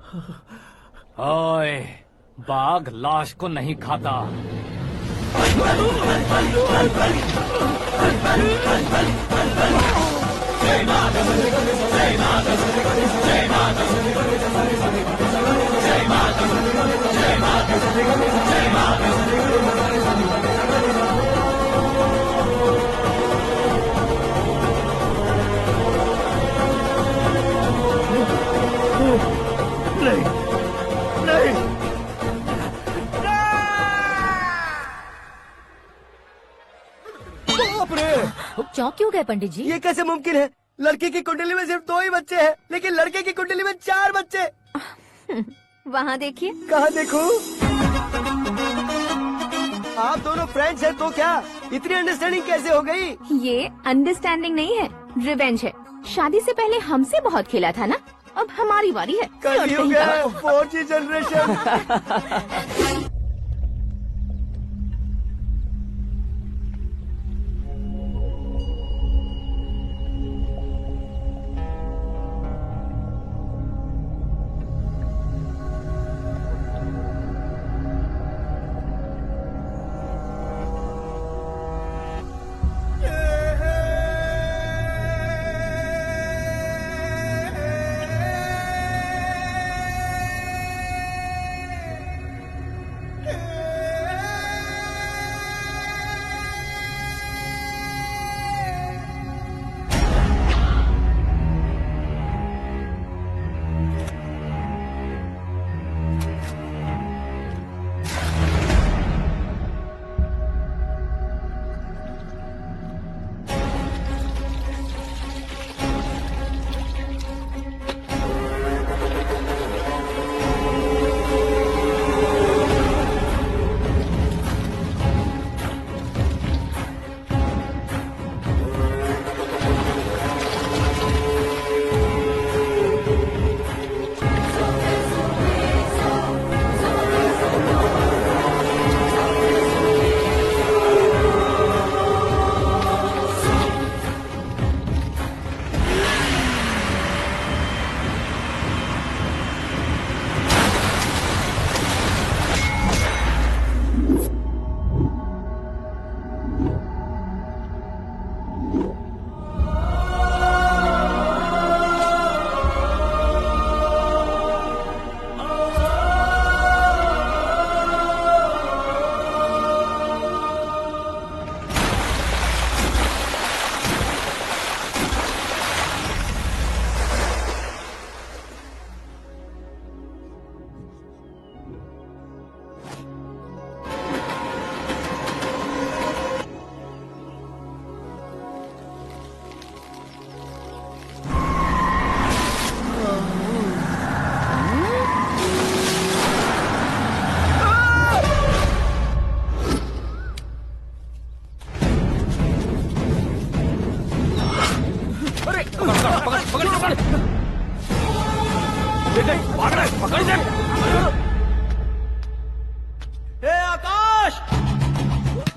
ओए, बाघ लाश को नहीं खाता। नहीं, नहीं, बाप रे! चौंक क्यों गए पंडित जी? ये कैसे मुमकिन है? लड़की की कुंडली में सिर्फ 2 ही बच्चे हैं, लेकिन लड़के की कुंडली में 4 बच्चे। वहाँ देखिए। कहाँ देखूं? आप दोनों फ्रेंड्स हैं तो क्या? इतनी अंडरस्टैंडिंग कैसे हो गई? ये अंडरस्टैंडिंग नहीं है, रिवेंज है। शादी से पहले हमसे बहुत खेला था ना, अब हमारी बारी है। कलयुग है, 4G जनरेशन।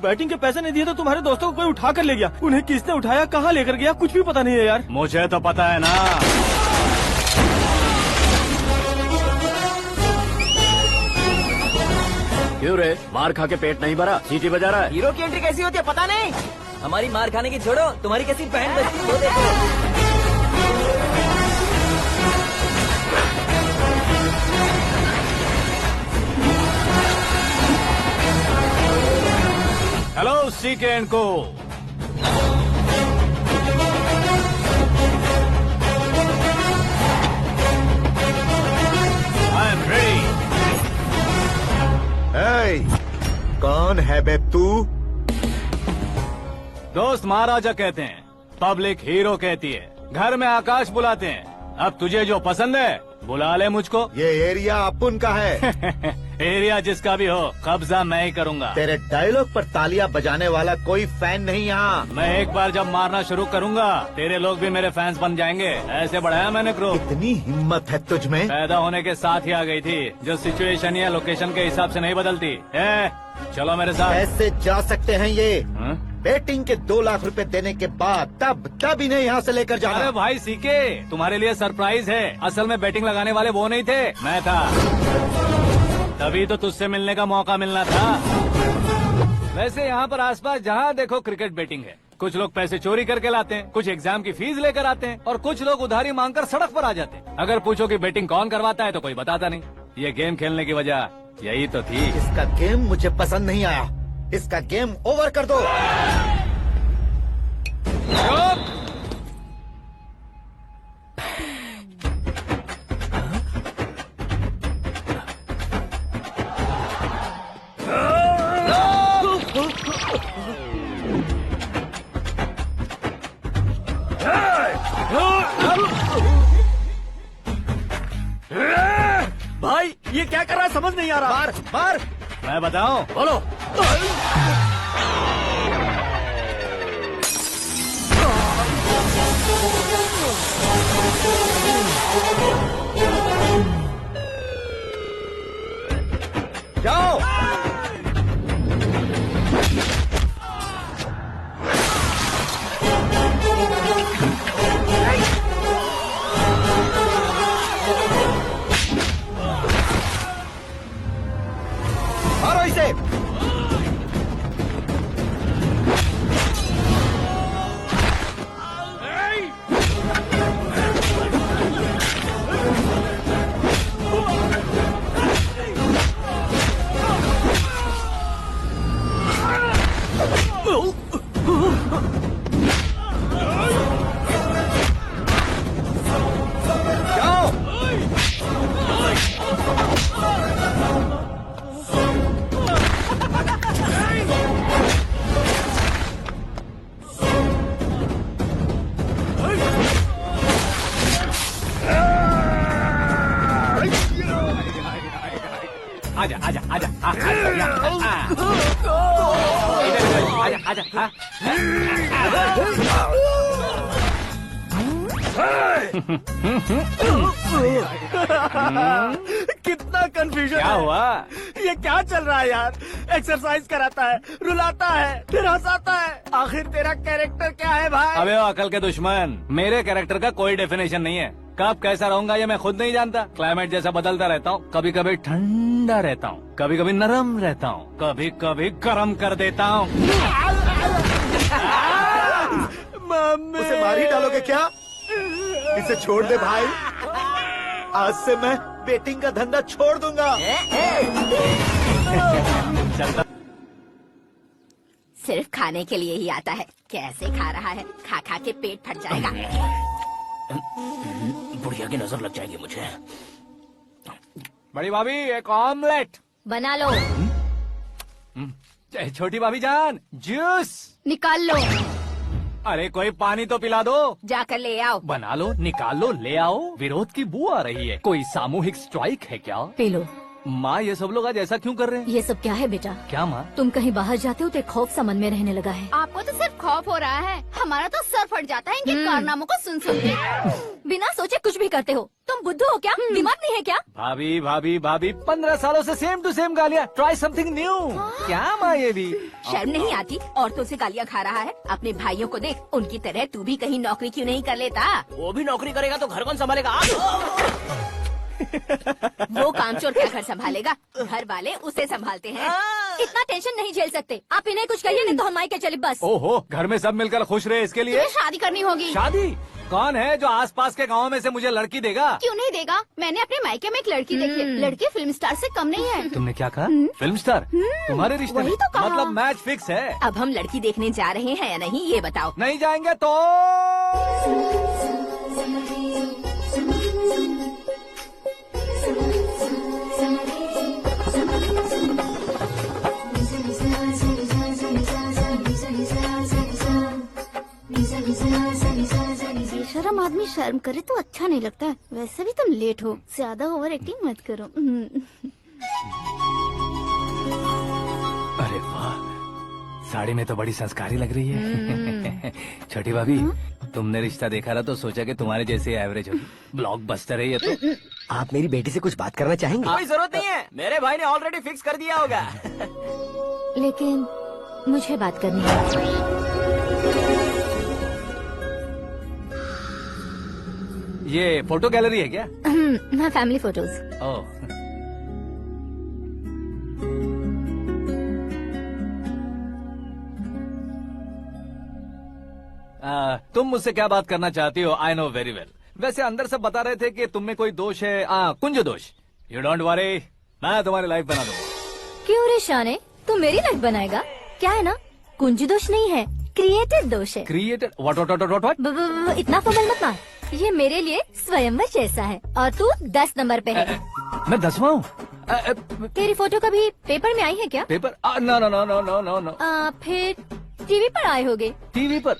बैटिंग के पैसे नहीं दिए तो तुम्हारे दोस्तों को कोई उठा कर ले गया। उन्हें किसने उठाया, कहाँ लेकर गया, कुछ भी पता नहीं है यार। मुझे तो पता है ना। क्यों रे, मार खा के पेट नहीं भरा, सीटी बजा रहा है? हीरो की एंट्री कैसी होती है पता नहीं। हमारी मार खाने की छोड़ो, तुम्हारी कैसी बहन बचती है वो देखो। हेलो सीके एंड को। I am ready. कौन है बे तू? दोस्त महाराजा कहते हैं, पब्लिक हीरो कहती है, घर में आकाश बुलाते हैं। अब तुझे जो पसंद है बुला ले मुझको। ये एरिया अपुन का है। एरिया जिसका भी हो, कब्जा मैं ही करूंगा। तेरे डायलॉग पर तालियां बजाने वाला कोई फैन नहीं यहाँ। मैं एक बार जब मारना शुरू करूंगा, तेरे लोग भी मेरे फैंस बन जाएंगे। ऐसे बढ़ाया मैंने ग्रुप। इतनी हिम्मत है तुझ में? पैदा होने के साथ ही आ गई थी, जो सिचुएशन या लोकेशन के हिसाब से नहीं बदलती। चलो मेरे साथ। कैसे जा सकते हैं ये? बेटिंग के 2 लाख रुपए देने के बाद तब इन्हें यहाँ से लेकर अरे जाना। भाई सीके, तुम्हारे लिए सरप्राइज है। असल में बैटिंग लगाने वाले वो नहीं थे, मैं था। तभी तो तुझसे मिलने का मौका मिलना था। वैसे यहाँ पर आसपास जहाँ देखो क्रिकेट बैटिंग है। कुछ लोग पैसे चोरी करके लाते हैं, कुछ एग्जाम की फीस लेकर आते हैं और कुछ लोग उधारी मांगकर सड़क पर आ जाते हैं। अगर पूछो कि बैटिंग कौन करवाता है तो कोई बताता नहीं। ये गेम खेलने की वजह यही तो थी। इसका गेम मुझे पसंद नहीं आया। इसका गेम ओवर कर दो। चुप! भाई ये क्या कर रहा है समझ नहीं आ रहा। मार मार। मैं बताऊं? बोलो। जाओ। मारो इसे। आजा आजा आजा आजा आजा आजा। कितना कंफ्यूजन क्या है। हुआ? ये क्या चल रहा है यार। एक्सरसाइज कराता है, रुलाता है, फिर हंसाता है। आखिर तेरा कैरेक्टर क्या है भाई? अबे ओ अकल के दुश्मन, मेरे कैरेक्टर का कोई डेफिनेशन नहीं है। कब कैसा रहूंगा ये मैं खुद नहीं जानता। क्लाइमेट जैसा बदलता रहता हूँ। कभी कभी ठंडा रहता हूँ, कभी कभी नरम रहता हूँ, कभी कभी गर्म कर देता हूँ। उसे मार ही डालोगे क्या? इसे छोड़ दे भाई। आज से मैं बेटिंग का धंधा छोड़ दूंगा। चलता सिर्फ खाने के लिए ही आता है। कैसे खा रहा है, खा खा के पेट फट जाएगा। बुढ़िया की नजर लग जाएगी मुझे। बड़ी भाभी एक ऑमलेट। बना लो। छोटी भाभी जान जूस। निकाल लो। अरे कोई पानी तो पिला दो। जाकर ले आओ। बना लो, निकाल लो, ले आओ। विरोध की बू आ रही है। कोई सामूहिक स्ट्राइक है क्या? P low. माँ ये सब लोग आज ऐसा क्यों कर रहे हैं? ये सब क्या है बेटा? क्या माँ? तुम कहीं बाहर जाते हो तो एक खौफ सा मन में रहने लगा है। आपको तो सिर्फ खौफ हो रहा है, हमारा तो सर फट जाता है इनके कारनामों को सुन सुन के। बिना सोचे कुछ भी करते हो। तुम बुद्धू हो क्या? दिमाग नहीं है क्या? भाभी भाभी भाभी 15 सालों से सेम टू सेम गालियाँ। Try something new. क्या माँ ये भी? शर्म नहीं आती? औरतों से गालियाँ खा रहा है। अपने भाइयों को देख, उनकी तरह तू भी कहीं नौकरी क्यों नहीं कर लेता? वो भी नौकरी करेगा तो घर कौन संभालेगा? वो कामचोर क्या घर संभालेगा? घर वाले उसे संभालते हैं। इतना टेंशन नहीं झेल सकते। आप इन्हें कुछ कहिए नहीं तो हम मायके चले बस। ओहो, घर में सब मिलकर खुश रहे इसके लिए। तुम्हें शादी करनी होगी। शादी? कौन है जो आसपास के गाँव में से मुझे लड़की देगा? क्यों नहीं देगा? मैंने अपने मायके में एक लड़की देखी है। लड़की फिल्म स्टार से कम नहीं है। तुमने क्या कहा? Film star? तुम्हारे रिश्ते में? वही तो कहा। मतलब मैच फिक्स है। अब हम लड़की देखने जा रहे हैं या नहीं ये बताओ। नहीं जाएंगे तो? बेशरम आदमी शर्म करे तो अच्छा नहीं लगता है। वैसे भी तुम लेट हो, ज्यादा ओवर एक्टिंग मत करो। अरे वाह, साड़ी में तो बड़ी संस्कारी लग रही है। छोटी भाभी, तुमने रिश्ता देखा था तो सोचा कि तुम्हारे जैसे एवरेज होगी। ब्लॉकबस्टर है ये तो। आप मेरी बेटी से कुछ बात करना चाहेंगे? कोई जरूरत नहीं है, मेरे भाई ने ऑलरेडी फिक्स कर दिया होगा। लेकिन मुझे बात करनी है। ये फोटो गैलरी है क्या? मैं फैमिली फोटोज। ओह, तुम मुझसे क्या बात करना चाहती हो? I know very well. वैसे अंदर सब बता रहे थे कि तुम में कोई दोष है, कुंज दोष। यू डोंट वरी, मैं तुम्हारी लाइफ बना दूंगा। क्यों रे शाने, तू मेरी लाइफ बनाएगा? क्या है ना, कुंज दोष नहीं है, क्रिएटेड दोष है। क्रिएटेड? व्हाट? इतना फबल मत मार, ये मेरे लिए स्वयंवर जैसा है और तू 10 नंबर पे है। मैं 10वां हूँ? तेरी फोटो कभी पेपर में आई है क्या? Paper? No no no no no no no. फिर टीवी पर आए होगे। टीवी पर?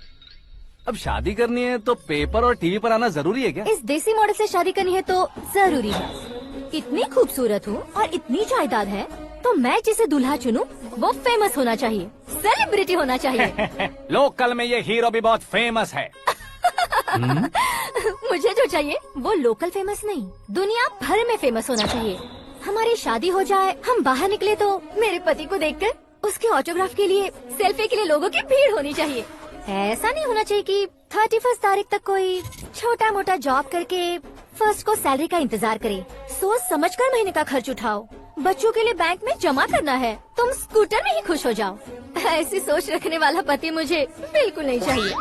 अब शादी करनी है तो पेपर और टीवी पर आना जरूरी है क्या? इस देसी मॉडल से शादी करनी है तो जरूरी है। इतनी खूबसूरत हूँ और इतनी जायदाद है तो मैं जिसे दूल्हा चुनूं वो फेमस होना चाहिए, सेलिब्रिटी होना चाहिए। लोकल में ये हीरो भी बहुत फेमस है। मुझे जो चाहिए वो लोकल फेमस नहीं, दुनिया भर में फेमस होना चाहिए। हमारी शादी हो जाए, हम बाहर निकले तो मेरे पति को देखकर उसके ऑटोग्राफ के लिए, सेल्फी के लिए लोगों की भीड़ होनी चाहिए। ऐसा नहीं होना चाहिए कि 31 तारीख तक कोई छोटा मोटा जॉब करके फर्स्ट को सैलरी का इंतजार करे। सोच समझकर महीने का खर्च उठाओ, बच्चों के लिए बैंक में जमा करना है, तुम स्कूटर में ही खुश हो जाओ। ऐसी सोच रखने वाला पति मुझे बिल्कुल नहीं चाहिए।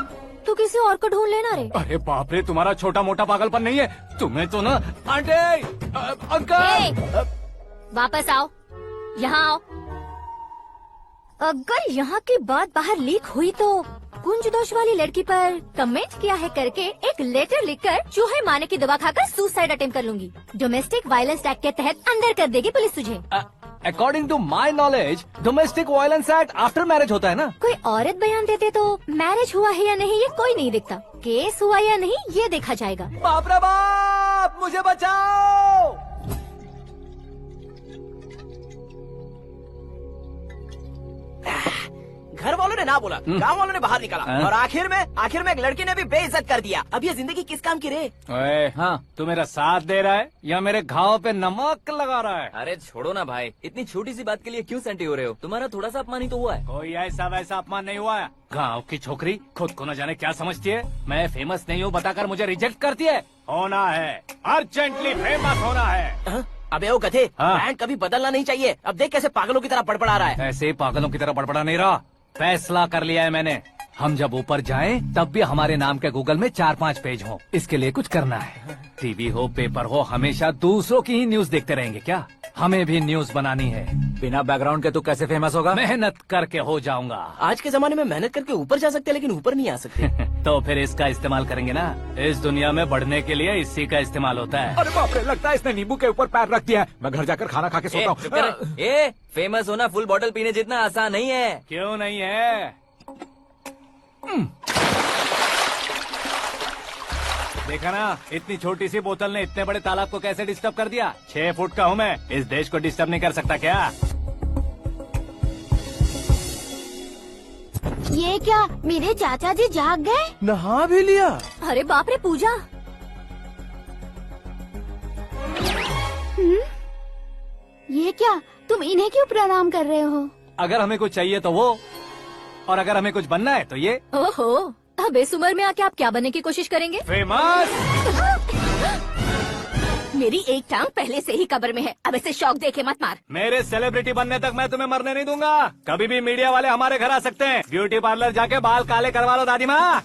तू किसी और को ढूंढ लेना रे। अरे बाप रे, तुम्हारा छोटा मोटा पागलपन नहीं है। तुम्हें तो ना आंटी, अंकल। वापस आओ, यहाँ आओ। अगर यहाँ की बात बाहर लीक हुई तो कुंज दोष वाली लड़की पर कमेंट किया है करके एक लेटर लिखकर चूहे मारने की दवा खाकर सुसाइड अटेम्प्ट कर लूंगी। डोमेस्टिक वायलेंस एक्ट के तहत अंदर कर देगी पुलिस तुझे। According to my knowledge domestic violence act after marriage होता है ना? कोई औरत बयान देते तो मैरिज हुआ है या नहीं ये कोई नहीं देखता, केस हुआ या नहीं ये देखा जाएगा। बाप रे बाप, मुझे बचाओ। घर वालों ने ना बोला, गांव वालों ने बाहर निकाला और आखिर में एक लड़की ने भी बेइज्जत कर दिया। अब ये जिंदगी किस काम की रे? ओए, हाँ, तू मेरा साथ दे रहा है या मेरे घाव पे नमक लगा रहा है? अरे छोड़ो ना भाई, इतनी छोटी सी बात के लिए क्यों सेंटी हो रहे हो? तुम्हारा थोड़ा सा अपमान ही तो हुआ है। कोई ऐसा वैसा अपमान नहीं हुआ है। गाँव की छोकरी खुद को न जाने क्या समझती है। मैं फेमस नहीं हूँ बताकर मुझे रिजेक्ट करती है। होना है, अर्जेंटली फेमस होना है। अबे ओ गधे, हाँ। ब्रांड कभी बदलना नहीं चाहिए। अब देख कैसे पागलों की तरह बड़बड़ा रहा है। ऐसे ही पागलों की तरह बड़बड़ा नहीं रहा, फैसला कर लिया है मैंने। हम जब ऊपर जाएं तब भी हमारे नाम के गूगल में 4-5 पेज हो। इसके लिए कुछ करना है। टीवी हो, पेपर हो, हमेशा दूसरों की ही न्यूज देखते रहेंगे क्या? हमें भी न्यूज बनानी है। बिना बैकग्राउंड के तू कैसे फेमस होगा? मेहनत करके हो जाऊंगा। आज के जमाने में मेहनत करके ऊपर जा सकते हैं लेकिन ऊपर नहीं आ सकते। तो फिर इसका इस्तेमाल करेंगे ना। इस दुनिया में बढ़ने के लिए इसी का इस्तेमाल होता है। अरे बाप रे, लगता है इसने नींबू के ऊपर पैर रख दिया है। मैं घर जाकर खाना खा के सोता चुप कर। हूँ। फेमस होना फुल बॉटल पीने जितना आसान नहीं है। क्यों नहीं है? देखा ना, इतनी छोटी सी बोतल ने इतने बड़े तालाब को कैसे डिस्टर्ब कर दिया। 6 फुट का हूँ मैं, इस देश को डिस्टर्ब नहीं कर सकता क्या? ये क्या, मेरे चाचा जी जाग गए? नहा भी लिया? अरे बाप रे पूजा, ये क्या, तुम इन्हें क्यों प्रणाम कर रहे हो? अगर हमें कुछ चाहिए तो वो, और अगर हमें कुछ बनना है तो ये। ओहो, अब इस उम्र में आके आप क्या बनने की कोशिश करेंगे? फेमस। मेरी एक टांग पहले से ही कब्र में है, अब इसे शौक देके मत मार। मेरे सेलिब्रिटी बनने तक मैं तुम्हें मरने नहीं दूंगा। कभी भी मीडिया वाले हमारे घर आ सकते हैं। ब्यूटी पार्लर जाके बाल काले करवा लो दादी माँ।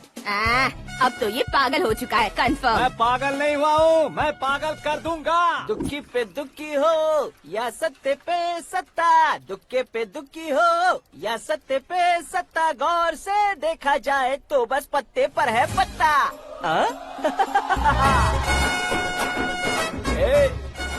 अब तो ये पागल हो चुका है, कंफर्म। मैं पागल नहीं हुआ हूँ, मैं पागल कर दूंगा। दुखी पे दुखी हो या सत्य पे सत्ता, दुखे पे दुखी हो या सत्य पे सत्ता, गौर से देखा जाए तो बस पत्ते पर है पत्ता।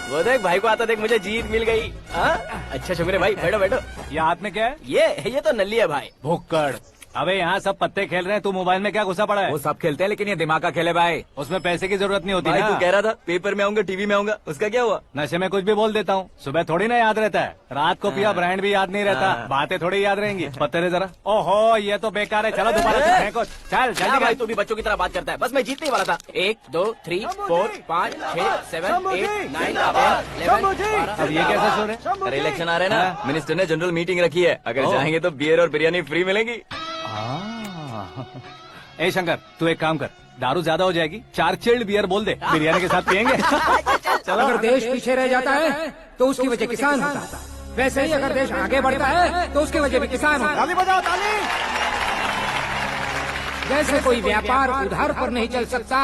वो देख भाई को आता देख, मुझे जीत मिल गई। अच्छा शुक्र है भाई, बैठो बैठो। ये हाथ में क्या है? ये तो नल्ली है भाई। भुक्कड़। अबे यहाँ सब पत्ते खेल रहे हैं, तू मोबाइल में क्या घुसा पड़ा है? वो सब खेलते हैं लेकिन ये दिमाग का खेले भाई। उसमें पैसे की जरूरत नहीं होती भाई ना। तू कह रहा था पेपर में आऊंगा, टीवी में आऊंगा, उसका क्या हुआ? नशे में कुछ भी बोल देता हूँ, सुबह थोड़ी ना याद रहता है, रात को पिया ब्रांड भी याद नहीं रहता, बातें थोड़ी याद रहेंगी। पत्ते दे जरा। ओहो ये तो बेकार है, चलो दोबारा से फेंको। चल क्या जल्दी भाई कर। तू भी बच्चों की तरह बात करता है? बस मैं जीतने ही वाला था। 1 2 3 4 5 6 7 8 9 10 11 अब ये कैसे शोर है? अरे इलेक्शन आ रहे हैं ना, मिनिस्टर ने जनरल मीटिंग रखी है, अगर जाएंगे तो बियर और बिरयानी फ्री मिलेगी। ए शंकर तू एक काम कर, दारू ज्यादा हो जाएगी, 4 चिल्ड बियर बोल दे, बिरयानी के साथ पियेंगे। चलो। अगर देश पीछे रह जाता है तो उसकी वजह किसान होता है, वैसे ही अगर देश आगे बढ़ता है तो उसकी वजह भी किसान होता है। ताली बजाओ ताली। जैसे कोई व्यापार उधार पर नहीं चल सकता,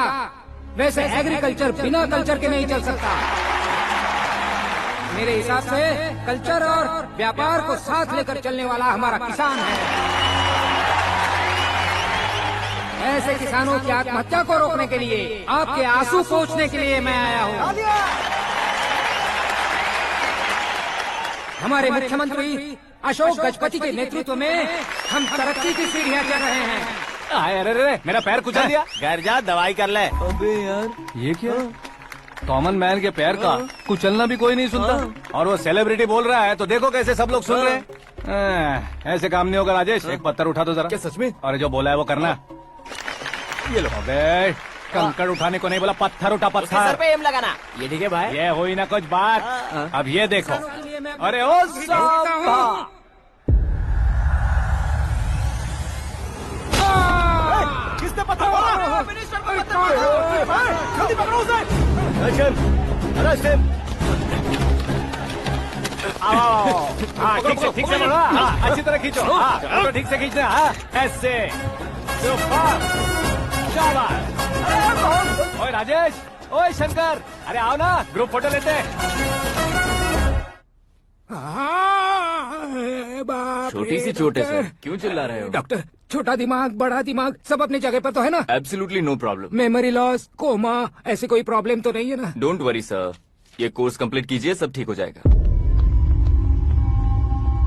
वैसे एग्रीकल्चर बिना कल्चर के नहीं चल सकता। मेरे हिसाब से कल्चर और व्यापार को साथ लेकर चलने वाला हमारा किसान है। ऐसे किसानों की आत्महत्या को रोकने के लिए, आपके आंसू पोंछने के लिए मैं आया हूँ। हमारे मुख्यमंत्री अशोक गजपति के नेतृत्व में हम तरक्की की सीढ़ियाँ चढ़ रहे हैं। अरे अरे मेरा पैर कुचल दिया। घर जा दवाई कर ले। अबे यार ये क्या? कॉमन मैन के पैर का कुचलना भी कोई नहीं सुनता, और वो सेलिब्रिटी बोल रहा है तो देखो कैसे सब लोग सुन रहे हैं। ऐसे काम नहीं होगा राजेश, एक पत्थर उठा दो जरा। क्या सच में? और जो बोला है वो करना। ये लो। अबे कंकड़ उठाने को नहीं बोला, पत्थर उठा उसके सर पत्थर। पे एम लगाना, ये ठीक है भाई। ये हुई ना कुछ बात। अब ये देखो। अरे ओ साहब, किसने पत्थर मारा? जल्दी पकड़ो उसे। हाँ ठीक से बोलो, हाँ, अच्छी तरह खींचो, हाँ तो ठीक से खींचना, हाँ ऐसे। सुपर, शाबाश। ओए राजेश, ओए शंकर, अरे आओ ना, ग्रुप फोटो लेते हैं। छोटी सी चोट है सर, क्यों चिल्ला रहे हो? डॉक्टर, छोटा दिमाग बड़ा दिमाग सब अपनी जगह पर तो है ना? Absolutely no problem. Memory loss, coma, ऐसी कोई प्रॉब्लम तो नहीं है ना? डोंट वरी सर, ये कोर्स कंप्लीट कीजिए, सब ठीक हो जाएगा।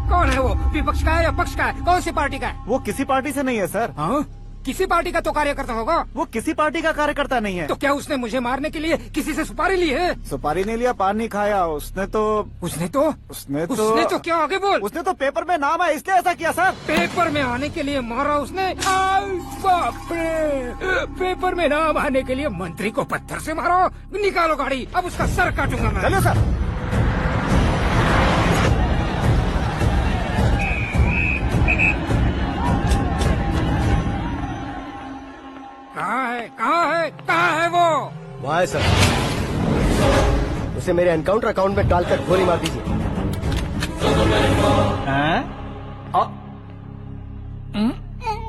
कौन है वो? विपक्ष का है या पक्ष का है? कौन सी पार्टी का है? वो किसी पार्टी से नहीं है सर। हाँ? किसी पार्टी का तो कार्यकर्ता होगा। वो किसी पार्टी का कार्यकर्ता नहीं है। तो क्या उसने मुझे मारने के लिए किसी से सुपारी ली है? सुपारी नहीं लिया, पान नहीं खाया। उसने तो उसने तो क्या आगे बोल? उसने तो पेपर में नाम है इसलिए ऐसा किया सर। पेपर में आने के लिए मारा उसने? बाप रे! पेपर में नाम आने के लिए मंत्री को पत्थर से मारो? निकालो गाड़ी, अब उसका सर काटूंगा मैं। चलो सर। कहाँ है वो? वहाँ है सर, उसे मेरे एनकाउंटर अकाउंट में डालकर गोली मार दीजिए।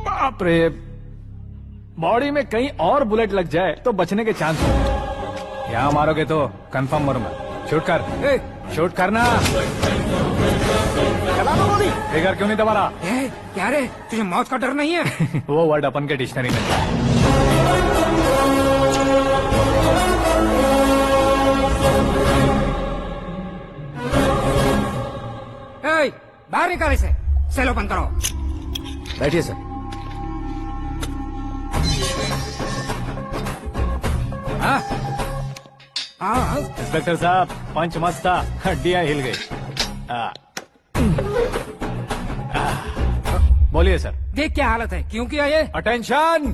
बाप रे, बॉडी में कहीं और बुलेट लग जाए तो बचने के चांस हो। यहाँ मारोगे तो कंफर्म मरूंगा। शूट कर, शूट करना। फिगर क्यों नहीं दबा रहा? क्या रे, तुझे मौत का डर नहीं है? वो वर्ड अपन के डिक्शनरी में था। बाहर निकाल इसे, सेलो बंद करो। बैठिए सर। इंस्पेक्टर साहब, पंच मस्त था, हड्डियां हिल गई। बोलिए सर। देख क्या हालत है, क्यों किया ये? अटेंशन,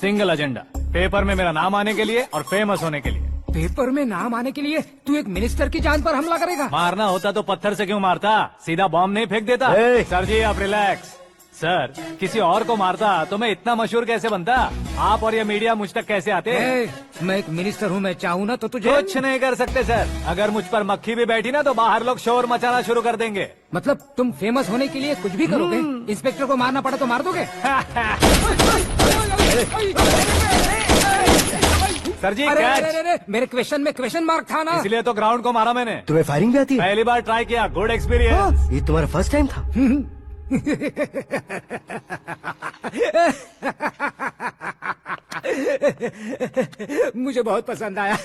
सिंगल एजेंडा, पेपर में मेरा नाम आने के लिए और फेमस होने के लिए। पेपर में नाम आने के लिए तू एक मिनिस्टर की जान पर हमला करेगा? मारना होता तो पत्थर से क्यों मारता, सीधा बॉम्ब नहीं फेंक देता। सर जी आप रिलैक्स। सर, किसी और को मारता तो मैं इतना मशहूर कैसे बनता? आप और ये मीडिया मुझ तक कैसे आते? मैं एक मिनिस्टर हूँ, मैं चाहूँ ना तो तुझे कुछ नहीं कर सकते सर। अगर मुझ पर मक्खी भी बैठी ना तो बाहर लोग शोर मचाना शुरू कर देंगे। मतलब तुम फेमस होने के लिए कुछ भी करोगे? इंस्पेक्टर को मारना पड़ा तो मार दोगे? सर जी अरे, मेरे क्वेश्चन में क्वेश्चन मार्क था ना, इसलिए तो ग्राउंड को मारा मैंने। तुम्हें फायरिंग भी आती है? पहली बार ट्राई किया, गुड एक्सपीरियंस। ये तुम्हारा फर्स्ट टाइम था? मुझे बहुत पसंद आया।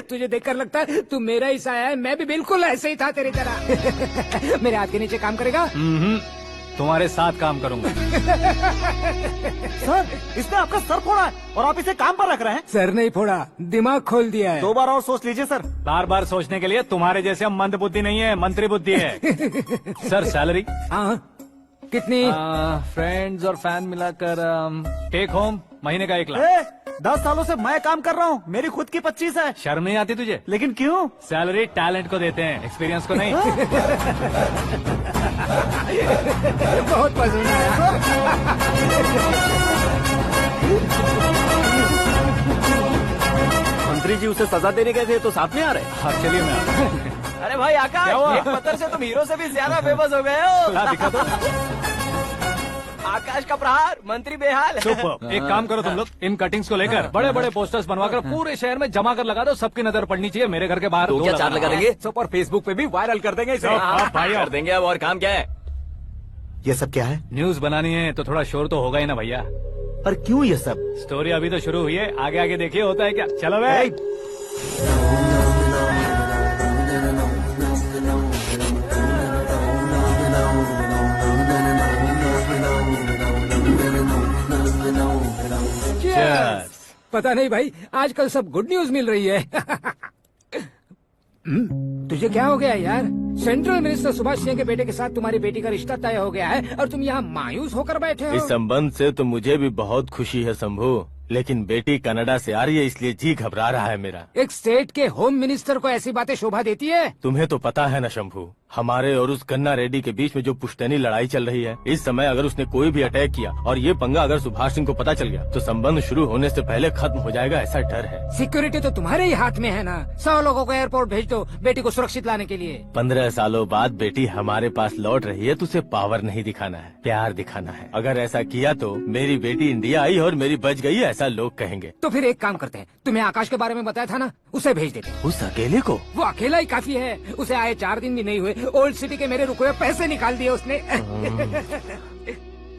तुझे देखकर लगता है तू मेरा ही साया है। मैं भी बिल्कुल ऐसे ही था तेरी तरह। मेरे हाथ के नीचे काम करेगा? तुम्हारे साथ काम करूंगा। सर, इसने आपका सर फोड़ा है और आप इसे काम पर रख रहे हैं। सर नहीं फोड़ा, दिमाग खोल दिया है। 2 बार और सोच लीजिए सर। बार बार सोचने के लिए तुम्हारे जैसे हम मंद बुद्धि नहीं है, मंत्री बुद्धि है। सर सैलरी हाँ, कितनी? फ्रेंड्स और फैन मिलाकर टेक होम महीने का 1 लाख। 10 सालों से मैं काम कर रहा हूँ, मेरी खुद की 25 है। शर्म नहीं आती तुझे? लेकिन क्यों? सैलरी टैलेंट को देते हैं, एक्सपीरियंस को नहीं। बहुत पसंद आया। मंत्री जी उसे सजा देने गए थे तो साथ में आ रहे। हाँ चलिए मैं आता हूं। अरे भाई आकाश, क्या हुआ? एक पत्थर से तुम हीरो से भी ज्यादा फेमस हो गए हो। ला दिखा दो। आकाश का प्रहार, मंत्री बेहाल। सुपर। एक काम करो तुम लोग, इन कटिंग्स को लेकर बड़े बड़े पोस्टर्स बनवाकर पूरे शहर में जमा कर लगा दो। सबकी नजर पड़नी चाहिए मेरे घर के बाहर। तो क्या 4 लगा देंगे? सब और फेसबुक पे भी वायरल कर देंगे इसे। भाई कर देंगे। अब और काम क्या है? ये सब क्या है? न्यूज बनानी है तो थोड़ा शोर तो होगा ही ना भैया। पर क्यों ये सब? स्टोरी अभी तो शुरू हुई है, आगे आगे देखिए होता है क्या। चलो भाई। Cheers. पता नहीं भाई, आजकल सब गुड न्यूज मिल रही है। तुझे क्या हो गया यार? सेंट्रल मिनिस्टर सुभाष सिंह के बेटे के साथ तुम्हारी बेटी का रिश्ता तय हो गया है और तुम यहाँ मायूस होकर बैठे हो। इस संबंध से तो मुझे भी बहुत खुशी है शंभू, लेकिन बेटी कनाडा से आ रही है इसलिए जी घबरा रहा है मेरा। एक स्टेट के होम मिनिस्टर को ऐसी बातें शोभा देती है? तुम्हें तो पता है ना शंभू, हमारे और उस गन्ना रेड्डी के बीच में जो पुश्तैनी लड़ाई चल रही है, इस समय अगर उसने कोई भी अटैक किया और ये पंगा अगर सुभाष सिंह को पता चल गया तो संबंध शुरू होने से पहले खत्म हो जाएगा, ऐसा डर है। सिक्योरिटी तो तुम्हारे ही हाथ में है ना। 100 लोगों को एयरपोर्ट भेज दो बेटी को सुरक्षित लाने के लिए। 15 सालों बाद बेटी हमारे पास लौट रही है तो उसे पावर नहीं दिखाना है, प्यार दिखाना है। अगर ऐसा किया तो मेरी बेटी इंडिया आई और मेरी बच गई, ऐसा लोग कहेंगे। तो फिर एक काम करते हैं, तुम्हें आकाश के बारे में बताया था ना, उसे भेज देते। उस अकेले को? वो अकेला ही काफी है। उसे आए 4 दिन भी नहीं हुए, ओल्ड सिटी के मेरे रुके हुए पैसे निकाल दिए उसने।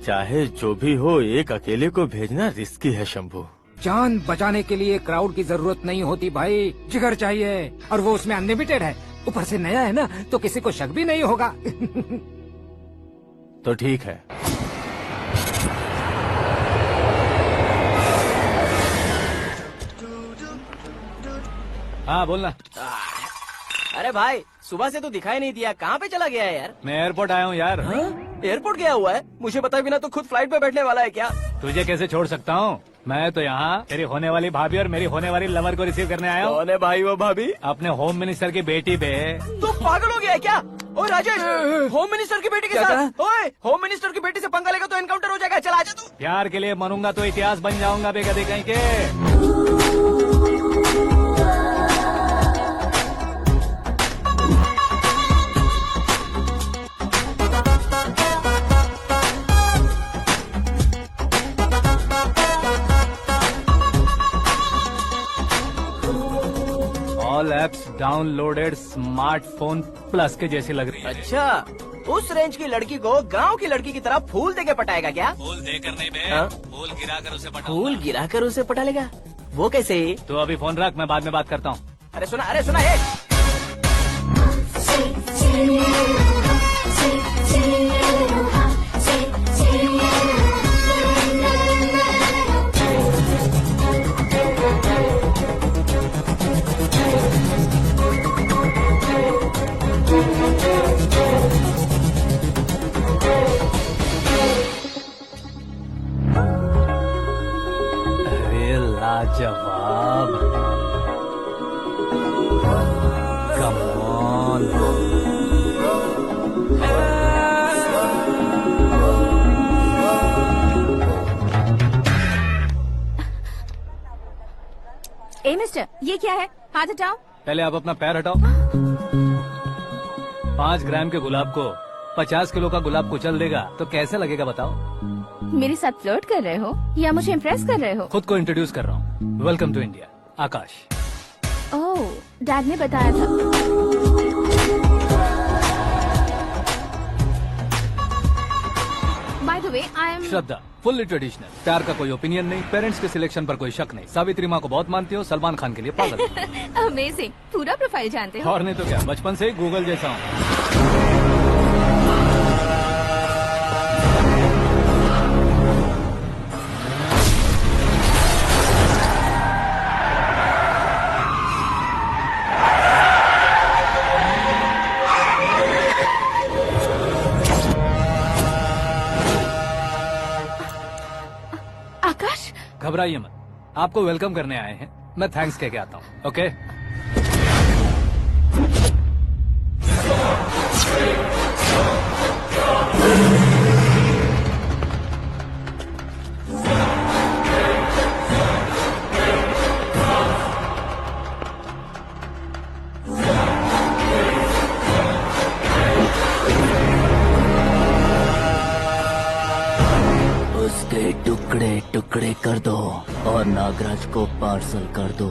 चाहे जो भी हो, एक अकेले को भेजना रिस्की है शंभू। जान बचाने के लिए क्राउड की जरूरत नहीं होती भाई, जिगर चाहिए, और वो उसमें अनलिमिटेड है। ऊपर से नया है ना, तो किसी को शक भी नहीं होगा। तो ठीक है। हाँ बोलना। अरे भाई, सुबह से तो दिखाई नहीं दिया, कहाँ पे चला गया है यार? मैं एयरपोर्ट आया हूँ यार। एयरपोर्ट गया हुआ है? मुझे बताए बिना तो खुद फ्लाइट पे बैठने वाला है क्या? तुझे कैसे छोड़ सकता हूँ? मैं तो यहाँ तेरी होने वाली भाभी और मेरी होने वाली लवर को रिसीव करने आया हूँ। कौन है भाई वो भाभी? अपने होम मिनिस्टर की बेटी पे। तू पागल हो गया है क्या? ओए राजेश, होम मिनिस्टर की बेटी के साथ? ओए, होम मिनिस्टर की बेटी से पंगा लेगा तो एनकाउंटर हो जाएगा। चल आजा तू। प्यार के लिए मरूंगा तो इतिहास बन जाऊंगा बेगदे कहीं के। All apps downloaded smartphone plus के जैसी लग रही है। अच्छा, उस रेंज की लड़की को गांव की लड़की की तरह फूल देके पटाएगा क्या? फूल देकर नहीं बे, हाँ? फूल गिराकर उसे पटा। फूल गिराकर उसे पटा लेगा? वो कैसे? तो अभी फोन रख, मैं बाद में बात करता हूँ। अरे सुना है। अरे लाजवाब, कम ऑन। ए मिस्टर, ये क्या है? हाथ हटाओ। पहले आप अपना पैर हटाओ। 5 ग्राम के गुलाब को 50 किलो का गुलाब कुचल देगा तो कैसे लगेगा बताओ? मेरे साथ फ्लर्ट कर रहे हो या मुझे इम्प्रेस कर रहे हो? खुद को इंट्रोड्यूस कर रहा हूँ। Welcome to India, Akash. Oh, dad ने बताया था। By the way, I am Shraddha, fully traditional. प्यार का कोई ओपिनियन नहीं, पेरेंट्स के सिलेक्शन पर कोई शक नहीं। सावित्री माँ को बहुत मानती हो, सलमान खान के लिए पागल हो। अमेजिंग, पूरा प्रोफाइल जानते हो। और नहीं तो क्या, बचपन से ही गूगल जैसा हूँ। घबराइए मत, आपको वेलकम करने आए हैं। मैं थैंक्स कह के आता हूँ। ओके उसके टुकड़े टुकड़े कर दो और नागराज को पार्सल कर दो।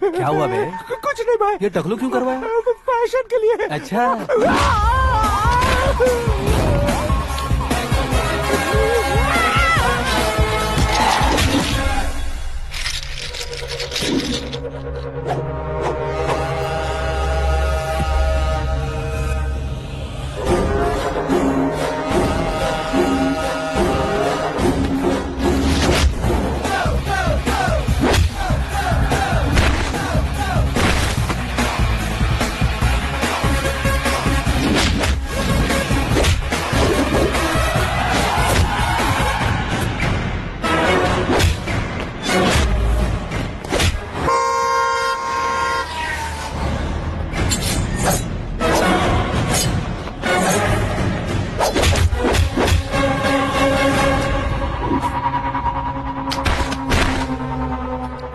क्या हुआ बे? कुछ नहीं भाई, ये टकलू क्यों करवाया? फैशन के लिए। अच्छा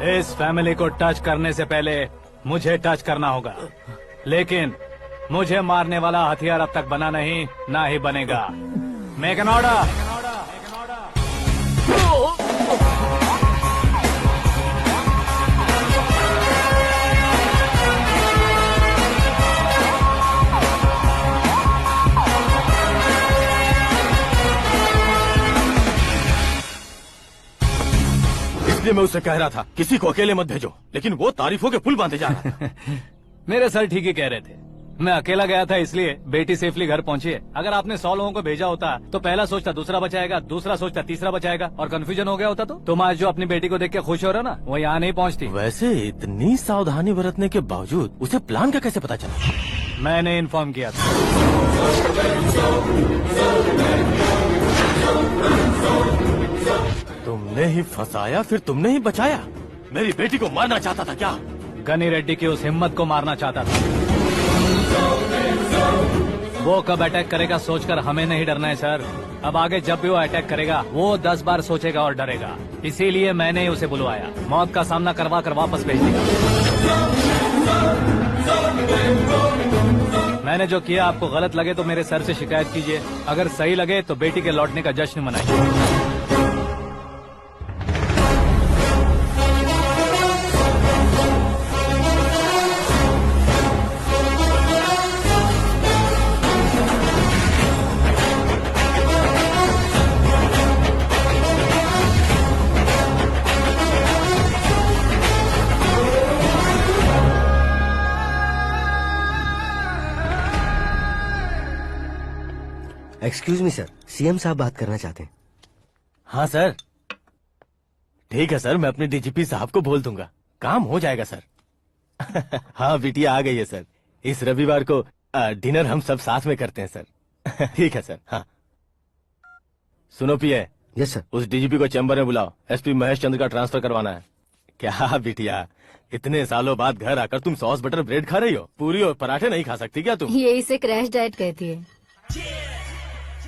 इस फैमिली को टच करने से पहले मुझे टच करना होगा, लेकिन मुझे मारने वाला हथियार अब तक बना नहीं, ना ही बनेगा। Make an order. इसलिए मैं उससे कह रहा था किसी को अकेले मत भेजो, लेकिन वो तारीफों के पुल बांधे जा रहा था। मेरे सर ठीक ही कह रहे थे। मैं अकेला गया था इसलिए बेटी सेफली घर पहुंची है। अगर आपने 100 लोगों को भेजा होता तो पहला सोचता दूसरा बचाएगा, दूसरा सोचता तीसरा बचाएगा, और कंफ्यूजन हो गया होता तो तुम आज जो अपनी बेटी को देख के खुश हो रहे हो ना, वो यहाँ नहीं पहुँचती। वैसे इतनी सावधानी बरतने के बावजूद उसे प्लान का कैसे पता चला? मैंने इन्फॉर्म किया था। तुमने ही फंसाया, फिर तुमने ही बचाया। मेरी बेटी को मारना चाहता था क्या? गनी रेड्डी की उस हिम्मत को मारना चाहता था। वो कब अटैक करेगा सोचकर हमें नहीं डरना है सर। अब आगे जब भी वो अटैक करेगा वो 10 बार सोचेगा और डरेगा। इसीलिए मैंने ही उसे बुलवाया। मौत का सामना करवा कर वापस भेज दिया। मैंने जो किया आपको गलत लगे तो मेरे सर से शिकायत कीजिए, अगर सही लगे तो बेटी के लौटने का जश्न मनाइए। एक्सक्यूज मी सर, सीएम साहब बात करना चाहते हैं। हाँ सर, ठीक है सर, मैं अपने डीजीपी साहब को बोल दूंगा, काम हो जाएगा सर। हाँ बिटिया आ गई है सर। इस रविवार को डिनर हम सब साथ में करते हैं सर। ठीक है सर। हाँ सुनो पिए, यस सर। उस डीजीपी को चैम्बर में बुलाओ, एसपी महेश चंद्र का ट्रांसफर करवाना है। क्या बिटिया, इतने सालों बाद घर आकर तुम सॉस बटर ब्रेड खा रही हो? पूरी और पराठे नहीं खा सकती क्या तुम? ये इसे क्रैश डाइट कहती है।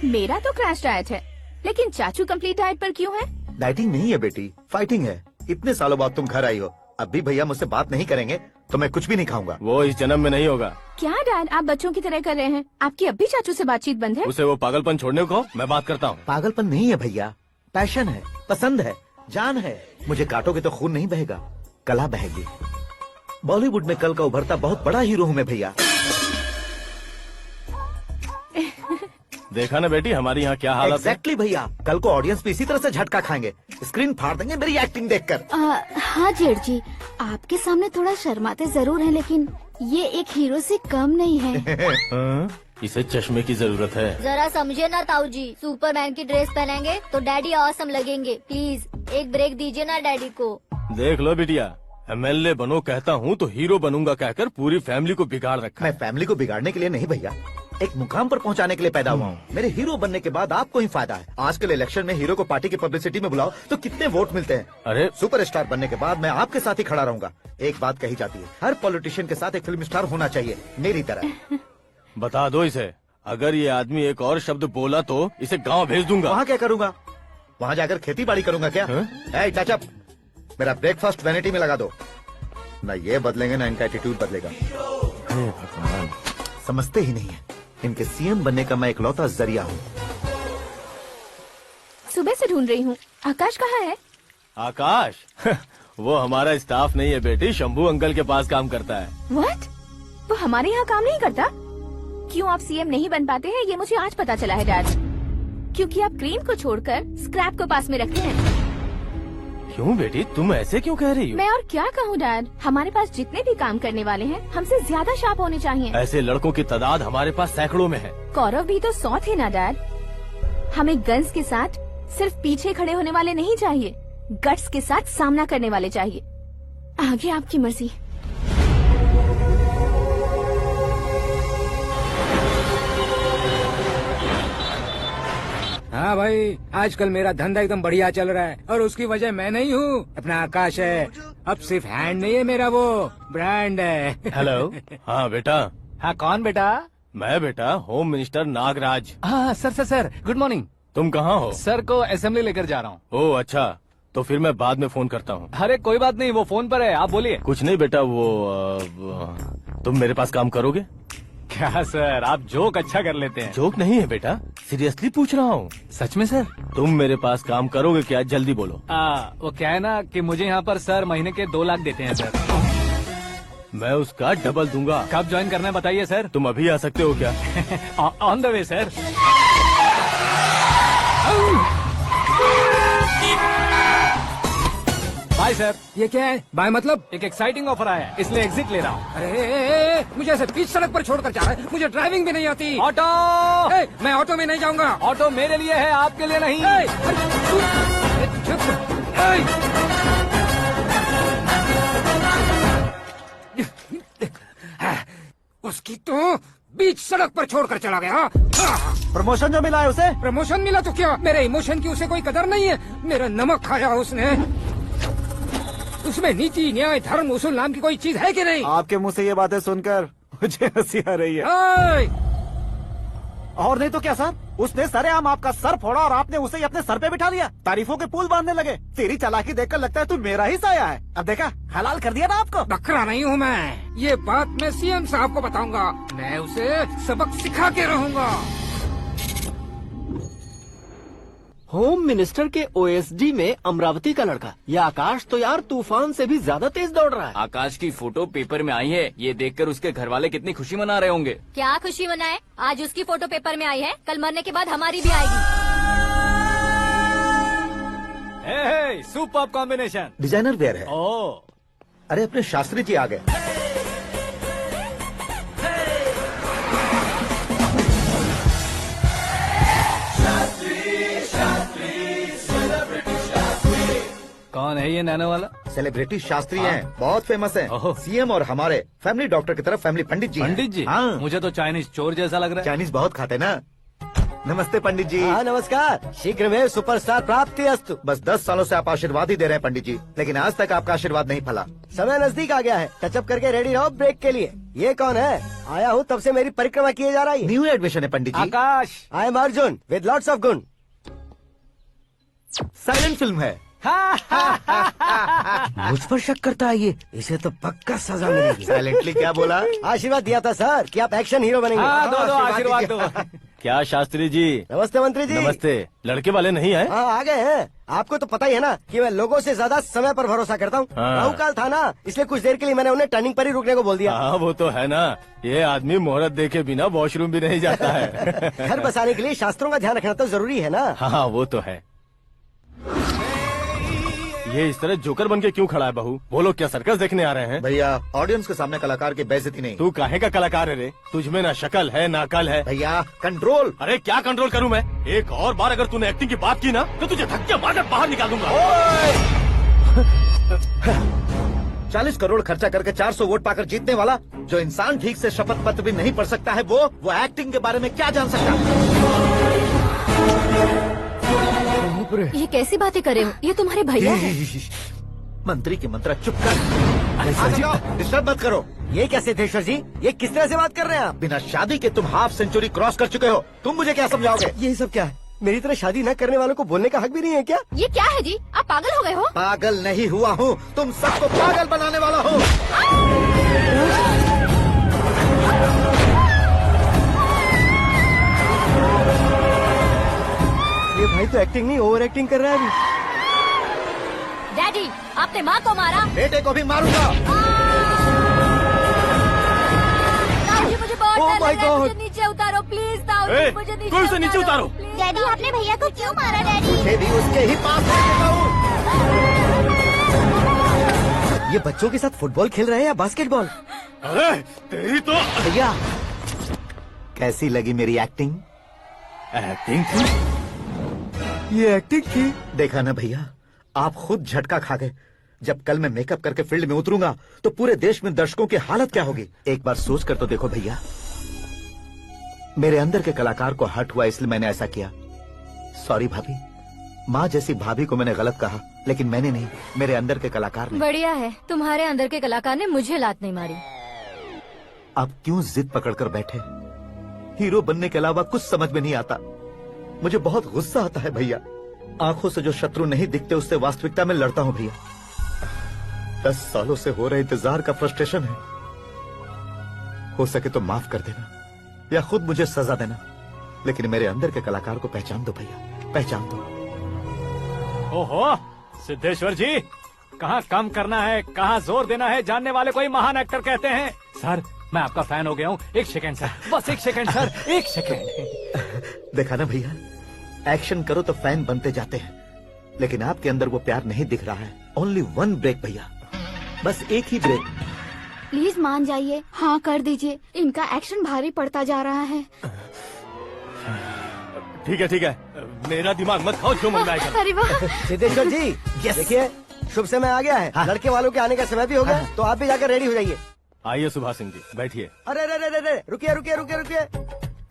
मेरा तो क्रैश डाइट है, लेकिन चाचू कंप्लीट डाइट पर क्यों है? डाइटिंग नहीं है बेटी, फाइटिंग है। इतने सालों बाद तुम घर आई हो, अब भी भैया मुझसे बात नहीं करेंगे तो मैं कुछ भी नहीं खाऊंगा। वो इस जन्म में नहीं होगा। क्या डैड, आप बच्चों की तरह कर रहे हैं? आपकी अब भी चाचू से बातचीत बंद है? उसे वो पागलपन छोड़ने को, मैं बात करता हूँ। पागलपन नहीं है भैया, पैशन है, पसंद है, जान है। मुझे काटोगे तो खून नहीं बहेगा, कला बहेगी। बॉलीवुड में कल का उभरता बहुत बड़ा हीरो हूँ मैं भैया। देखा ना बेटी हमारी यहाँ क्या हालत है। एग्जैक्टली भैया, कल को ऑडियंस भी इसी तरह से झटका खाएंगे, स्क्रीन फाड़ देंगे मेरी एक्टिंग देखकर। हाँ जेठ जी, आपके सामने थोड़ा शर्माते जरूर हैं, लेकिन ये एक हीरो से कम नहीं है। हाँ? इसे चश्मे की जरूरत है। जरा समझे ना ताऊ जी, सुपरमैन की ड्रेस पहनेंगे तो डैडी ऑसम लगेंगे। प्लीज एक ब्रेक दीजिए ना डैडी को। देख लो बिटिया, एमएलए बनो कहता हूँ तो हीरो बनूंगा कहकर पूरी फैमिली को बिगाड़ रखा मैं फैमिली को बिगाड़ने के लिए नहीं भैया, एक मुकाम पर पहुंचाने के लिए पैदा हुआ हूँ। मेरे हीरो बनने के बाद आपको ही फायदा है। आजकल इलेक्शन में हीरो को पार्टी की पब्लिसिटी में बुलाओ तो कितने वोट मिलते हैं। अरे सुपरस्टार बनने के बाद मैं आपके साथ ही खड़ा रहूंगा। एक बात कही जाती है, हर पॉलिटिशियन के साथ एक फिल्म स्टार होना चाहिए, मेरी तरह। बता दो इसे, अगर ये आदमी एक और शब्द बोला तो इसे गांव भेज दूंगा। वहाँ क्या करूँगा? वहाँ जाकर खेती बाड़ी करूँगा क्या? ए चाचा, मेरा ब्रेकफास्ट वैनिटी में लगा दो। न ये बदलेंगे न इनका एटीट्यूड बदलेगा। समझते ही नहीं है, इनके सीएम बनने का मैं इकलौता जरिया हूँ। सुबह से ढूंढ रही हूँ, आकाश कहाँ है? आकाश वो हमारा स्टाफ नहीं है बेटी, शंभू अंकल के पास काम करता है। व्हाट? वो हमारे यहाँ काम नहीं करता? क्यों आप सीएम नहीं बन पाते हैं, ये मुझे आज पता चला है डैड। क्योंकि आप क्रीम को छोड़कर स्क्रैप को पास में रखते हैं। क्यों बेटी, तुम ऐसे क्यों कह रही हो? मैं और क्या कहूँ डैड, हमारे पास जितने भी काम करने वाले हैं हमसे ज्यादा शार्प होने चाहिए। ऐसे लड़कों की तादाद हमारे पास सैकड़ों में है। कौरव भी तो 100 थे ना डैड। हमें गन्स के साथ सिर्फ पीछे खड़े होने वाले नहीं चाहिए, गट्स के साथ सामना करने वाले चाहिए। आगे आपकी मर्जी। हाँ भाई, आजकल मेरा धंधा एकदम बढ़िया चल रहा है और उसकी वजह मैं नहीं हूँ, अपना आकाश है। अब सिर्फ हैंड नहीं है मेरा, वो ब्रांड है। हेलो। हाँ बेटा। हाँ कौन बेटा? मैं बेटा होम मिनिस्टर नागराज। हाँ सर गुड मॉर्निंग। तुम कहाँ हो? सर को असेंबली लेकर जा रहा हूँ। ओह अच्छा, तो फिर मैं बाद में फोन करता हूँ। अरे कोई बात नहीं, वो फोन पर है, आप बोलिए। कुछ नहीं बेटा, तुम मेरे पास काम करोगे? क्या सर, आप जोक अच्छा कर लेते हैं। जोक नहीं है बेटा, सीरियसली पूछ रहा हूँ। सच में सर? तुम मेरे पास काम करोगे क्या? जल्दी बोलो। वो क्या है ना कि मुझे यहाँ पर सर महीने के 2 लाख देते हैं सर। मैं उसका डबल दूंगा। कब ज्वाइन करना है बताइए सर। तुम अभी आ सकते हो क्या? On the way sir. Bye sir. ये क्या है? बाय मतलब? एक एक्साइटिंग ऑफर आया है, इसलिए एग्जिट ले रहा हूँ। अरे मुझे ऐसे बीच सड़क पर छोड़कर जा रहा है, मुझे ड्राइविंग भी नहीं आती। ऑटो। मैं ऑटो में नहीं जाऊंगा। ऑटो मेरे लिए है, आपके लिए नहीं। उसकी तो बीच सड़क पर छोड़कर चला गया। प्रमोशन जो मिला है उसे? प्रमोशन मिला तो क्या, मेरे इमोशन की उसे कोई कदर नहीं है। मेरा नमक खाया उसने। उसमें नीति न्याय धर्म उसूल नाम की कोई चीज है कि नहीं? आपके मुंह से ये बातें सुनकर मुझे हंसी आ रही है। और नहीं तो क्या सर, उसने सरेआम आपका सर फोड़ा और आपने उसे ही अपने सर पे बिठा लिया। तारीफों के पुल बांधने लगे। तेरी चालाकी देखकर लगता है तू मेरा ही साया है। अब देखा, हलाल कर दिया ना आपको। बकरा नहीं हूँ मैं, ये बात मैं सीएम साहब को बताऊंगा। मैं उसे सबक सिखा के रहूंगा। होम मिनिस्टर के ओएसडी में अमरावती का लड़का, ये आकाश तो यार तूफान से भी ज्यादा तेज दौड़ रहा है। आकाश की फोटो पेपर में आई है, ये देखकर उसके घर वाले कितनी खुशी मना रहे होंगे। क्या खुशी मनाए, आज उसकी फोटो पेपर में आई है, कल मरने के बाद हमारी भी आएगी। Super combination. डिजाइनर वेयर है। ओह, अरे अपने शास्त्री जी आ गए। कौन है ये नैनो वाला? सेलिब्रिटी शास्त्री हैं, बहुत फेमस हैं। ओहो। सीएम और हमारे फैमिली डॉक्टर की तरफ फैमिली पंडित जी हैं। पंडित जी, हाँ, मुझे तो चाइनीज चोर जैसा लग रहा है। चाइनीज बहुत खाते ना। नमस्ते पंडित जी। हाँ नमस्कार, शीघ्र में सुपरस्टार प्राप्ति अस्तु। बस 10 सालों से आप आशीर्वाद ही दे रहे हैं पंडित जी, लेकिन आज तक आपका आशीर्वाद नहीं फला। समय नजदीक आ गया है, टचअप करके रेडी रहो ब्रेक के लिए। ये कौन है? आया हूँ तब से मेरी परिक्रमा किए जा रही है। न्यू एडमिशन है Pandit ji. Akash. I am Arjun with lots of गुण। साइलेंट फिल्म है। मुझ पर शक करता है ये, इसे तो पक्का सजा मिलेगी। साइलेंटली क्या बोला? आशीर्वाद दिया था सर कि आप एक्शन हीरो बनेंगे। हाँ, दो आशीर्वाद दो। क्या शास्त्री जी? नमस्ते मंत्री जी। नमस्ते। लड़के वाले नहीं आए? हाँ आ गए हैं। आपको तो पता ही है ना कि मैं लोगों से ज्यादा समय पर भरोसा करता हूँ। हाँ। राहु काल था ना, इसलिए कुछ देर के लिए मैंने उन्हें टर्निंग पर ही रुकने को बोल दिया। हाँ वो तो है ना, ये आदमी मुहूर्त देखे बिना वॉशरूम भी नहीं जाता है। घर बसाने के लिए शास्त्रों का ध्यान रखना तो जरूरी है ना। हाँ वो तो है। ये इस तरह जोकर बन के क्यों खड़ा है बहू? वो लोग क्या सर्कस देखने आ रहे हैं? भैया ऑडियंस के सामने कलाकार की बेइज्जती नहीं। तू काहे का कलाकार है रे? तुझमें ना शक्ल है ना अकल है। भैया कंट्रोल। अरे क्या कंट्रोल करूं मैं? एक और बार अगर तूने एक्टिंग की बात की ना तो तुझे धक्के मारकर बाहर निकाल दूंगा। 40 करोड़ खर्चा करके 400 वोट पाकर जीतने वाला, जो इंसान ठीक से शपथ पत्र भी नहीं पढ़ सकता है, वो एक्टिंग के बारे में क्या जान सकता है? ये कैसी बातें कर रहे हो? ये तुम्हारे भैया है। मंत्री की मंत्रा चुप कर। डिस्टर्ब मत करो। ये क्या सिद्धेश्वर जी, ये किस तरह से बात कर रहे हैं आप? बिना शादी के तुम हाफ सेंचुरी क्रॉस कर चुके हो, तुम मुझे क्या समझाओगे? ये सब क्या है? मेरी तरह शादी न करने वालों को बोलने का हक भी नहीं है क्या? ये क्या है जी? आप पागल हो गए हो? पागल नहीं हुआ हूँ, तुम सबको पागल बनाने वाला हूँ। ये भाई तो एक्टिंग नहीं ओवर एक्टिंग कर रहा है अभी। डैडी, आपने माँ को मारा। बेटे को भी मारूंगा। ताऊ जी, मुझे बहुत Oh डर my लग रहा है। God! मुझे नीचे उतारो प्लीज। ताऊ जी, ए, मुझे कोई उसे नीचे उतारो। please। डैडी आपने भैया को क्यों मारा डैडी? मुझे भी उसके ही पास लेके जाऊं। ये बच्चों के साथ फुटबॉल खेल रहे हैं या बास्केटबॉल? अरे तेरी तो भैया कैसी लगी मेरी एक्टिंग? एक्टिंग थी। ये एक्टिंग थी। देखा ना भैया, आप खुद झटका खा गए। जब कल मैं मेकअप करके फील्ड में उतरूंगा तो पूरे देश में दर्शकों की हालत क्या होगी? एक बार सोच कर तो देखो भैया। मेरे अंदर के कलाकार को हर्ट हुआ इसलिए मैंने ऐसा किया। सॉरी भाभी। माँ जैसी भाभी को मैंने गलत कहा, लेकिन मैंने नहीं, मेरे अंदर के कलाकार ने। बढ़िया है, तुम्हारे अंदर के कलाकार ने मुझे लात नहीं मारी। आप क्यों जिद पकड़कर बैठे? हीरो बनने के अलावा कुछ समझ में नहीं आता। मुझे बहुत गुस्सा आता है भैया। आंखों से जो शत्रु नहीं दिखते उससे वास्तविकता में लड़ता हूँ भैया। 10 सालों से हो रहे इंतजार का फ्रस्ट्रेशन है। हो सके तो माफ कर देना या खुद मुझे सजा देना, लेकिन मेरे अंदर के कलाकार को पहचान दो भैया, पहचान दो। ओहो सिद्धेश्वर जी, कहाँ कम करना है कहाँ जोर देना है, जानने वाले को ही महान एक्टर कहते हैं। सर मैं आपका फैन हो गया हूँ। एक सेकंड सर, बस एक सेकंड सर, एक सेकंड। देखा ना भैया, एक्शन करो तो फैन बनते जाते हैं, लेकिन आपके अंदर वो प्यार नहीं दिख रहा है। ओनली 1 ब्रेक भैया, बस एक ही ब्रेक। प्लीज मान जाइए, हाँ कर दीजिए। इनका एक्शन भारी पड़ता जा रहा है। ठीक है, मेरा दिमाग मत खाओ, जो मन में आएगा। अरे वाह! सिद्धेश्वर जी देखिए, शुभ समय आ गया है। हाँ। लड़के वालों के आने का समय भी हो गया, तो आप भी जाकर रेडी हो जाइए। आइए सुभाष सिंह जी, बैठिए। अरे रे रुकिए।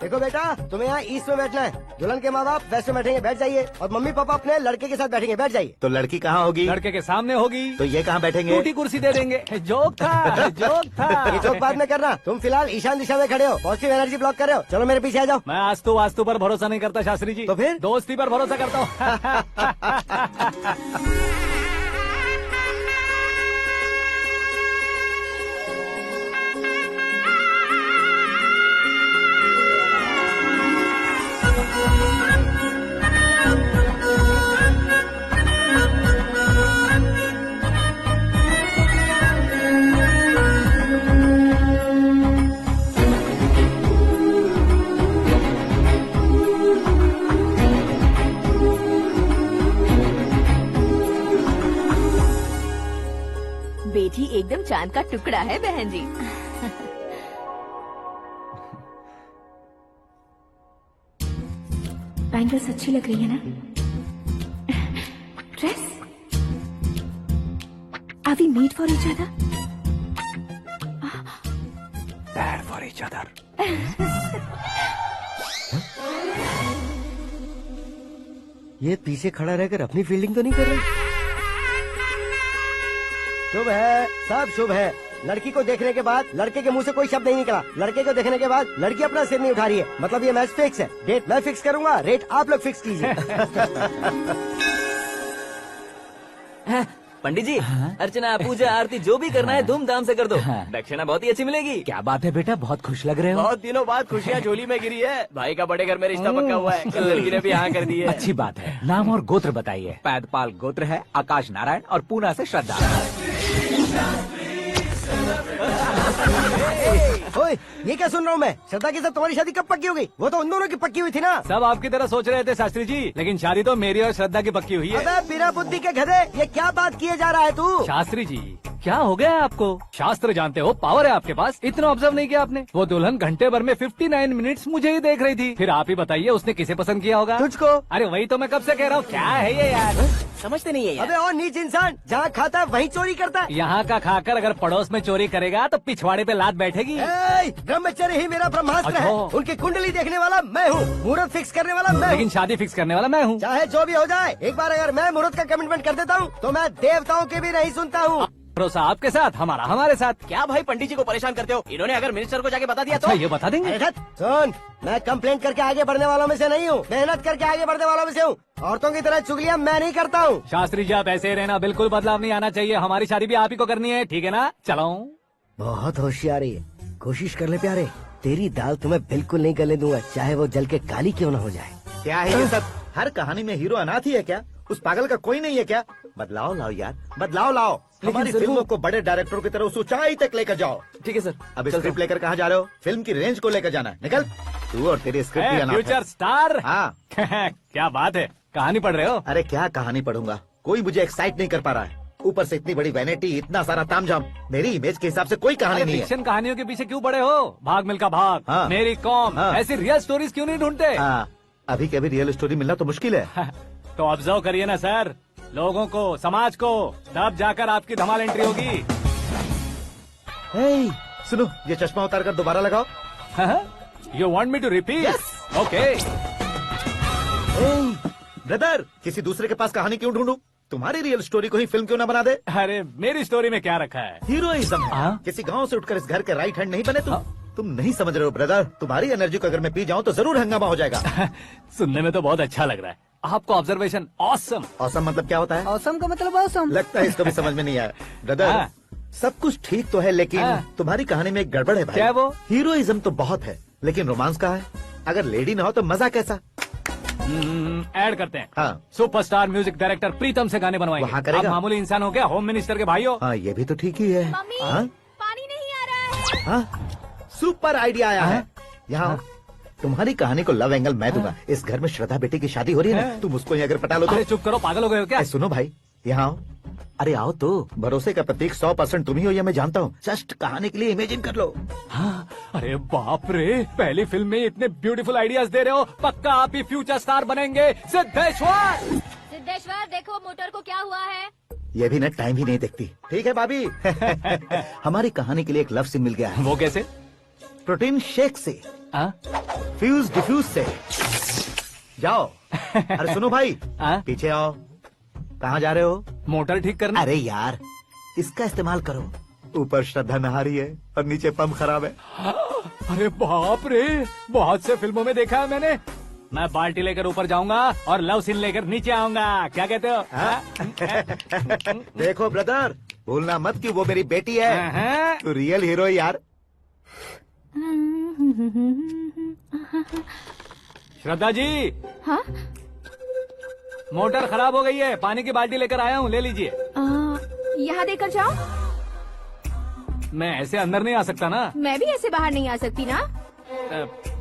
देखो बेटा, तुम्हें यहाँ ईस्ट में बैठना है। दुल्हन के माँ बाप वेस्ट में बैठेंगे, बैठ जाइए। और मम्मी पापा अपने लड़के के साथ बैठेंगे, बैठ जाइए। तो लड़की कहाँ होगी? लड़के के सामने होगी। तो ये कहाँ बैठेंगे? टूटी कुर्सी दे देंगे। जोक था, जोक ये था। चौक बाद में करना। तुम फिलहाल ईशान दिशा में खड़े हो, पॉजिटिव एनर्जी ब्लॉक कर रहे हो। चलो मेरे पीछे आ जाओ। मैं आस्तु वास्तु पर भरोसा नहीं करता शास्त्री जी। तो फिर? दोस्ती पर भरोसा करता हूँ। बेटी एकदम चांद का टुकड़ा है बहन जी। बैंगल्स अच्छी लग रही है ना? Dress Are we made for each other? Bad for each other. ये पीछे खड़ा रहकर अपनी फील्डिंग तो नहीं कर रहा? शुभ है, सब शुभ है। लड़की को देखने के बाद लड़के के मुंह से कोई शब्द नहीं निकला। लड़के को देखने के बाद लड़की अपना सिर नहीं उठा रही है। मतलब ये मैच फिक्स है। डेट मैं फिक्स करूंगा, रेट आप लोग फिक्स कीजिए। पंडित जी, अर्चना, पूजा, आरती जो भी करना है धूमधाम से कर दो। दक्षिणा बहुत ही अच्छी मिलेगी। क्या बात है बेटा, बहुत खुश लग रहे हो। बहुत दिनों बाद खुशियाँ झोली में गिरी है। भाई का बड़े घर में रिश्ता पक्का हुआ है। कल लड़की ने भी हाँ कर दी है। अच्छी बात है। नाम और गोत्र बताइए। पैदपाल गोत्र है, आकाश नारायण, और पूना से श्रद्धा। ओए, ये क्या सुन रहा हूँ मैं? श्रद्धा के साथ तुम्हारी शादी कब पक्की हो गई? वो तो उन दोनों की पक्की हुई थी ना। सब आपकी तरह सोच रहे थे शास्त्री जी, लेकिन शादी तो मेरी और श्रद्धा की पक्की हुई है। अबे बिना बुद्धि के गधे, ये क्या बात किए जा रहा है तू? शास्त्री जी, क्या हो गया है आपको? शास्त्र जानते हो, पावर है आपके पास। इतना ऑब्जर्व नहीं किया आपने? वो दुल्हन घंटे भर में 59 मिनट्स मुझे ही देख रही थी। फिर आप ही बताइए उसने किसे पसंद किया होगा? तुझको। अरे वही तो मैं कब से कह रहा हूँ, क्या है ये यार? समझते नहीं है यार। अबे और नीच इंसान, जहाँ खाता है वहीं चोरी करता है। यहाँ का खाकर अगर पड़ोस में चोरी करेगा तो पिछवाड़े पे लात बैठेगी। ब्रह्मचर्य ही मेरा ब्रह्मास्त्र है। अच्छा। उनकी कुंडली देखने वाला मैं हूँ, मुहूर्त फिक्स करने वाला मैं हूँ। लेकिन शादी फिक्स करने वाला मैं हूँ। चाहे जो भी हो जाए, एक बार अगर मैं मुहूर्त का कमिटमेंट कर देता हूँ तो मैं देवताओं के भी नहीं सुनता हूँ। भरोसा आपके साथ, हमारा हमारे साथ। क्या भाई पंडित जी को परेशान करते हो? इन्होंने अगर मिनिस्टर को जाके बता दिया तो? अच्छा, ये बता देंगे? अरे धत, सुन, मैं कंप्लेंट करके आगे बढ़ने वालों में से नहीं हूँ, मेहनत करके आगे बढ़ने वालों में से हूँ। औरतों की तरह चुगलियाँ मैं नहीं करता हूँ। शास्त्री जी, आप ऐसे ही रहना, बिल्कुल बदलाव नहीं आना चाहिए। हमारी शादी भी आप ही को करनी है, ठीक है ना? चलो। बहुत होशियारी है, कोशिश कर ले प्यारे। तेरी दाल तुम्हें बिल्कुल नहीं गले दूंगा, चाहे वो जल के काली क्यों न हो जाए। क्या है ये सब? हर कहानी में हीरो अनाथ ही है क्या? उस पागल का कोई नहीं है क्या? बदलाव लाओ यार, बदलाव लाओ। हमारी फिल्मों को बड़े डायरेक्टरों की तरह उस ऊंचाई तक लेकर जाओ। ठीक है सर। अब स्क्रिप्ट लेकर कहाँ जा रहे हो? फिल्म की रेंज को लेकर जाना है। निकल तू और तेरी स्क्रिप्ट भी अनाथ है। Future star. हाँ। क्या बात है, कहानी पढ़ रहे हो? अरे क्या कहानी पढ़ूंगा, कोई मुझे एक्साइट नहीं कर पा रहा है। ऊपर से इतनी बड़ी वैनिटी, इतना सारा तामझाम। मेरी इमेज के हिसाब से कोई कहानी नहीं है। फिक्शन कहानियों के पीछे क्यों पड़े हो? भाग मिल्खा भाग, हाँ। मेरी कॉम, हाँ। ऐसी रियल स्टोरीज क्यों नहीं ढूंढते? हाँ, अभी कभी रियल स्टोरी मिलना तो मुश्किल है। तो ऑब्जर्व करिए ना सर, लोगों को, समाज को, तब जाकर आपकी धमाल एंट्री होगी। सुनो, ये चश्मा उतार कर दोबारा लगाओ। You want me to repeat? Okay. Brother, किसी दूसरे के पास कहानी क्यों ढूंढूं? तुम्हारी रियल स्टोरी को ही फिल्म क्यों ना बना दे? अरे मेरी स्टोरी में क्या रखा है? हीरोइज्म है। हाँ? किसी गांव से उठकर इस घर के राइट हैंड नहीं बने तुम। तुम नहीं समझ रहे हो ब्रदर, तुम्हारी एनर्जी को अगर मैं पी जाऊं तो जरूर हंगामा हो जाएगा। सुनने में तो बहुत अच्छा लग रहा है। आपको ऑब्जर्वेशन ऑसम। औसम मतलब क्या होता है? औसम का मतलब औसम। लगता है इसको भी समझ में नहीं आया। ब्रदर, हाँ। सब कुछ ठीक तो है, लेकिन हाँ। तुम्हारी कहानी में एक गड़बड़ है भाई। क्या है वो? हीरोइज्म तो बहुत है, लेकिन रोमांस कहाँ है? अगर लेडी ना हो तो मजा कैसा? ऐड करते हैं। हाँ। सुपरस्टार म्यूजिक डायरेक्टर प्रीतम से गाने बनवाएंगे। वहाँ करेगा? आप मामूली इंसान हो क्या? होम मिनिस्टर के भाई हो। हाँ, ये भी तो ठीक ही है। मम्मी, हाँ? पानी नहीं आ रहा है। हाँ? सुपर आइडिया आया है। यहाँ तुम्हारी कहानी को लव एंगल मैं दूंगा। इस घर में श्रद्धा बेटी की शादी हो रही है ना, तुम उसको ही अगर पटा लो तो। अरे चुप करो, पागल हो गए हो क्या? सुनो भाई, यहाँ आओ। अरे आओ तो, भरोसे का प्रतीक 100% तुम ही हो, ये मैं जानता हूँ। जस्ट कहानी के लिए इमेजिन कर लो। हाँ, अरे बाप रे, पहली फिल्म में इतने ब्यूटीफुल आइडियाज दे रहे हो, पक्का आप ही फ्यूचर स्टार बनेंगे। सिद्धेश्वर, सिद्धेश्वर देखो मोटर को क्या हुआ है। ये भी ना टाइम ही नहीं देखती। ठीक है भाभी। हमारी कहानी के लिए एक लव सीन मिल गया है। वो कैसे? प्रोटीन शेक से, फ्यूज डिफ्यूज से। जाओ। अरे सुनो भाई, पीछे आओ। कहाँ जा रहे हो? मोटर ठीक करना। अरे यार, इसका इस्तेमाल करो। ऊपर श्रद्धा नहा रही है और नीचे पंप खराब है। अरे बाप रे, बहुत से फिल्मों में देखा है मैंने। मैं बाल्टी लेकर ऊपर जाऊंगा और लव सीन लेकर नीचे आऊंगा। क्या कहते हो? देखो ब्रदर, भूलना मत कि वो मेरी बेटी है। तू रियल हीरो यार। श्रद्धा जी, हाँ? मोटर खराब हो गई है, पानी की बाल्टी लेकर आया हूँ, ले लीजिए। यहाँ देकर जाओ। मैं ऐसे अंदर नहीं आ सकता ना। मैं भी ऐसे बाहर नहीं आ सकती ना।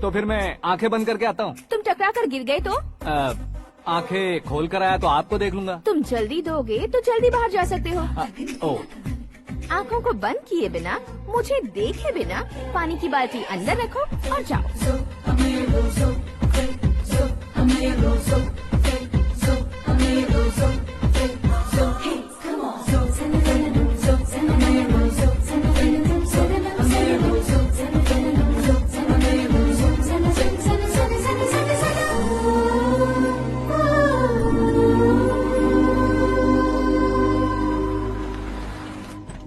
तो फिर मैं आंखें बंद करके आता हूँ। तुम टकरा कर गिर गए तो? आंखें खोल कर आया तो आपको देख लूंगा। तुम जल्दी दोगे तो जल्दी बाहर जा सकते हो। ओ, आँखों को बंद किए बिना, मुझे देखे बिना पानी की बाल्टी अंदर रखो और जाओ।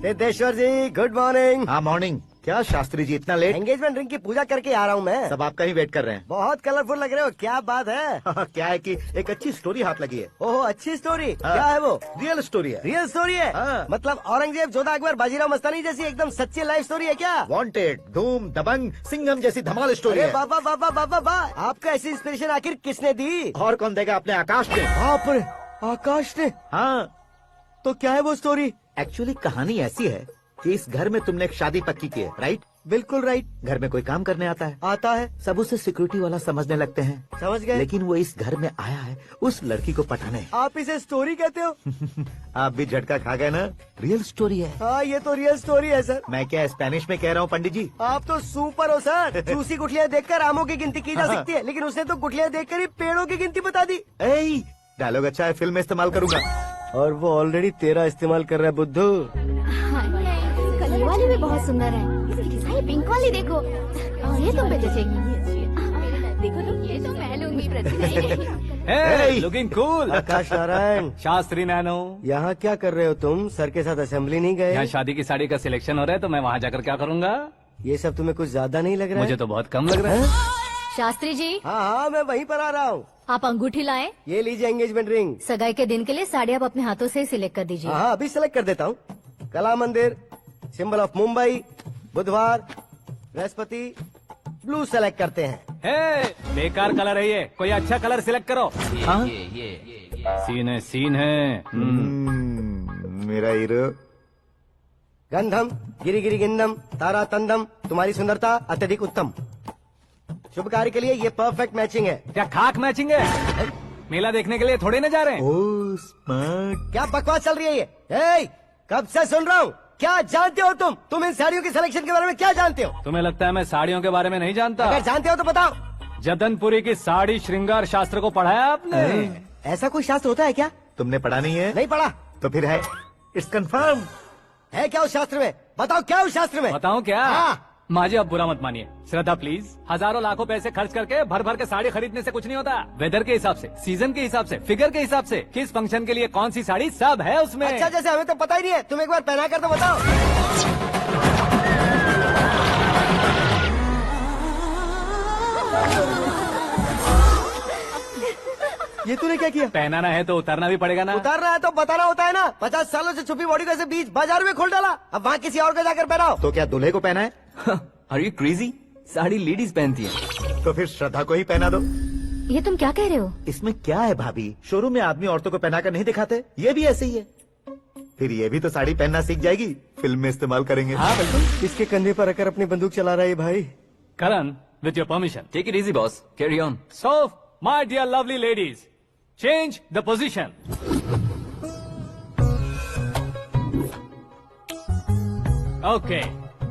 सिद्धेश्वर जी गुड मॉर्निंग। हाँ मॉर्निंग। क्या शास्त्री जी इतना लेट? एंगेजमेंट रिंग की पूजा करके आ रहा हूँ मैं। सब आपका ही वेट कर रहे हैं। बहुत कलरफुल लग रहे हो, क्या बात है? क्या है कि एक अच्छी स्टोरी हाथ लगी है। ओहो अच्छी स्टोरी, हाँ। क्या है वो? रियल स्टोरी है। रियल स्टोरी है? हाँ। मतलब औरंगजेब, जोधा अकबर, बाजीराव मस्तानी जैसी एकदम सच्ची लाइफ स्टोरी है क्या? वांटेड, धूम, दबंग, सिंघम जैसी धमाल स्टोरी अरे है। बाबा बाबा बाबा बा, आपका ऐसी इंस्पिरेशन आखिर किसने दी? और कौन देगा? अपने आकाश ने। बाप रे, आकाश ने? हाँ, तो क्या है वो स्टोरी? एक्चुअली कहानी ऐसी है कि इस घर में तुमने एक शादी पक्की की है, राइट? बिल्कुल राइट। घर में कोई काम करने आता है, आता है, सब उसे सिक्योरिटी वाला समझने लगते हैं। समझ गए। लेकिन वो इस घर में आया है उस लड़की को पटाने। आप इसे स्टोरी कहते हो? आप भी झटका खा गए ना? रियल स्टोरी है। हाँ ये तो रियल स्टोरी है सर। मैं क्या स्पेनिश में कह रहा हूँ पंडित जी? आप तो सुपर हो सर। चूसी गुठलियाँ देखकर आमों की गिनती की जा हाँ। सकती है, लेकिन उसने तो गुठलियाँ देखकर ही पेड़ों की गिनती बता दी। डायलॉग अच्छा है, फिल्म में इस्तेमाल करूंगा। और वो ऑलरेडी तेरा इस्तेमाल कर रहा है बुद्धू। कलर वाली भी बहुत सुंदर है। इसकी डिजाइन पिंक वाली देखो, और ये तुम पे जचेगी। देखो तो ये तो मैं लूंगी Hey, looking cool. आकाश नारायण, शास्त्री नैनो। यहाँ क्या कर रहे हो तुम? सर के साथ असेंबली नहीं यहाँ गए? शादी की साड़ी का सिलेक्शन हो रहा है तो मैं वहाँ जाकर क्या करूँगा? ये सब तुम्हें कुछ ज्यादा नहीं लग रहा मुझे है? तो बहुत कम लग रहा है। शास्त्री जी, हाँ हाँ मैं वहीं पर आ रहा हूँ। आप अंगूठी लाएं। ये लीजिए एंगेजमेंट रिंग। सगाई के दिन के लिए साड़ी आप अपने हाथों से सिलेक्ट कर दीजिए। हाँ अभी सेलेक्ट कर देता हूँ। कला मंदिर, सिंबल ऑफ मुंबई, बुधवार, बृहस्पति, ब्लू सेलेक्ट करते हैं। हे, बेकार कलर है ये, कोई अच्छा कलर सिलेक्ट करो। हाँ? सीन है। मेरा हीरो। गंधम, गिरी गिरी गिंदम, तारा तंदम, तुम्हारी सुंदरता अत्यधिक उत्तम। शुभ कार्य के लिए ये परफेक्ट मैचिंग है। क्या खाक मैचिंग है? मेला देखने के लिए थोड़े न जा रहे हैं। Oh smart. क्या बकवास चल रही है ये? ए, कब से सुन रहा हूँ। क्या जानते हो तुम इन साड़ियों की सिलेक्शन के बारे में क्या जानते हो? तुम्हें लगता है मैं साड़ियों के बारे में नहीं जानता? अगर जानते हो तो बताओ। जदनपुरी की साड़ी श्रृंगार शास्त्र को पढ़ा है आपने? ऐसा कोई शास्त्र होता है क्या? तुमने पढ़ा नहीं है? नहीं पढ़ा। तो फिर है, इट्स कंफर्म। है क्या उस शास्त्र में? बताओ क्या उस शास्त्र में? बताऊं क्या? हाँ। माजी अब बुरा मत मानिए। श्रद्धा प्लीज, हजारों लाखों पैसे खर्च करके भर भर के साड़ी खरीदने से कुछ नहीं होता। वेदर के हिसाब से, सीजन के हिसाब से, फिगर के हिसाब से, किस फंक्शन के लिए कौन सी साड़ी, सब है उसमें। अच्छा जैसे हमें तो पता ही नहीं है, तुम एक बार पहना कर तो बताओ। ये तूने क्या किया? पहनाना है तो उतारना भी पड़ेगा ना। उतारना है तो बताना होता है ना। 50 सालों से छुपी बॉडी को ऐसे बीच बाजार में खोल डाला, अब वहाँ किसी और को जाकर पहनाओ। तो क्या दूल्हे को पहना है? Are you crazy? Sari ladies पहनती है। तो फिर श्रद्धा को ही पहना दो। ये तुम क्या कह रहे हो? इसमें क्या है भाभी? शोरूम में आदमी औरतों को पहनाकर नहीं दिखाते, ये भी ऐसे ही है। फिर ये भी तो साड़ी पहनना सीख जाएगी, फिल्म में इस्तेमाल करेंगे। हाँ बिल्कुल। इसके कंधे पर रखकर अपनी बंदूक चला रहा है ये भाई। Karan, with your permission. Take it easy boss, carry on. So my dear lovely ladies, change the position. Okay,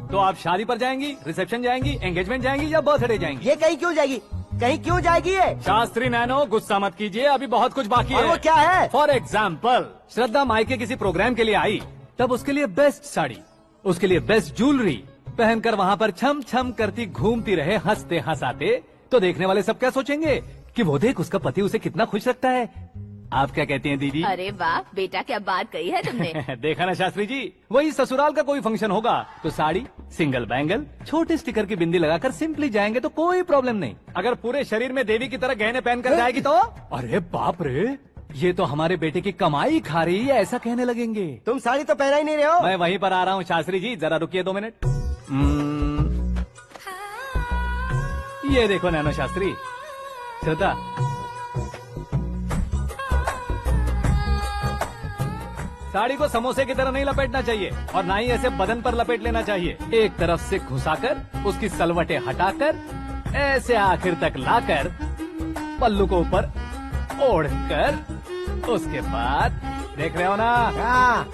तो आप शादी पर जाएंगी, रिसेप्शन जाएंगी, एंगेजमेंट जाएंगी या बर्थडे जाएंगी? ये कहीं क्यों जाएगी? कहीं क्यों जाएगी ये? शास्त्री नैनो, गुस्सा मत कीजिए, अभी बहुत कुछ बाकी और है। वो क्या है? फॉर एग्जाम्पल, श्रद्धा मायके किसी प्रोग्राम के लिए आई, तब उसके लिए बेस्ट साड़ी, उसके लिए बेस्ट ज्वेलरी पहनकर वहाँ पर छम छम करती घूमती रहे हंसते हंसाते, तो देखने वाले सब क्या सोचेंगे कि वो देख उसका पति उसे कितना खुश रखता है। आप क्या कहती हैं दीदी? अरे वाह बेटा, क्या बात कही है तुमने। देखा ना शास्त्री जी, वही ससुराल का कोई फंक्शन होगा तो साड़ी, सिंगल बैंगल, छोटे स्टिकर की बिंदी लगाकर सिंपली जाएंगे तो कोई प्रॉब्लम नहीं। अगर पूरे शरीर में देवी की तरह गहने पहनकर जाएगी तो अरे बाप रे, ये तो हमारे बेटे की कमाई खा रही है, ऐसा कहने लगेंगे। तुम साड़ी तो पहना ही नहीं रहे हो। मैं वहीं पर आ रहा हूँ शास्त्री जी, जरा रुकिए 2 मिनट। ये देखो नैनो शास्त्री, श्रद्धा, साड़ी को समोसे की तरह नहीं लपेटना चाहिए और ना ही ऐसे बदन पर लपेट लेना चाहिए। एक तरफ से घुसाकर, उसकी सलवटें हटाकर, ऐसे आखिर तक लाकर, पल्लू को ऊपर ओढ़कर, उसके बाद देख रहे हो ना,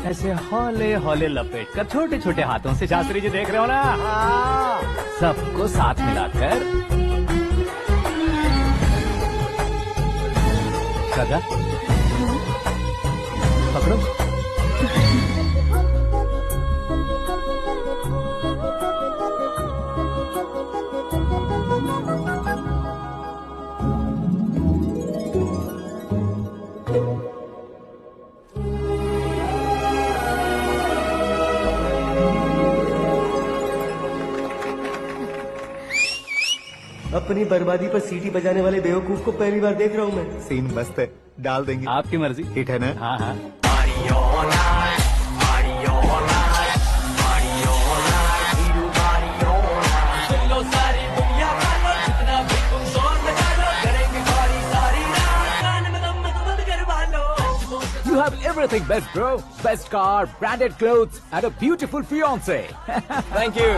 ऐसे हौले हौले लपेट कर छोटे छोटे हाथों से, शास्त्री जी देख रहे हो ना, सबको साथ मिलाकर, श्रद्धा पकड़ो। अपनी बर्बादी पर सीटी बजाने वाले बेवकूफ को पहली बार देख रहा हूँ मैं। सीन मस्त है, डाल देंगे। आपकी मर्जी। हिट है ना? हाँ हाँ। You have everything best, bro. Best car, branded clothes, and a beautiful fiance. Thank you.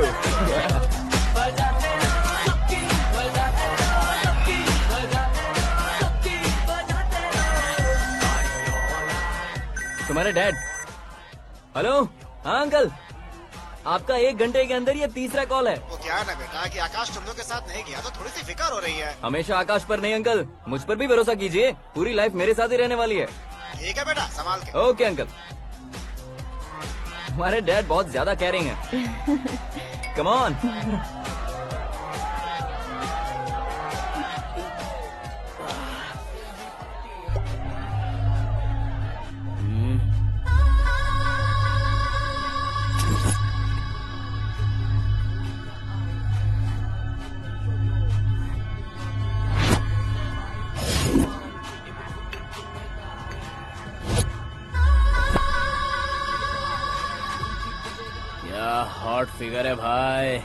तुम्हारे डैड। हेलो। हाँ अंकल, आपका 1 घंटे के अंदर ये तीसरा कॉल है। वो क्या है ना बेटा कि आकाश तुम लोग के साथ नहीं गया तो थोड़ी सी फिक्र हो रही है। हमेशा आकाश पर नहीं अंकल, मुझ पर भी भरोसा कीजिए, पूरी लाइफ मेरे साथ ही रहने वाली है। ठीक है बेटा, संभाल के। Okay uncle. हमारे डैड बहुत ज्यादा केयरिंग है। Come on. क्या हॉट फिगर है भाई।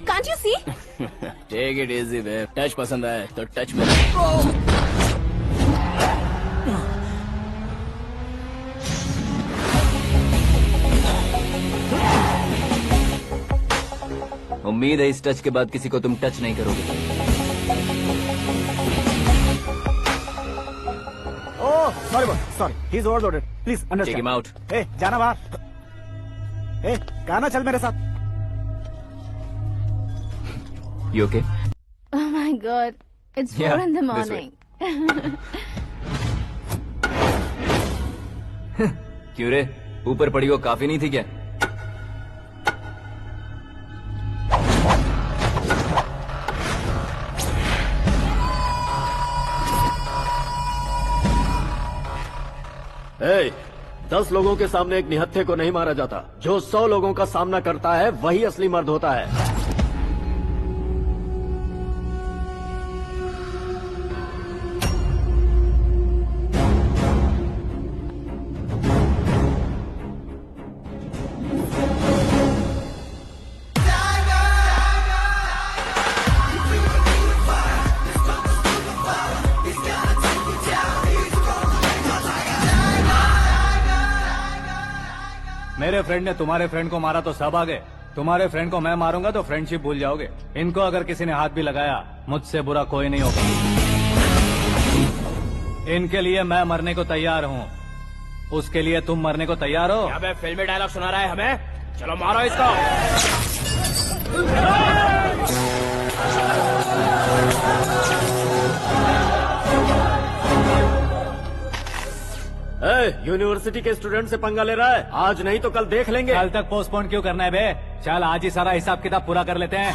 Can't you see? Take it easy बे। टच पसंद है तो टच में। उम्मीद है इस टच के बाद किसी को तुम टच नहीं करोगे। Oh, sorry. He's overloaded. Please understand. Take him out. Hey, जाना बाहर। Hey, गाना चल मेरे साथ। You okay? Oh my God, it's 4 Yeah, in the this way. morning. क्यों रे, ऊपर पड़ी वो काफी नहीं थी क्या? ए, 10 लोगों के सामने एक निहत्थे को नहीं मारा जाता। जो 100 लोगों का सामना करता है वही असली मर्द होता है। मेरे फ्रेंड ने तुम्हारे फ्रेंड को मारा तो सब आ गए। तुम्हारे फ्रेंड को मैं मारूंगा तो फ्रेंडशिप भूल जाओगे। इनको अगर किसी ने हाथ भी लगाया, मुझसे बुरा कोई नहीं होगा। इनके लिए मैं मरने को तैयार हूँ, उसके लिए तुम मरने को तैयार हो? अबे फिल्मी डायलॉग सुना रहा है हमें। चलो मारो इसको। यूनिवर्सिटी के स्टूडेंट से पंगा ले रहा है। आज नहीं तो कल देख लेंगे। कल तक पोस्टपोन क्यों करना है बे? चल आज ही सारा हिसाब किताब पूरा कर लेते हैं।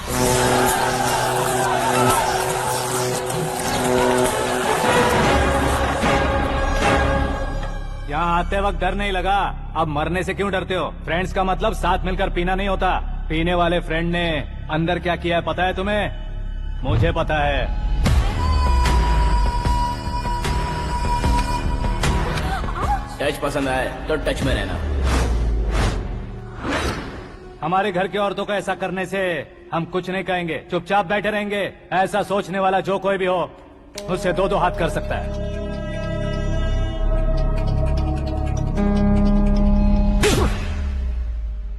यहाँ आते वक्त डर नहीं लगा, अब मरने से क्यों डरते हो? फ्रेंड्स का मतलब साथ मिलकर पीना नहीं होता। पीने वाले फ्रेंड ने अंदर क्या किया है पता है तुम्हें? मुझे पता है। टच पसंद आए तो टच में रहना। हमारे घर की औरतों का ऐसा करने से हम कुछ नहीं कहेंगे, चुपचाप बैठे रहेंगे। ऐसा सोचने वाला जो कोई भी हो, उससे 2-2 हाथ कर सकता है।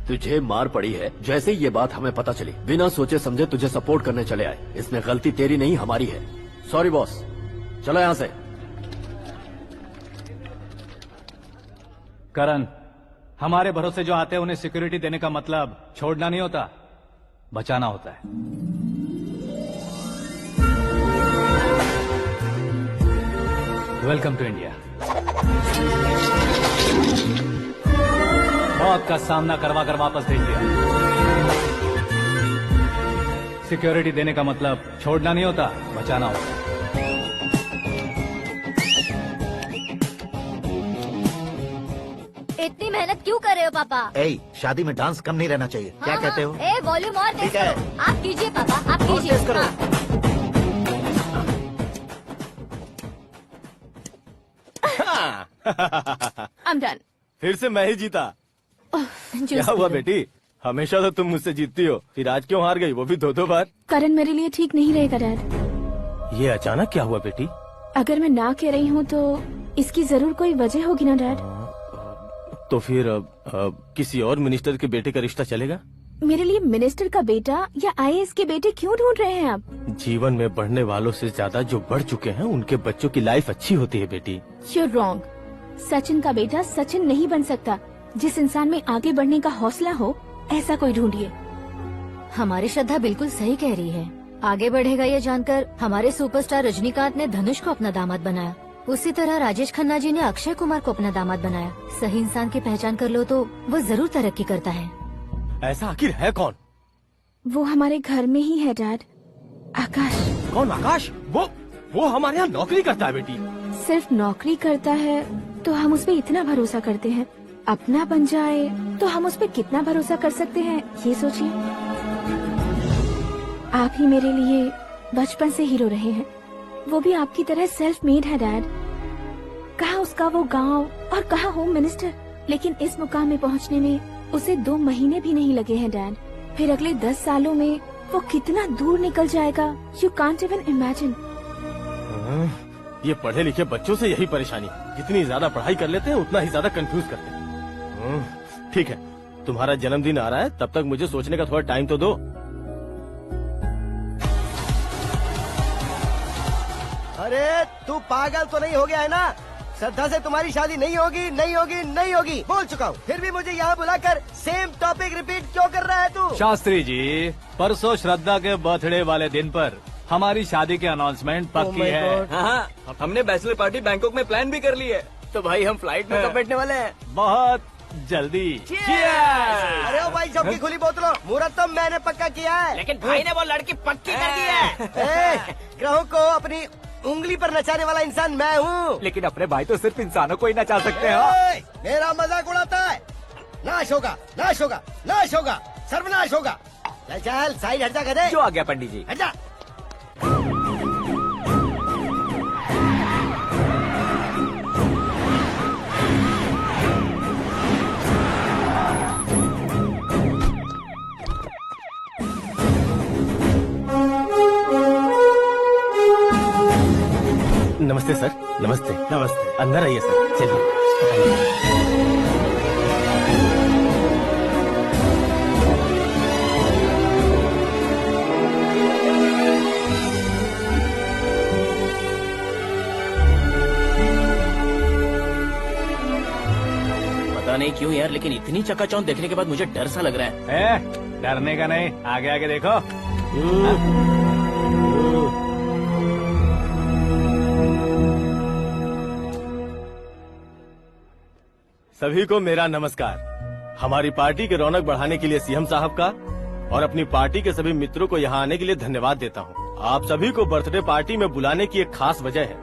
तुझे मार पड़ी है। जैसे ही ये बात हमें पता चली, बिना सोचे समझे तुझे सपोर्ट करने चले आए। इसमें गलती तेरी नहीं हमारी है। सॉरी बॉस, चलो यहाँ से। करण, हमारे भरोसे जो आते हैं उन्हें सिक्योरिटी देने का मतलब छोड़ना नहीं होता, बचाना होता है। Welcome to India. मौत का सामना करवा कर वापस भेज दिया। सिक्योरिटी देने का मतलब छोड़ना नहीं होता, बचाना होता है। इतनी मेहनत क्यों कर रहे हो पापा? ए, शादी में डांस कम नहीं रहना चाहिए, क्या कहते हो? ए वॉल्यूम और तेज ठीक है। करो। आप कीजिए पापा, आप और कीजिए। तेज करो। हाँ। I'm done. फिर से मैं ही जीता। जूस क्या हुआ पी लो। बेटी? हमेशा तो तुम मुझसे जीतती हो, फिर आज क्यों हार गई, वो भी 2-2 बार? करण मेरे लिए ठीक नहीं रहेगा डैड। ये अचानक क्या हुआ बेटी? अगर मैं ना कह रही हूँ तो इसकी जरूर कोई वजह होगी ना डैड। तो फिर किसी और मिनिस्टर के बेटे का रिश्ता चलेगा? मेरे लिए मिनिस्टर का बेटा या आईएएस के बेटे क्यों ढूंढ रहे हैं आप? जीवन में बढ़ने वालों से ज्यादा जो बढ़ चुके हैं उनके बच्चों की लाइफ अच्छी होती है बेटी। You're wrong. सचिन का बेटा सचिन नहीं बन सकता। जिस इंसान में आगे बढ़ने का हौसला हो ऐसा कोई ढूंढिए। हमारी श्रद्धा बिल्कुल सही कह रही है। आगे बढ़ेगा ये जानकर हमारे सुपरस्टार रजनीकांत ने धनुष को अपना दामाद बनाया। उसी तरह राजेश खन्ना जी ने अक्षय कुमार को अपना दामाद बनाया। सही इंसान की पहचान कर लो तो वो जरूर तरक्की करता है। ऐसा आखिर है कौन? वो हमारे घर में ही है डैड। आकाश। कौन आकाश? वो हमारे यहाँ नौकरी करता है बेटी। सिर्फ नौकरी करता है तो हम उस पर इतना भरोसा करते हैं। अपना बन जाए तो हम उस पर कितना भरोसा कर सकते हैं ये सोचिए। आप ही मेरे लिए बचपन से हीरो रहे हैं। वो भी आपकी तरह सेल्फ मेड है डैड। कहाँ उसका वो गांव और कहाँ होम मिनिस्टर, लेकिन इस मुकाम में पहुँचने में उसे 2 महीने भी नहीं लगे हैं डैड। फिर अगले 10 सालों में वो कितना दूर निकल जाएगा, यू कांट इवन इमेजिन। ये पढ़े लिखे बच्चों से यही परेशानी, जितनी ज्यादा पढ़ाई कर लेते हैं उतना ही ज्यादा कंफ्यूज करते हैं। ठीक है, तुम्हारा जन्मदिन आ रहा है, तब तक मुझे सोचने का थोड़ा टाइम तो दो। अरे तू पागल तो नहीं हो गया है ना? श्रद्धा से तुम्हारी शादी नहीं होगी, नहीं होगी, नहीं होगी, बोल चुका हूँ। फिर भी मुझे यहाँ बुलाकर सेम टॉपिक रिपीट क्यों कर रहा है तू? शास्त्री जी, परसों श्रद्धा के बर्थडे वाले दिन पर हमारी शादी की अनाउंसमेंट पक्की my है। God. हाँ, हमने बैचलर पार्टी बैंकॉक में प्लान भी कर ली है। तो भाई हम फ्लाइट में कब बैठने वाले हैं? बहुत जल्दी। अरे ओ भाई साहब की खुली बोतलों, मुहूर्त तो मैंने पक्का किया है। लेकिन भाई ने वो लड़की पक्की कर दी है। ग्रहों को अपनी उंगली पर नचाने वाला इंसान मैं हूँ। लेकिन अपने भाई तो सिर्फ इंसानों को ही नचा सकते हैं। मेरा मजाक उड़ाता है। नाश होगा, नाश होगा, नाश होगा, सर्वनाश होगा। चल चल साइड हट जा गधे। जो आ गया पंडित जी। हट जा। नमस्ते सर। नमस्ते। नमस्ते। अंदर आइए सर, चलिए। पता नहीं क्यों यार, लेकिन इतनी चकाचौंध देखने के बाद मुझे डर सा लग रहा है। डरने का नहीं, आगे आगे देखो। सभी को मेरा नमस्कार। हमारी पार्टी की रौनक बढ़ाने के लिए सीएम साहब का और अपनी पार्टी के सभी मित्रों को यहाँ आने के लिए धन्यवाद देता हूँ। आप सभी को बर्थडे पार्टी में बुलाने की एक खास वजह है।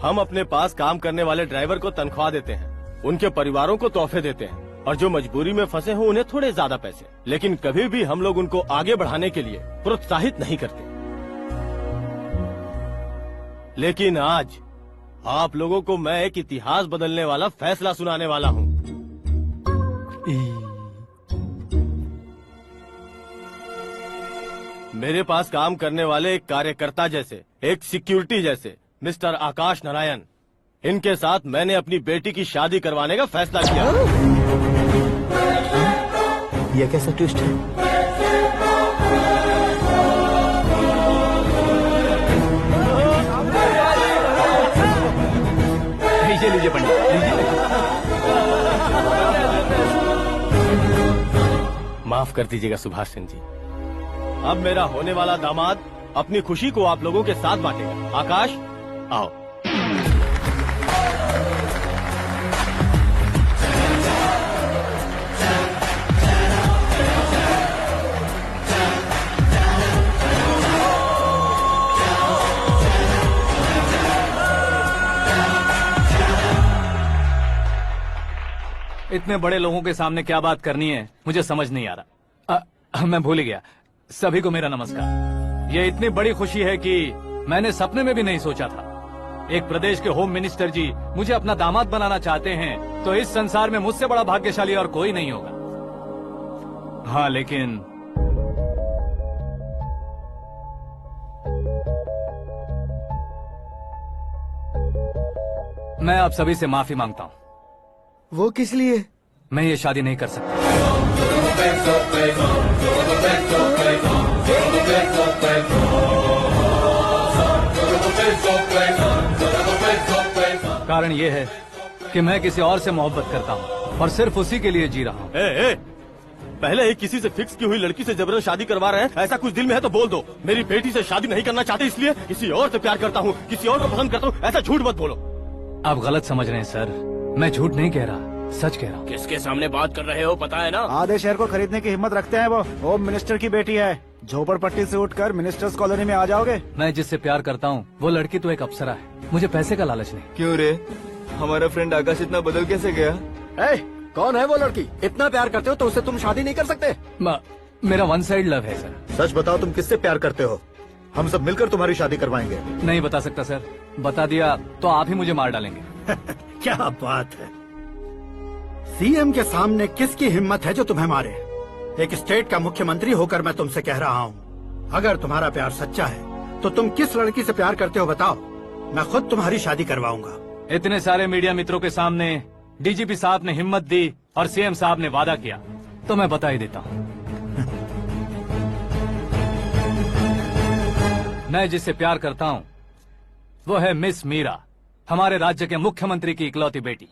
हम अपने पास काम करने वाले ड्राइवर को तनख्वाह देते हैं, उनके परिवारों को तोहफे देते हैं और जो मजबूरी में फंसे हो उन्हें थोड़े ज्यादा पैसे। लेकिन कभी भी हम लोग उनको आगे बढ़ाने के लिए प्रोत्साहित नहीं करते। लेकिन आज आप लोगों को मैं एक इतिहास बदलने वाला फैसला सुनाने वाला हूँ। मेरे पास काम करने वाले एक कार्यकर्ता जैसे, एक सिक्योरिटी जैसे मिस्टर आकाश नारायण, इनके साथ मैंने अपनी बेटी की शादी करवाने का फैसला किया। यह कैसा ट्विस्ट है? लीजिए पंडित, माफ कर दीजिएगा सुभाष सिंह जी। अब मेरा होने वाला दामाद अपनी खुशी को आप लोगों के साथ बांटेगा। आकाश, आओ। इतने बड़े लोगों के सामने क्या बात करनी है मुझे समझ नहीं आ रहा। मैं भूल ही गया। सभी को मेरा नमस्कार। ये इतनी बड़ी खुशी है कि मैंने सपने में भी नहीं सोचा था। एक प्रदेश के होम मिनिस्टर जी मुझे अपना दामाद बनाना चाहते हैं तो इस संसार में मुझसे बड़ा भाग्यशाली और कोई नहीं होगा। हाँ, लेकिन मैं आप सभी से माफी मांगता हूँ। वो किस लिए? मैं ये शादी नहीं कर सकता। कारण ये है कि मैं किसी और से मोहब्बत करता हूँ और सिर्फ उसी के लिए जी रहा हूँ। पहले ही किसी से फिक्स की हुई लड़की से जबरन शादी करवा रहे हैं। ऐसा कुछ दिल में है तो बोल दो। मेरी बेटी से शादी नहीं करना चाहते इसलिए किसी और से प्यार करता हूँ, किसी और को पसंद करता हूँ, ऐसा झूठ मत बोलो। आप गलत समझ रहे हैं सर। मैं झूठ नहीं कह रहा, सच कह रहा हूँ। किसके सामने बात कर रहे हो पता है ना? आधे शहर को खरीदने की हिम्मत रखते हैं वो। होम मिनिस्टर की बेटी है। झोपड़पट्टी से उठकर मिनिस्टर्स कॉलोनी में आ जाओगे। मैं जिससे प्यार करता हूँ वो लड़की तो एक अप्सरा है। मुझे पैसे का लालच नहीं। क्यों रे, हमारा फ्रेंड आकाश इतना बदल कैसे गया? कौन है वो लड़की? इतना प्यार करते हो तो उससे तुम शादी नहीं कर सकते? मेरा वन साइड लव है सर। सच बताओ, तुम किससे प्यार करते हो? हम सब मिलकर तुम्हारी शादी करवाएंगे। नहीं बता सकता सर। बता दिया तो आप ही मुझे मार डालेंगे। क्या बात है, सीएम के सामने किसकी हिम्मत है जो तुम्हें मारे? एक स्टेट का मुख्यमंत्री होकर मैं तुमसे कह रहा हूँ, अगर तुम्हारा प्यार सच्चा है तो तुम किस लड़की से प्यार करते हो बताओ, मैं खुद तुम्हारी शादी करवाऊंगा। इतने सारे मीडिया मित्रों के सामने डीजीपी साहब ने हिम्मत दी और सीएम साहब ने वादा किया तो मैं बता ही देता हूँ। मैं जिससे प्यार करता हूँ वो है मिस मीरा, हमारे राज्य के मुख्यमंत्री की इकलौती बेटी।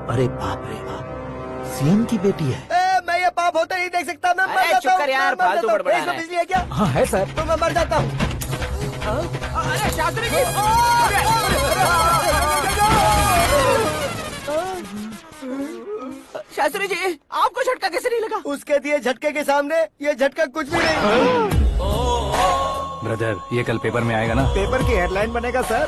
अरे बाप रे बाप, सीएम की बेटी है। मैं ये पाप होते नहीं देख सकता। मैं मर जाता हूँ। यार, फालतू बड़बड़ा रहा है। बिजली है क्या? हाँ है सर। तो मैं मर जाता हूँ। अरे शास्त्री जी! शास्त्री जी, आपको झटका कैसे नहीं लगा? उसके दिए झटके के सामने ये झटका कुछ भी नहीं। ब्रदर, ये कल पेपर में आएगा ना? पेपर की हेडलाइन बनेगा सर।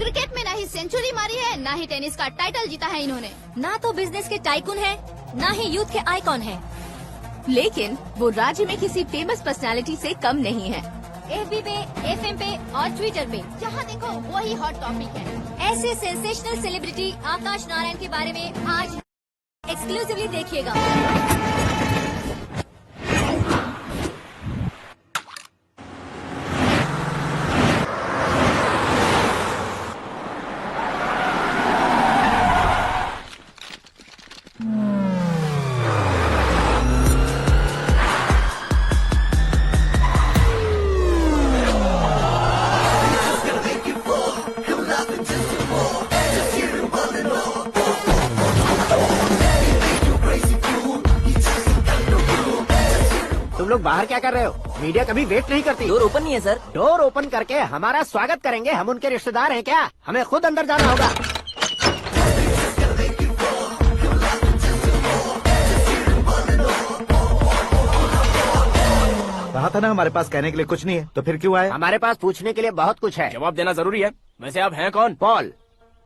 क्रिकेट में ना ही सेंचुरी मारी है, ना ही टेनिस का टाइटल जीता है इन्होंने। ना तो बिजनेस के टाइकून है, ना ही यूथ के आइकॉन है। लेकिन वो राज्य में किसी फेमस पर्सनालिटी से कम नहीं है। एफबी पे, एफएम पे और ट्विटर पे जहाँ देखो वही हॉट टॉपिक है। ऐसे सेंसेशनल सेलिब्रिटी आकाश नारायण के बारे में आज एक्सक्लूसिवली देखिएगा। तुम लोग बाहर क्या कर रहे हो? मीडिया कभी वेट नहीं करती। डोर ओपन नहीं है सर। डोर ओपन करके हमारा स्वागत करेंगे? हम उनके रिश्तेदार हैं क्या? हमें खुद अंदर जाना होगा। कहा था ना हमारे पास कहने के लिए कुछ नहीं है, तो फिर क्यों आए? हमारे पास पूछने के लिए बहुत कुछ है। जवाब देना जरूरी है। वैसे आप हैं कौन? पॉल,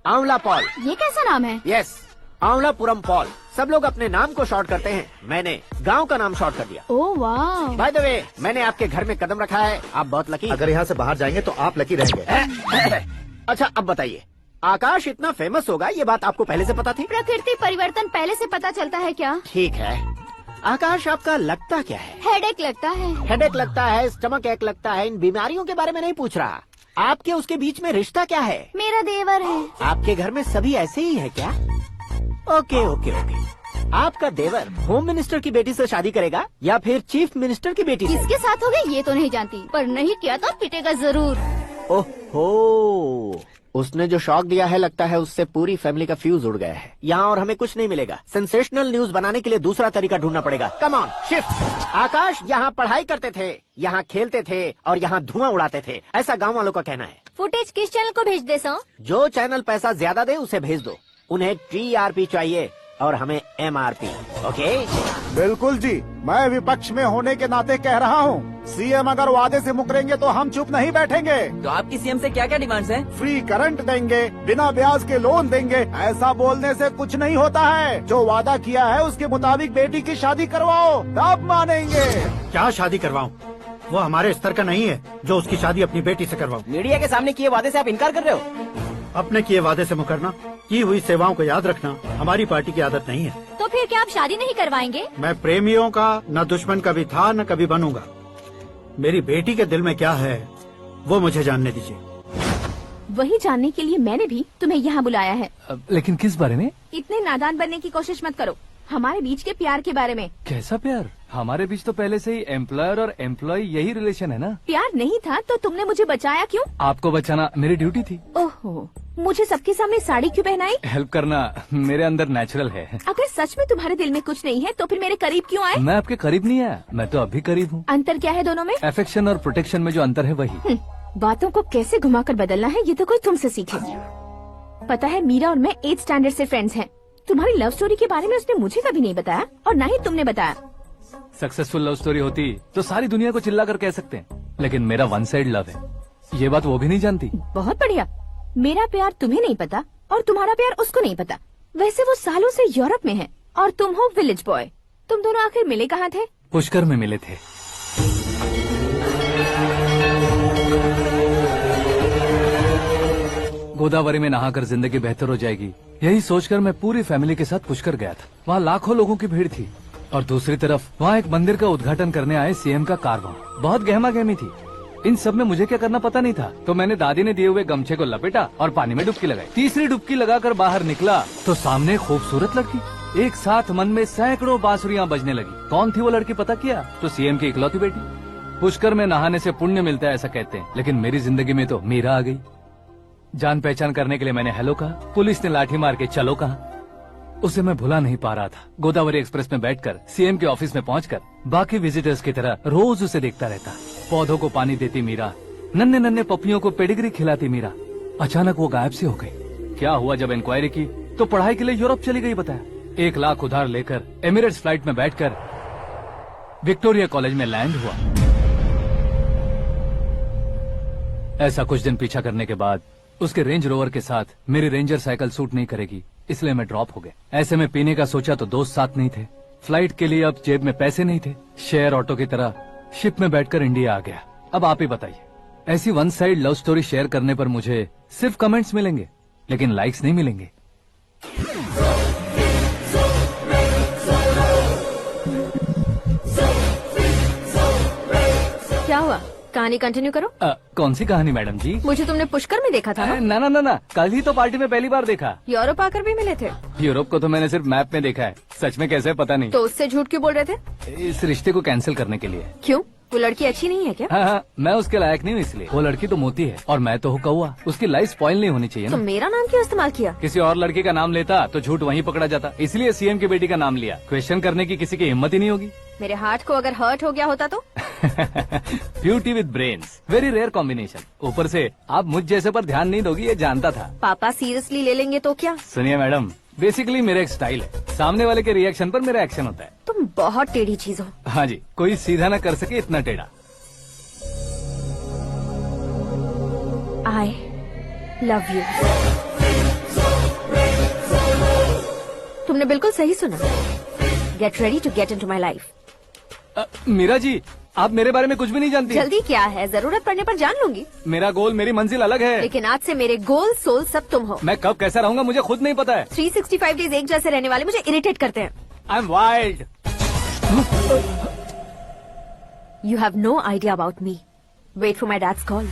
आंवला पॉल। ये कैसा नाम है? Yes, Aanwalapuram Paul. सब लोग अपने नाम को शॉर्ट करते हैं, मैंने गांव का नाम शॉर्ट कर दिया। ओह वाह। बाय द वे, मैंने आपके घर में कदम रखा है, आप बहुत लकी। अगर यहाँ से बाहर जाएंगे तो आप लकी रहेंगे। अच्छा अब बताइए, आकाश इतना फेमस होगा ये बात आपको पहले से पता थी? प्रकृति परिवर्तन पहले से पता चलता है क्या? ठीक है, आकाश आपका लगता क्या है? हेडेक लगता है। हेडेक लगता है, स्टमक एक लगता है, इन बीमारियों के बारे में नहीं पूछ रहा। आपके उसके बीच में रिश्ता क्या है? मेरा देवर है। आपके घर में सभी ऐसे ही है क्या? Okay okay okay. आपका देवर होम मिनिस्टर की बेटी से शादी करेगा या फिर चीफ मिनिस्टर की बेटी से? किसके साथ होगा ये तो नहीं जानती, पर नहीं किया तो पिटेगा जरूर। ओहो, उसने जो शॉक दिया है लगता है उससे पूरी फैमिली का फ्यूज उड़ गया है। यहाँ और हमें कुछ नहीं मिलेगा। सेंसेशनल न्यूज बनाने के लिए दूसरा तरीका ढूंढना पड़ेगा। Come on shift. आकाश यहाँ पढ़ाई करते थे, यहाँ खेलते थे और यहाँ धुआं उड़ाते थे, ऐसा गाँव वालों का कहना है। फुटेज किस चैनल को भेज दे सो? जो चैनल पैसा ज्यादा दे उसे भेज दो। उन्हें TRP चाहिए और हमें MRP। ओके? बिल्कुल जी, मैं विपक्ष में होने के नाते कह रहा हूँ, सीएम अगर वादे से मुकरेंगे तो हम चुप नहीं बैठेंगे। तो आपकी सीएम से क्या क्या डिमांड्स हैं? फ्री करंट देंगे, बिना ब्याज के लोन देंगे। ऐसा बोलने से कुछ नहीं होता है। जो वादा किया है उसके मुताबिक बेटी की शादी करवाओ, तब मानेंगे। क्या शादी करवाऊं? वो हमारे स्तर का नहीं है जो उसकी शादी अपनी बेटी से करवाऊं। मीडिया के सामने किए वादे से आप इनकार कर रहे हो? अपने किए वादे से मुकरना, की हुई सेवाओं को याद रखना हमारी पार्टी की आदत नहीं है। तो फिर क्या आप शादी नहीं करवाएंगे? मैं प्रेमियों का न दुश्मन कभी था न कभी बनूंगा। मेरी बेटी के दिल में क्या है वो मुझे जानने दीजिए। वही जानने के लिए मैंने भी तुम्हें यहाँ बुलाया है। लेकिन किस बारे में? इतने नादान बनने की कोशिश मत करो। हमारे बीच के प्यार के बारे में। कैसा प्यार? हमारे बीच तो पहले से ही एम्प्लॉयर और एम्प्लॉय यही रिलेशन है ना। प्यार नहीं था तो तुमने मुझे बचाया क्यों? आपको बचाना मेरी ड्यूटी थी। ओहो, मुझे सबके सामने साड़ी क्यों पहनाई? हेल्प करना मेरे अंदर नेचुरल है। अगर सच में तुम्हारे दिल में कुछ नहीं है तो फिर मेरे करीब क्यों आए? मैं आपके करीब नहीं आया, मैं तो अभी करीब हूँ। अंतर क्या है दोनों में? अफेक्शन और प्रोटेक्शन में जो अंतर है वही। बातों को कैसे घुमाकर बदलना है ये तो कोई तुमसे सीखे। पता है मीरा और मैं 8th स्टैंडर्ड से फ्रेंड्स हैं। तुम्हारी लव स्टोरी के बारे में उसने मुझे कभी नहीं बताया और न ही तुमने बताया। सक्सेसफुल लव स्टोरी होती तो सारी दुनिया को चिल्ला कर कह सकते हैं, लेकिन मेरा वन साइड लव है, ये बात वो भी नहीं जानती। बहुत बढ़िया। मेरा प्यार तुम्हें नहीं पता और तुम्हारा प्यार उसको नहीं पता। वैसे वो सालों से यूरोप में है और तुम हो विलेज बॉय। तुम दोनों आखिर मिले कहाँ थे? पुष्कर में मिले थे। गोदावरी में नहाकर जिंदगी बेहतर हो जाएगी, यही सोचकर मैं पूरी फैमिली के साथ पुष्कर गया था। वहाँ लाखों लोगों की भीड़ थी और दूसरी तरफ वहाँ एक मंदिर का उद्घाटन करने आए सीएम का कारवां। बहुत गहमा गहमी थी। इन सब में मुझे क्या करना पता नहीं था, तो मैंने दादी ने दिए हुए गमछे को लपेटा और पानी में डुबकी लगाई। तीसरी डुबकी लगाकर बाहर निकला तो सामने खूबसूरत लड़की। एक साथ मन में सैकड़ों बांसुरियां बजने लगी। कौन थी वो लड़की पता किया? तो सीएम की इकलौती बेटी। पुष्कर में नहाने से पुण्य मिलता है ऐसा कहते हैं, लेकिन मेरी जिंदगी में तो मीरा आ गई। जान पहचान करने के लिए मैंने हेलो कहा, पुलिस ने लाठी मार के चलो कहा। उसे मैं भुला नहीं पा रहा था। गोदावरी एक्सप्रेस में बैठकर सीएम के ऑफिस में पहुंचकर बाकी विजिटर्स की तरह रोज उसे देखता रहता। पौधों को पानी देती मीरा, नन्हे नन्हे पपियों को पेडिग्री खिलाती मीरा। अचानक वो गायब सी हो गई। क्या हुआ? जब इंक्वायरी की तो पढ़ाई के लिए यूरोप चली गई बताया। 1 लाख उधार लेकर एमिरेट्स फ्लाइट में बैठकर विक्टोरिया कॉलेज में लैंड हुआ। ऐसा कुछ दिन पीछा करने के बाद उसके रेंज रोवर के साथ मेरी रेंजर साइकिल सूट नहीं करेगी, इसलिए मैं ड्रॉप हो गया। ऐसे में पीने का सोचा तो दोस्त साथ नहीं थे। फ्लाइट के लिए अब जेब में पैसे नहीं थे। शेयर ऑटो की तरह शिप में बैठकर इंडिया आ गया। अब आप ही बताइए, ऐसी one side love story share करने पर मुझे सिर्फ कमेंट्स मिलेंगे, लेकिन लाइक्स नहीं मिलेंगे। क्या हुआ? कहानी कंटिन्यू करो। कौन सी कहानी मैडम जी? मुझे तुमने पुष्कर में देखा था ना? ना ना ना, कल ही तो पार्टी में पहली बार देखा। यूरोप आकर भी मिले थे? यूरोप को तो मैंने सिर्फ मैप में देखा है, सच में कैसे पता नहीं। तो उससे झूठ क्यों बोल रहे थे? इस रिश्ते को कैंसिल करने के लिए। क्यों? वो लड़की अच्छी नहीं है क्या? हाँ, मैं उसके लायक नहीं हूँ इसलिए। वो लड़की तो मोती है और मैं तो हूँ कौवा। उसकी लाइफ स्पॉइल नहीं होनी चाहिए तो ना। मेरा नाम क्यों इस्तेमाल किया? किसी और लड़की का नाम लेता तो झूठ वहीं पकड़ा जाता, इसलिए सीएम की बेटी का नाम लिया। क्वेश्चन करने की किसी की हिम्मत ही नहीं होगी। मेरे हार्ट को अगर हर्ट हो गया होता तो? Beauty with brains, very rare combination. ऊपर से आप मुझ जैसे पर ध्यान नहीं दोगी ये जानता था। पापा सीरियसली ले लेंगे तो क्या? सुनिए मैडम, बेसिकली मेरा एक स्टाइल है, सामने वाले के रिएक्शन पर मेरा एक्शन होता है। तुम बहुत टेढ़ी चीज हो। हाँ जी, कोई सीधा न कर सके इतना टेढ़ा। I love you। तुमने बिल्कुल सही सुना। Get ready to get into my life। Meera ji, आप मेरे बारे में कुछ भी नहीं जानती। जल्दी क्या है, जरूरत पड़ने पर जान लूंगी। मेरा गोल, मेरी मंजिल अलग है। लेकिन आज से मेरे गोल सोल सब तुम हो। मैं कब कैसा रहूंगा मुझे खुद नहीं पता है। 365 डेज एक जैसे रहने वाले मुझे इरिटेट करते हैं। I am wild. You have no idea about me। Wait for my dad's call।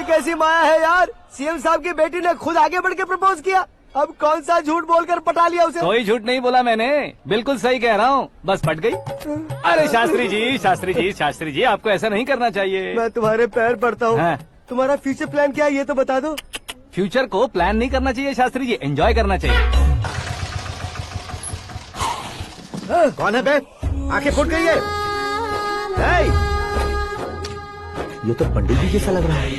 ये कैसी माया है यार, सीएम साहब की बेटी ने खुद आगे बढ़ के प्रपोज किया। अब कौन सा झूठ बोलकर पटा लिया उसे। कोई झूठ नहीं बोला मैंने, बिल्कुल सही कह रहा हूँ, बस पट गई। अरे शास्त्री जी, शास्त्री जी, शास्त्री जी, आपको ऐसा नहीं करना चाहिए। मैं तुम्हारे पैर पड़ता हूँ। हाँ। तुम्हारा फ्यूचर प्लान क्या है ये तो बता दो। फ्यूचर को प्लान नहीं करना चाहिए शास्त्री जी, एंजॉय करना चाहिए। कौन है बे? आंखें फूट गई है। ये तो पंडित जी जैसा लग रहा है।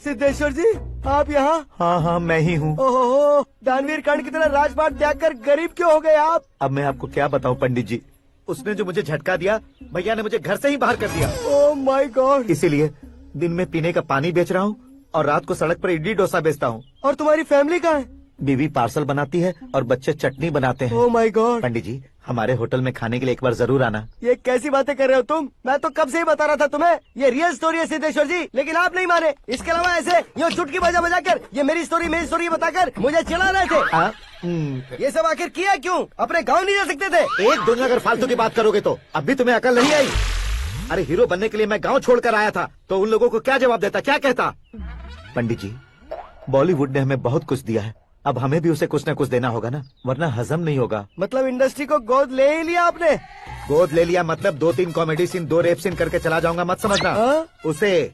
सिद्धेश्वर जी आप यहाँ? हाँ हाँ मैं ही हूँ। ओहो, दानवीर कर्ण की तरह राजपाट त्याग कर गरीब क्यों हो गए आप? अब मैं आपको क्या बताऊँ पंडित जी, उसने जो मुझे झटका दिया, भैया ने मुझे घर से ही बाहर कर दिया। ओह माय गॉड। इसीलिए दिन में पीने का पानी बेच रहा हूँ और रात को सड़क पर इडली डोसा बेचता हूँ। और तुम्हारी फैमिली कहाँ है? बीवी पार्सल बनाती है और बच्चे चटनी बनाते हैं। ओह माय गॉड। पंडित जी हमारे होटल में खाने के लिए एक बार जरूर आना। ये कैसी बातें कर रहे हो तुम? मैं तो कब से ही बता रहा था तुम्हें, ये रियल स्टोरी है सिद्धेश्वर जी, लेकिन आप नहीं माने। इसके अलावा ऐसे यूँ चुटकी बजा बजा कर ये मेरी स्टोरी बताकर मुझे चिढ़ा रहे थे। ये सब आखिर किया क्यों? अपने गाँव नहीं जा सकते थे? एक दिन अगर फालतू की बात करोगे तो अब भी तुम्हें अकल नहीं आई। अरे हीरो बनने के लिए मैं गाँव छोड़कर आया था तो उन लोगों को क्या जवाब देता, क्या कहता? पंडित जी बॉलीवुड ने हमें बहुत कुछ दिया है, अब हमें भी उसे कुछ न कुछ देना होगा ना, वरना हजम नहीं होगा। मतलब इंडस्ट्री को गोद ले ही लिया आपने? गोद ले लिया मतलब 2-3 कॉमेडी सीन 2 रेप सीन करके चला जाऊंगा मत समझना। उसे,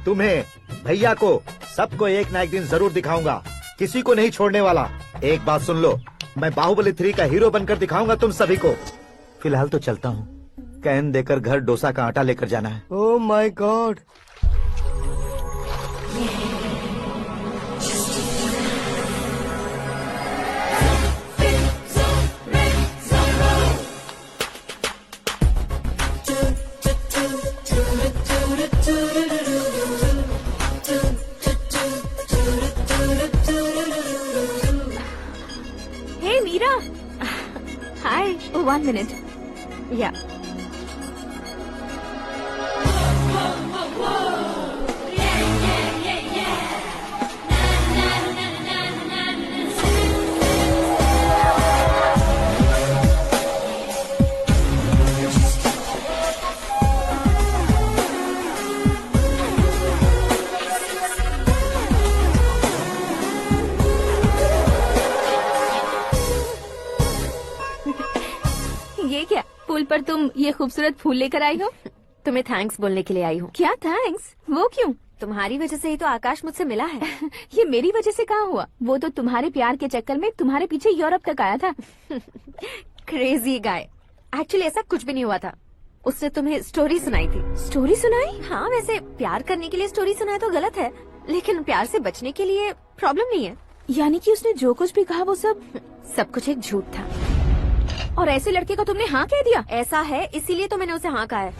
तुम्हें, भैया को, सबको एक ना एक दिन जरूर दिखाऊंगा, किसी को नहीं छोड़ने वाला। एक बात सुन लो, मैं बाहुबली 3 का हीरो बनकर दिखाऊंगा तुम सभी को। फिलहाल तो चलता हूँ, कैन देकर घर डोसा का आटा लेकर जाना है। Oh my god. Hey Meera, hi, 1 minute, या। ये क्या, पुल पर तुम ये खूबसूरत फूल लेकर आई हो? तुम्हें थैंक्स बोलने के लिए आई हूँ। क्या थैंक्स? वो क्यों? तुम्हारी वजह से ही तो आकाश मुझसे मिला है। ये मेरी वजह से कहाँ हुआ? वो तो तुम्हारे प्यार के चक्कर में तुम्हारे पीछे यूरोप तक आया था। Crazy guy. एक्चुअली ऐसा कुछ भी नहीं हुआ था, उसने तुम्हें स्टोरी सुनाई थी। स्टोरी सुनाई? हाँ, वैसे प्यार करने के लिए स्टोरी सुनाए तो गलत है, लेकिन प्यार से बचने के लिए प्रॉब्लम नहीं है। यानी कि उसने जो कुछ भी कहा वो सब कुछ एक झूठ था। और ऐसे लड़के को तुमने हाँ कह दिया? ऐसा है, इसीलिए तो मैंने उसे हाँ कहा है।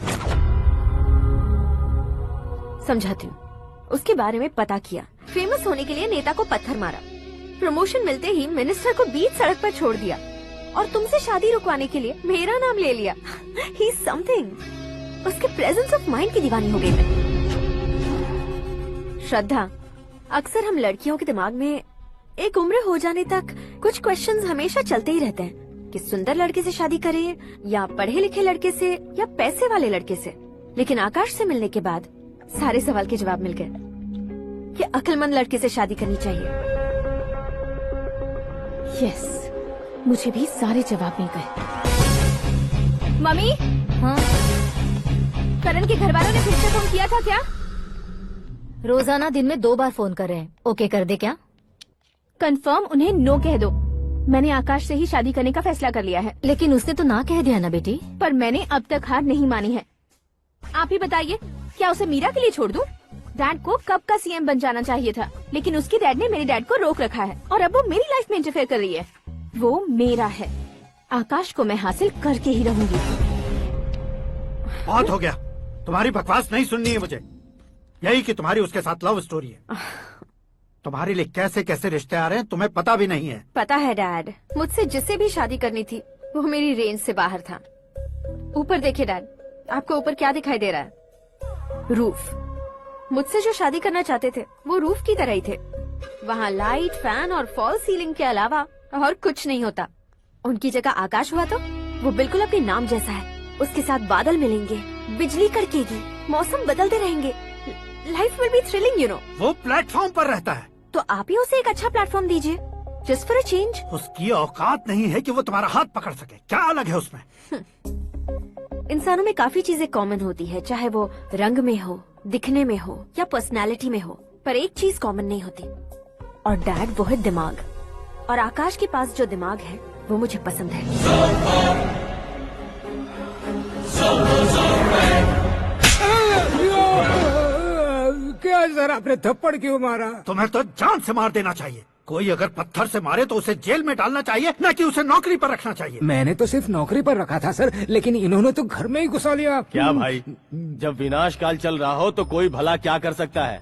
समझाती हूँ। उसके बारे में पता किया, फेमस होने के लिए नेता को पत्थर मारा, प्रमोशन मिलते ही मिनिस्टर को बीच सड़क पर छोड़ दिया और तुमसे शादी रुकवाने के लिए मेरा नाम ले लिया। ही समथिंग। उसके प्रेजेंस ऑफ माइंड की दीवानी हो गई मैं। श्रद्धा, अक्सर हम लड़कियों के दिमाग में एक उम्र हो जाने तक कुछ क्वेश्चंस हमेशा चलते ही रहते हैं कि सुंदर लड़के से शादी करें या पढ़े लिखे लड़के से या पैसे वाले लड़के से। लेकिन आकाश से मिलने के बाद सारे सवाल के जवाब मिल गए कि अक्लमंद लड़के से शादी करनी चाहिए। यस, मुझे भी सारे जवाब मिल गए। मम्मी, हाँ? करण के घर वालों ने फिर से फोन किया था क्या? रोजाना दिन में 2 बार फोन कर रहे हैं। ओके कर दे क्या? कंफर्म उन्हें नो कह दो। मैंने आकाश से ही शादी करने का फैसला कर लिया है। लेकिन उसने तो ना कह दिया ना बेटी। पर मैंने अब तक हार नहीं मानी है। आप ही बताइए, क्या उसे मीरा के लिए छोड़ दूं? डैड को कब का सीएम बन जाना चाहिए था, लेकिन उसके डैड ने मेरे डैड को रोक रखा है और अब वो मेरी लाइफ में इंटरफेयर कर रही है। वो मेरा है, आकाश को मैं हासिल करके ही रहूंगी। बहुत हो गया, तुम्हारी बकवास नहीं सुननी है मुझे। यही कि तुम्हारी उसके साथ लव स्टोरी है। तुम्हारे लिए कैसे कैसे रिश्ते आ रहे हैं तुम्हें पता भी नहीं है। पता है डैड, मुझसे जिससे भी शादी करनी थी वो मेरी रेंज से बाहर था। ऊपर देखिए डैड, आपको ऊपर क्या दिखाई दे रहा है? रूफ। मुझसे जो शादी करना चाहते थे वो रूफ की तरह ही थे। वहाँ लाइट, फैन और फॉल सीलिंग के अलावा और कुछ नहीं होता। उनकी जगह आकाश हुआ तो वो बिल्कुल अपने नाम जैसा है। उसके साथ बादल मिलेंगे, बिजली कड़केगी, मौसम बदलते रहेंगे, life will be thrilling you know. वो प्लेटफॉर्म पर रहता है, तो आप ही उसे एक अच्छा प्लेटफॉर्म दीजिए, जस्ट फॉर अ चेंज। उसकी औकात नहीं है कि वो तुम्हारा हाथ पकड़ सके। क्या अलग है उसमें? इंसानों में काफी चीजें कॉमन होती है, चाहे वो रंग में हो, दिखने में हो या पर्सनालिटी में हो, पर एक चीज कॉमन नहीं होती, और डैड वो है दिमाग। और आकाश के पास जो दिमाग है वो मुझे पसंद है। क्या सर, आपने थप्पड़ क्यों मारा? तुम्हें तो जान से मार देना चाहिए। कोई अगर पत्थर से मारे तो उसे जेल में डालना चाहिए, न कि उसे नौकरी पर रखना चाहिए। मैंने तो सिर्फ नौकरी पर रखा था सर, लेकिन इन्होंने तो घर में ही घुसा लिया। क्या भाई, जब विनाश काल चल रहा हो तो कोई भला क्या कर सकता है?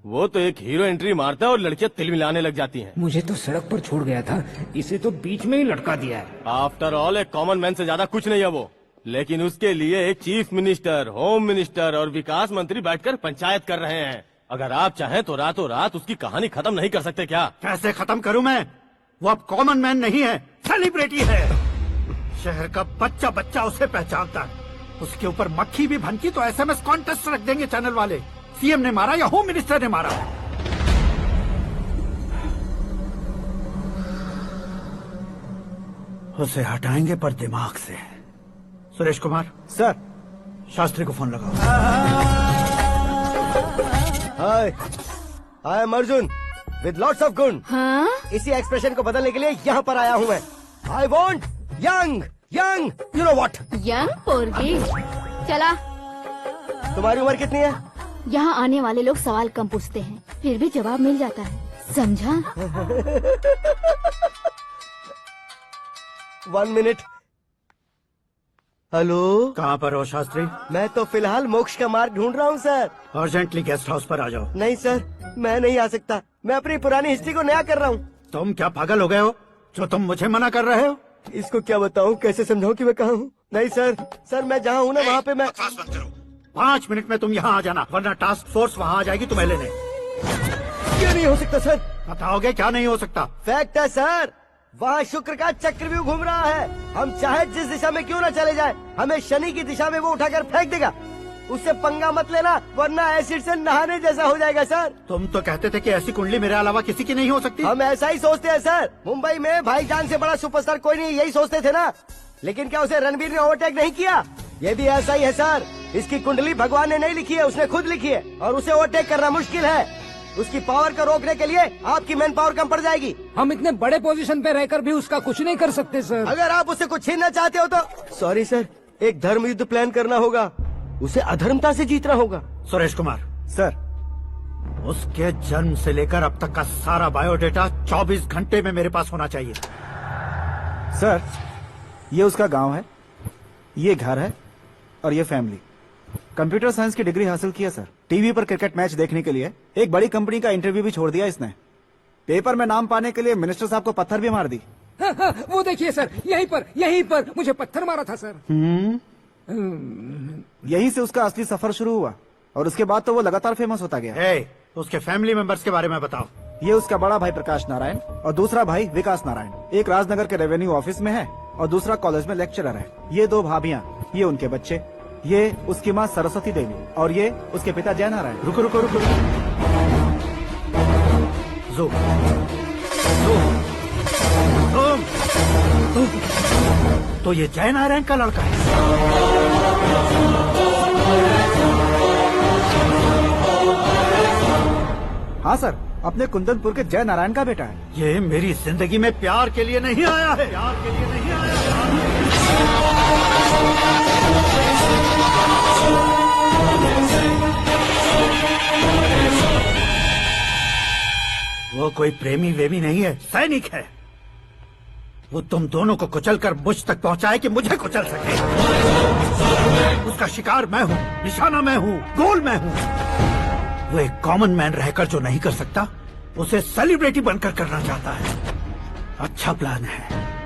वो तो एक हीरो एंट्री मारता है और लड़कियां तिलमिलाने लग जाती हैं। मुझे तो सड़क पर छोड़ गया था, इसे तो बीच में ही लटका दिया है। आफ्टर ऑल एक कॉमन मैन से ज्यादा कुछ नहीं है वो, लेकिन उसके लिए एक चीफ मिनिस्टर, होम मिनिस्टर और विकास मंत्री बैठकर पंचायत कर रहे हैं। अगर आप चाहें तो रातों रात उसकी कहानी खत्म नहीं कर सकते क्या? कैसे खत्म करूं मैं? वो अब कॉमन मैन नहीं है, सेलिब्रिटी है। शहर का बच्चा बच्चा उसे पहचानता है। उसके ऊपर मक्खी भी भनकी तो SMS कॉन्टेस्ट रख देंगे चैनल वाले। सीएम ने मारा या होम मिनिस्टर ने मारा? उसे हटाएंगे पर दिमाग से। सुरेश कुमार सर, शास्त्री को फोन लगाओ। Hi, I am Arjun with lots of गुण। हाँ? इसी एक्सप्रेशन को बदलने के लिए यहाँ पर आया हूँ मैं। I want young young, you know what? Young पोरगी। चला। तुम्हारी उम्र कितनी है? यहाँ आने वाले लोग सवाल कम पूछते हैं, फिर भी जवाब मिल जाता है, समझा? 1 मिनट। हेलो, कहाँ पर हो शास्त्री? मैं तो फिलहाल मोक्ष का मार्ग ढूंढ रहा हूँ सर। अर्जेंटली गेस्ट हाउस पर आ जाओ। नहीं सर, मैं नहीं आ सकता। मैं अपनी पुरानी हिस्ट्री को नया कर रहा हूँ। तुम क्या पागल हो गए हो जो तुम मुझे मना कर रहे हो? इसको क्या बताऊँ, कैसे समझाऊँ कि मैं कहाँ हूँ? नहीं सर, सर मैं जहाँ हूँ ना वहाँ पे मैं। 5 मिनट में तुम यहाँ आ जाना, वरना टास्क फोर्स वहाँ आ जाएगी तुम्हें लेने। क्यों नहीं हो सकता सर? बताओगे क्या नहीं हो सकता? फैक्ट है सर, वहाँ शुक्र का चक्रव्यूह घूम रहा है। हम चाहे जिस दिशा में क्यों न चले जाएं, हमें शनि की दिशा में वो उठाकर फेंक देगा। उससे पंगा मत लेना, वरना एसिड से नहाने जैसा हो जाएगा सर। तुम तो कहते थे कि ऐसी कुंडली मेरे अलावा किसी की नहीं हो सकती। हम ऐसा ही सोचते हैं सर। मुंबई में भाईजान से बड़ा सुपरस्टार कोई नहीं, यही सोचते थे ना। लेकिन क्या उसे रणबीर ने ओवरटेक नहीं किया? ये भी ऐसा ही है सर। इसकी कुंडली भगवान ने नहीं लिखी है, उसने खुद लिखी है, और उसे ओवरटेक करना मुश्किल है। उसकी पावर को रोकने के लिए आपकी मैन पावर कम पड़ जाएगी। हम इतने बड़े पोजीशन पे रहकर भी उसका कुछ नहीं कर सकते सर। अगर आप उससे कुछ छीनना चाहते हो तो सॉरी सर, एक धर्म युद्ध प्लान करना होगा। उसे अधर्मता से जीतना होगा। सुरेश कुमार सर, उसके जन्म से लेकर अब तक का सारा बायोडेटा 24 घंटे में मेरे पास होना चाहिए। सर ये उसका गांव है, ये घर है, और ये फैमिली। कंप्यूटर साइंस की डिग्री हासिल किया सर। टीवी पर क्रिकेट मैच देखने के लिए एक बड़ी कंपनी का इंटरव्यू भी छोड़ दिया इसने। पेपर में नाम पाने के लिए मिनिस्टर साहब को पत्थर भी मार दी। वो देखिए सर, यहीं पर मुझे पत्थर मारा था सर। यहीं से उसका असली सफर शुरू हुआ, और उसके बाद तो वो लगातार फेमस होता गया। उसके फैमिली मेंबर्स के बारे में बताओ। ये उसका बड़ा भाई प्रकाश नारायण और दूसरा भाई विकास नारायण। एक राजनगर के रेवेन्यू ऑफिस में है और दूसरा कॉलेज में लेक्चरर है। ये 2 भाभियां, ये उनके बच्चे, ये उसकी माँ सरस्वती देवी और ये उसके पिता जय नारायण। रुको रुको रुको, जो तो ये जय नारायण का लड़का है। हाँ सर, अपने कुंदनपुर के जय नारायण का बेटा है। ये मेरी जिंदगी में प्यार के लिए नहीं आया है, प्यार के लिए नहीं आया है। वो कोई प्रेमी वेमी नहीं है, सैनिक है। वो तुम दोनों को कुचलकर मुझ तक पहुंचाए कि मुझे कुचल सके। उसका शिकार मैं हूँ, निशाना मैं हूँ, गोल मैं हूँ। वो एक कॉमन मैन रहकर जो नहीं कर सकता, उसे सेलिब्रिटी बनकर करना चाहता है। अच्छा प्लान है।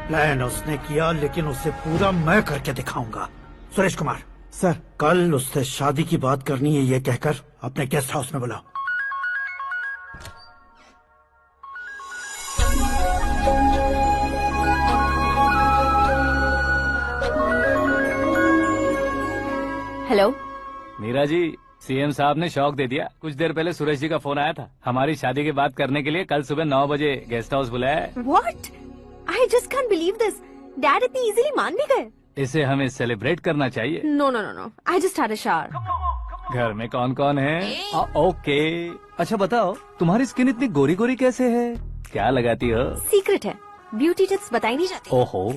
प्लान उसने किया, लेकिन उसे पूरा मैं करके दिखाऊंगा। सुरेश कुमार सर, कल उससे शादी की बात करनी है, ये कहकर अपने गेस्ट हाउस में बुलाओ। हेलो, मीरा जी, सीएम साहब ने शौक दे दिया। कुछ देर पहले सुरेश जी का फोन आया था, हमारी शादी की बात करने के लिए कल सुबह 9 बजे गेस्ट हाउस बुलाया है। What? I just can't believe this. Dad इतनी इजीली मान भी गए। इसे हमें सेलिब्रेट करना चाहिए। No, no, no, no. I just had a shower. घर में कौन कौन है? ओके। अच्छा बताओ, तुम्हारी स्किन इतनी गोरी गोरी कैसे है? क्या लगाती हो? सीक्रेट है, ब्यूटी टिप्स बताई नहीं जाती। ओहो,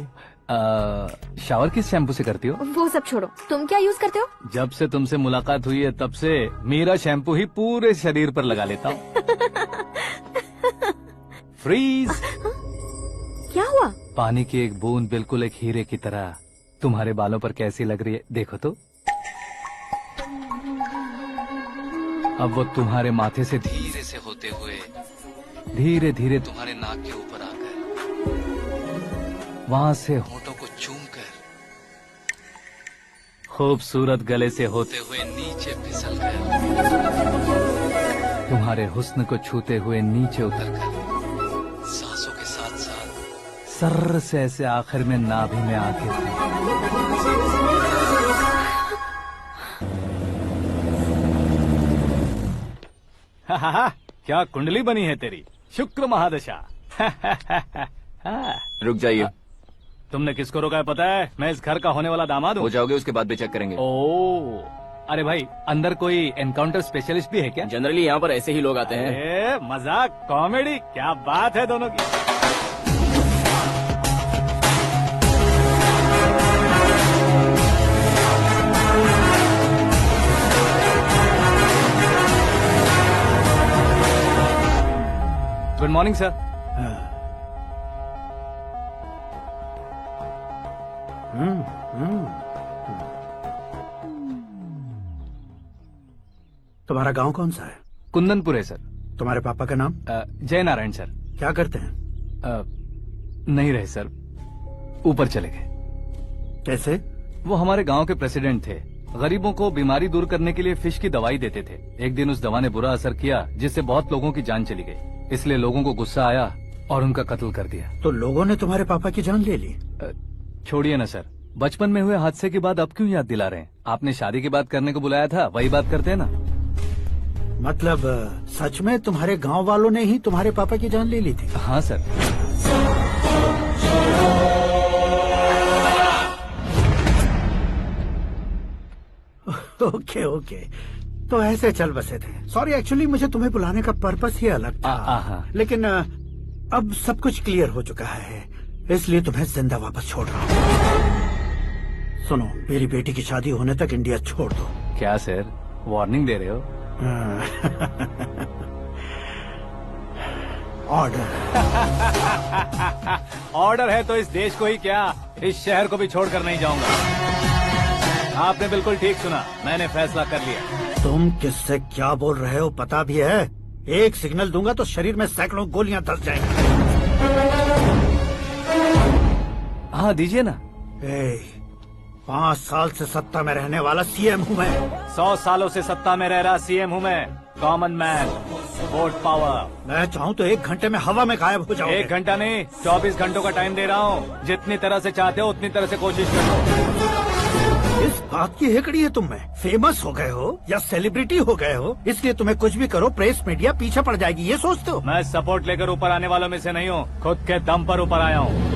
शावर किस शैम्पू से करती हो? वो सब छोड़ो, तुम क्या यूज करते हो? जब से तुमसे मुलाकात हुई है तब से मेरा शैम्पू ही पूरे शरीर पर लगा लेता हूँ। फ्रीज। क्या हुआ? पानी की एक बूंद बिल्कुल एक हीरे की तरह तुम्हारे बालों पर कैसी लग रही है, देखो तो। अब वो तुम्हारे माथे से धीरे से होते हुए धीरे धीरे तुम्हारे नाक के ऊपर आकर वहां से होठों को चूमकर खूबसूरत गले से होते हुए नीचे फिसल कर तुम्हारे हुस्न को छूते हुए नीचे उतरकर सांसों के साथ साथ सर्र से ऐसे आखिर में नाभि में आके क्या कुंडली बनी है तेरी, शुक्र महादशा। रुक जाइए। तुमने किसको रोका है पता है? मैं इस घर का होने वाला दामाद हूँ। हो जाओगे उसके बाद भी चेक करेंगे। ओ, अरे भाई, अंदर कोई एनकाउंटर स्पेशलिस्ट भी है क्या? जनरली यहाँ पर ऐसे ही लोग आते हैं। मजाक, कॉमेडी, क्या बात है दोनों की। Good morning sir. तुम्हारा गांव कौन सा है? कुंदनपुर है सर। तुम्हारे पापा का नाम? जय नारायण सर। क्या करते हैं? नहीं रहे सर, ऊपर चले गए। कैसे? वो हमारे गांव के प्रेसिडेंट थे। गरीबों को बीमारी दूर करने के लिए फिश की दवाई देते थे। एक दिन उस दवा ने बुरा असर किया जिससे बहुत लोगों की जान चली गई। इसलिए लोगों को गुस्सा आया और उनका कत्ल कर दिया। तो लोगों ने तुम्हारे पापा की जान ले ली? छोड़िए ना सर, बचपन में हुए हादसे की बात अब क्यों याद दिला रहे हैं? आपने शादी की बात करने को बुलाया था, वही बात करते हैं ना। मतलब सच में तुम्हारे गांव वालों ने ही तुम्हारे पापा की जान ले ली थी? हाँ सर। ओके ओके, तो ऐसे चल बसे थे। सॉरी, एक्चुअली मुझे तुम्हें बुलाने का पर्पस ही अलग था। लेकिन अब सब कुछ क्लियर हो चुका है, इसलिए तुम्हें जिंदा वापस छोड़ रहा हूँ। सुनो, मेरी बेटी की शादी होने तक इंडिया छोड़ दो। क्या सर, वार्निंग दे रहे हो? ऑर्डर। ऑर्डर है तो इस देश को ही क्या, इस शहर को भी छोड़कर नहीं जाऊंगा। आपने बिल्कुल ठीक सुना, मैंने फैसला कर लिया। तुम किससे क्या बोल रहे हो पता भी है? एक सिग्नल दूंगा तो शरीर में सैकड़ों गोलियां धस जाएंगी। हाँ दीजिए ना। 5 साल से सत्ता में रहने वाला सीएम हूँ मैं। 100 सालों से सत्ता में रह रहा सीएम हूँ मैं। Common man, vote power. मैं चाहूँ तो 1 घंटे में हवा में गायब हो जाऊँ। 1 घंटा नहीं, 24 घंटों का टाइम दे रहा हूँ। जितनी तरह से चाहते हो उतनी तरह से कोशिश करो। इस बात की हेकड़ी है तुम में? फेमस हो गए हो या सेलिब्रिटी हो गए हो, इसलिए तुम्हें कुछ भी करो प्रेस मीडिया पीछे पड़ जाएगी, ये सोचते हो? मैं सपोर्ट लेकर ऊपर आने वालों में से नहीं हूँ, खुद के दम पर ऊपर आया हूँ।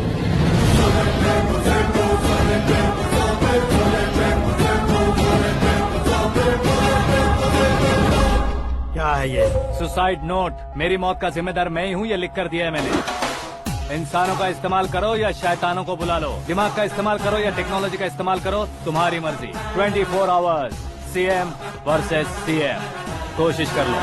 क्या है ये? Suicide note. मेरी मौत का जिम्मेदार मैं ही हूँ, ये लिख कर दिया है मैंने। इंसानों का इस्तेमाल करो या शैतानों को बुला लो, दिमाग का इस्तेमाल करो या टेक्नोलॉजी का इस्तेमाल करो, तुम्हारी मर्जी। 24 आवर्स, सीएम वर्सेस सीएम, कोशिश कर लो।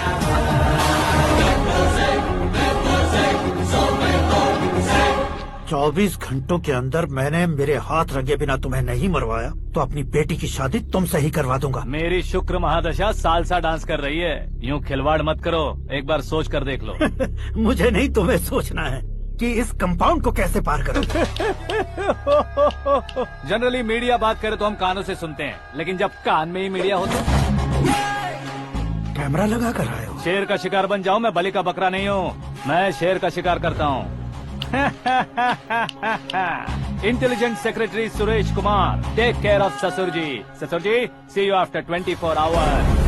24 घंटों के अंदर मैंने मेरे हाथ रंगे बिना तुम्हें नहीं मरवाया तो अपनी बेटी की शादी तुमसे ही करवा दूंगा। मेरी शुक्र महादशा सालसा डांस कर रही है, यूँ खिलवाड़ मत करो, एक बार सोच कर देख लो। मुझे नहीं, तुम्हें सोचना है कि इस कंपाउंड को कैसे पार करो। जनरली मीडिया बात करे तो हम कानों से सुनते हैं, लेकिन जब कान में ही मीडिया हो तो कैमरा लगा कर आए हो। शेर का शिकार बन जाऊं, मैं बलि का बकरा नहीं हूँ, मैं शेर का शिकार करता हूँ। Intelligent secretary Suresh Kumar, take care of ससुर जी। ससुर जी, सी यू आफ्टर 24 आवर्स।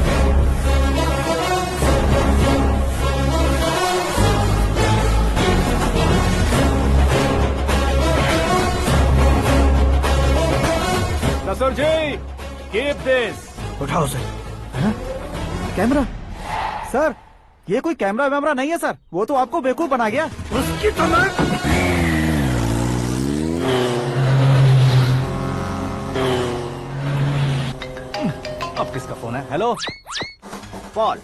ससुर जी, कीप दिस। उठाओ से। कैमरा? सर, ये कोई कैमरा वैमरा नहीं है सर, वो तो आपको बेवकूफ बना गया। उसकी तो मैं अब किसका फोन है? हेलो पॉल,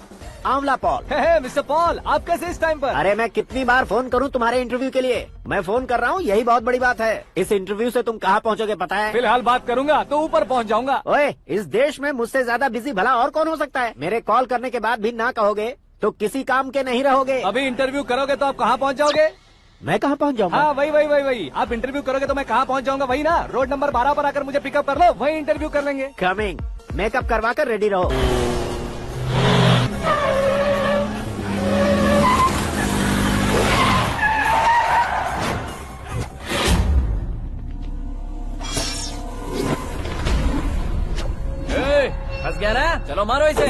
आंवला पॉल। हे मिस्टर पॉल, आप कैसे इस टाइम पर? अरे मैं कितनी बार फोन करूं तुम्हारे इंटरव्यू के लिए? मैं फोन कर रहा हूं, यही बहुत बड़ी बात है। इस इंटरव्यू से तुम कहां पहुंचोगे पता है? फिलहाल बात करूंगा तो ऊपर पहुंच जाऊंगा। ओए, इस देश में मुझसे ज्यादा बिजी भला और कौन हो सकता है? मेरे कॉल करने के बाद भी ना कहोगे तो किसी काम के नहीं रहोगे। अभी इंटरव्यू करोगे तो आप कहाँ पहुँच जाओगे? मैं कहाँ पहुँच जाऊंगा? हाँ, वही। आप इंटरव्यू करोगे तो मैं कहाँ पहुँच जाऊंगा? वही ना, रोड नंबर 12 पर आकर मुझे पिकअप कर लो, वही इंटरव्यू कर लेंगे। कमिंग। मेकअप करवा कर रेडी रहो। फंस गया ना? चलो मारो इसे।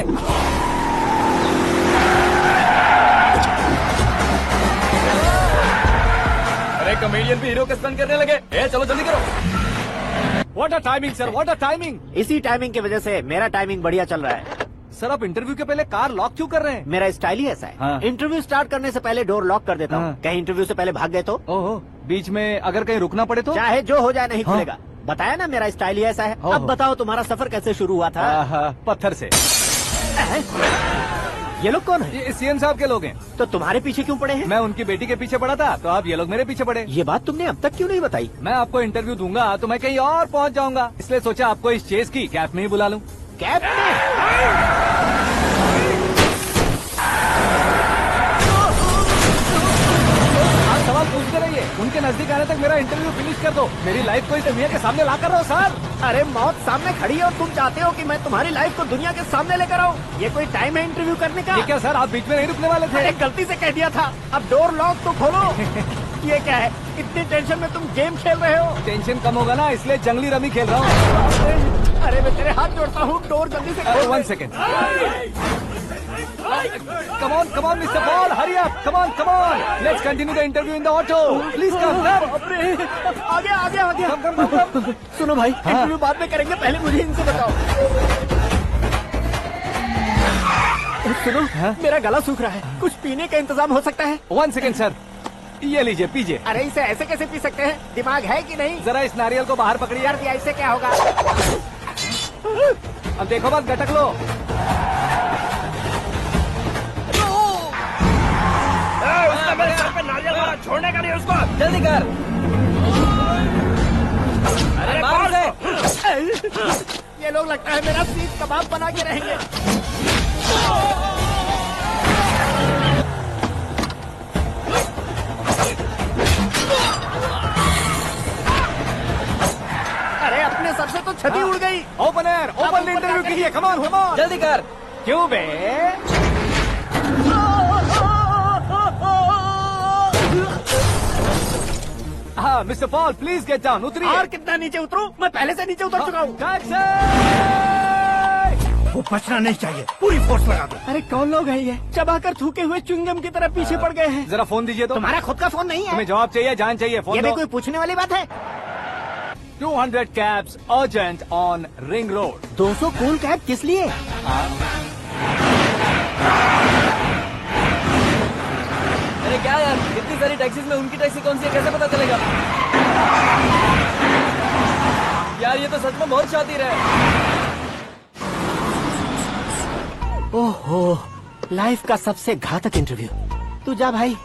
अरे कॉमेडियन भी हीरो के स्टंट करने लगे। चलो जल्दी करो। What a timing sir, what a timing. इसी टाइमिंग की वजह से मेरा टाइमिंग बढ़िया चल रहा है। सर, आप इंटरव्यू के पहले कार लॉक क्यों कर रहे हैं? मेरा स्टाइल ही ऐसा है। हाँ। इंटरव्यू स्टार्ट करने से पहले डोर लॉक कर देता हूँ। हाँ। कहीं इंटरव्यू से पहले भाग गए तो? ओहो, बीच में अगर कहीं रुकना पड़े तो? चाहे जो हो जाए नहीं हाँ। खुलेगा। बताया ना मेरा स्टाइल ही ऐसा है। ओहो। अब बताओ तुम्हारा सफर कैसे शुरू हुआ था? पत्थर से। ये लोग कौन है? ये सीएम साहब के लोग हैं। तो तुम्हारे पीछे क्यों पड़े हैं? मैं उनकी बेटी के पीछे पड़ा था तो आप ये लोग मेरे पीछे पड़े। ये बात तुमने अब तक क्यों नहीं बताई? मैं आपको इंटरव्यू दूंगा तो मैं कहीं और पहुंच जाऊंगा, इसलिए सोचा आपको इस चेस की कैब में ही बुला लूं। कैब में? आप सवाल पूछते रहिए, उनके नजदीक आने तक मेरा इंटरव्यू फिनिश कर दो। मेरी लाइफ को इस दुनिया के सामने ला कर रहो सर। अरे मौत सामने खड़ी है और तुम चाहते हो कि मैं तुम्हारी लाइफ को दुनिया के सामने लेकर आऊं? ये कोई टाइम है इंटरव्यू करने का? ये क्या सर, आप बीच में नहीं रुकने वाले थे? अरे गलती से कह दिया था। अब डोर लॉक तो खोलो। ये क्या है? इतनी टेंशन में तुम गेम खेल रहे हो? टेंशन कम होगा ना, इसलिए जंगली रमी खेल रहा हूँ। अरे मैं तेरे हाथ जोड़ता हूँ, डोर जल्दी से खोलो। 1 second. Come on, Mr. Paul, hurry up. Come on. Let's continue the interview in the auto. Please come. आगे। Come. सुनो भाई, इंटरव्यू बाद में करेंगे, पहले मुझे इनसे बताओ। सुनो, मेरा गला सूख रहा है, कुछ पीने का इंतजाम हो सकता है? 1 सेकेंड सर, ये लीजिए पीजिए। अरे इसे ऐसे कैसे पी सकते हैं? दिमाग है कि नहीं? जरा इस नारियल को बाहर पकड़िए। यार इससे क्या होगा? अब देखो बस, गटक लो। उसका मेरे सर पे नारियल मारा, छोड़ने का नहीं उसको। जल्दी कर। अरे मार उसे। ये लोग लगता है मेरा सीख कबाब बना के रहेंगे। अरे अपने सर से तो छती उड़ गई। ओपन एयर, ओपन इंटरव्यू कीजिए। Come on. जल्दी कर। क्यों बे? हाँ mister Paul, please get down. उतरिए। और कितना नीचे उतरूं? मैं पहले से नीचे उतर चुका हूँ। वो बचना नहीं चाहिए, पूरी फोर्स लगा दो। अरे कौन लोग हैं ये? चबाकर थूके हुए च्युइंगम की तरह पीछे पड़ गए हैं। जरा फोन दीजिए तो। तुम्हारा खुद का फोन नहीं है? तुम्हें जवाब चाहिए, जान चाहिए, फोन ये भी दो। कोई पूछने वाली बात है? 200 cabs urgent on Ring Road. 200 cool cab किस लिए? अरे क्या यार, इतनी सारी टैक्सीज में उनकी टैक्सी कौन सी है, कैसे पता चलेगा? यार ये तो सच में बहुत शातिर है। ओहो, लाइफ का सबसे घातक इंटरव्यू। तू जा भाई।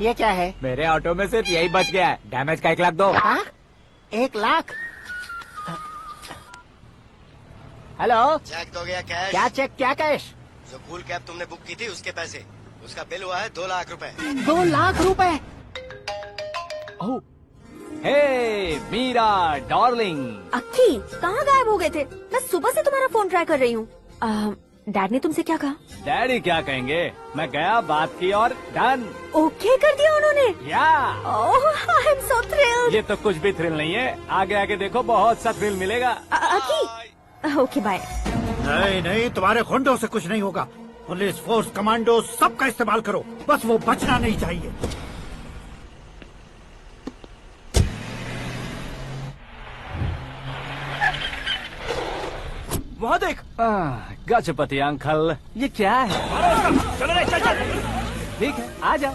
ये क्या है? मेरे ऑटो में सिर्फ यही बच गया है, डैमेज का 1 लाख दो। 1 लाख? हेलो, चेक तो गया कैश। क्या चेक, क्या कैश? जो कूल कैब तुमने बुक की थी उसके पैसे, उसका बिल हुआ है 2 लाख रुपए। 2 लाख रुपए? हे मीरा डार्लिंग। अक्की, कहाँ गायब हो गए थे? मैं सुबह से तुम्हारा फोन ट्राई कर रही हूँ। डैड ने तुमसे क्या कहा? डैडी क्या कहेंगे, मैं गया, बात की और डन। ओके कर दिया उन्होंने? या ओह, आई एम सो थ्रिल्ड। ये तो कुछ भी थ्रिल नहीं है, आगे आगे देखो बहुत सा थ्रिल मिलेगा। अकी, ओके बाय। नहीं नहीं, तुम्हारे गुंडों से कुछ नहीं होगा। पुलिस फोर्स, कमांडो, सबका इस्तेमाल करो, बस वो बचना नहीं चाहिए। वहाँ देख, गजपति अंकल, ये क्या है? चलो रे, चल चल। ठीक है, आ जा।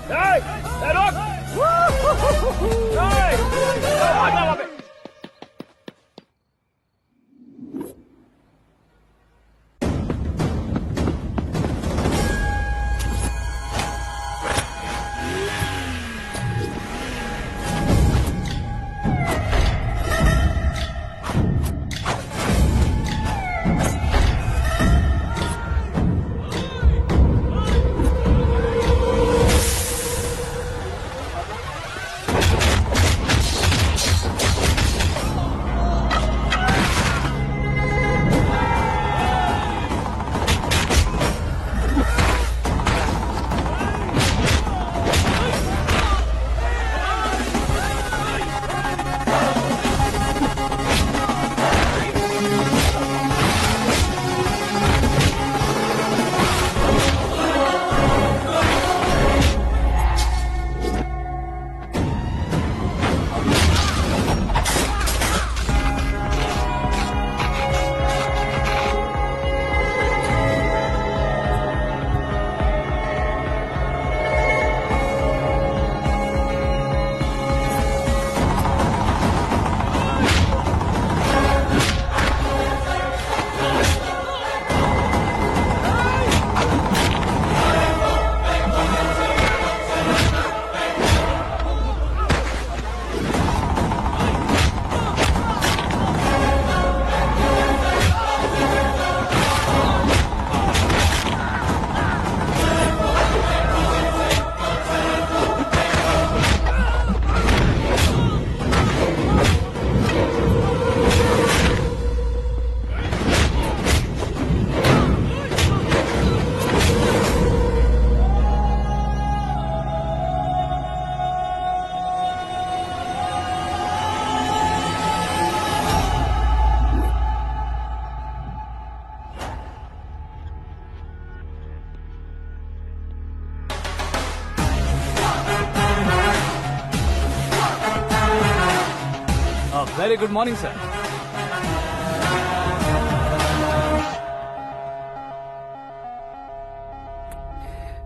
Very good morning sir.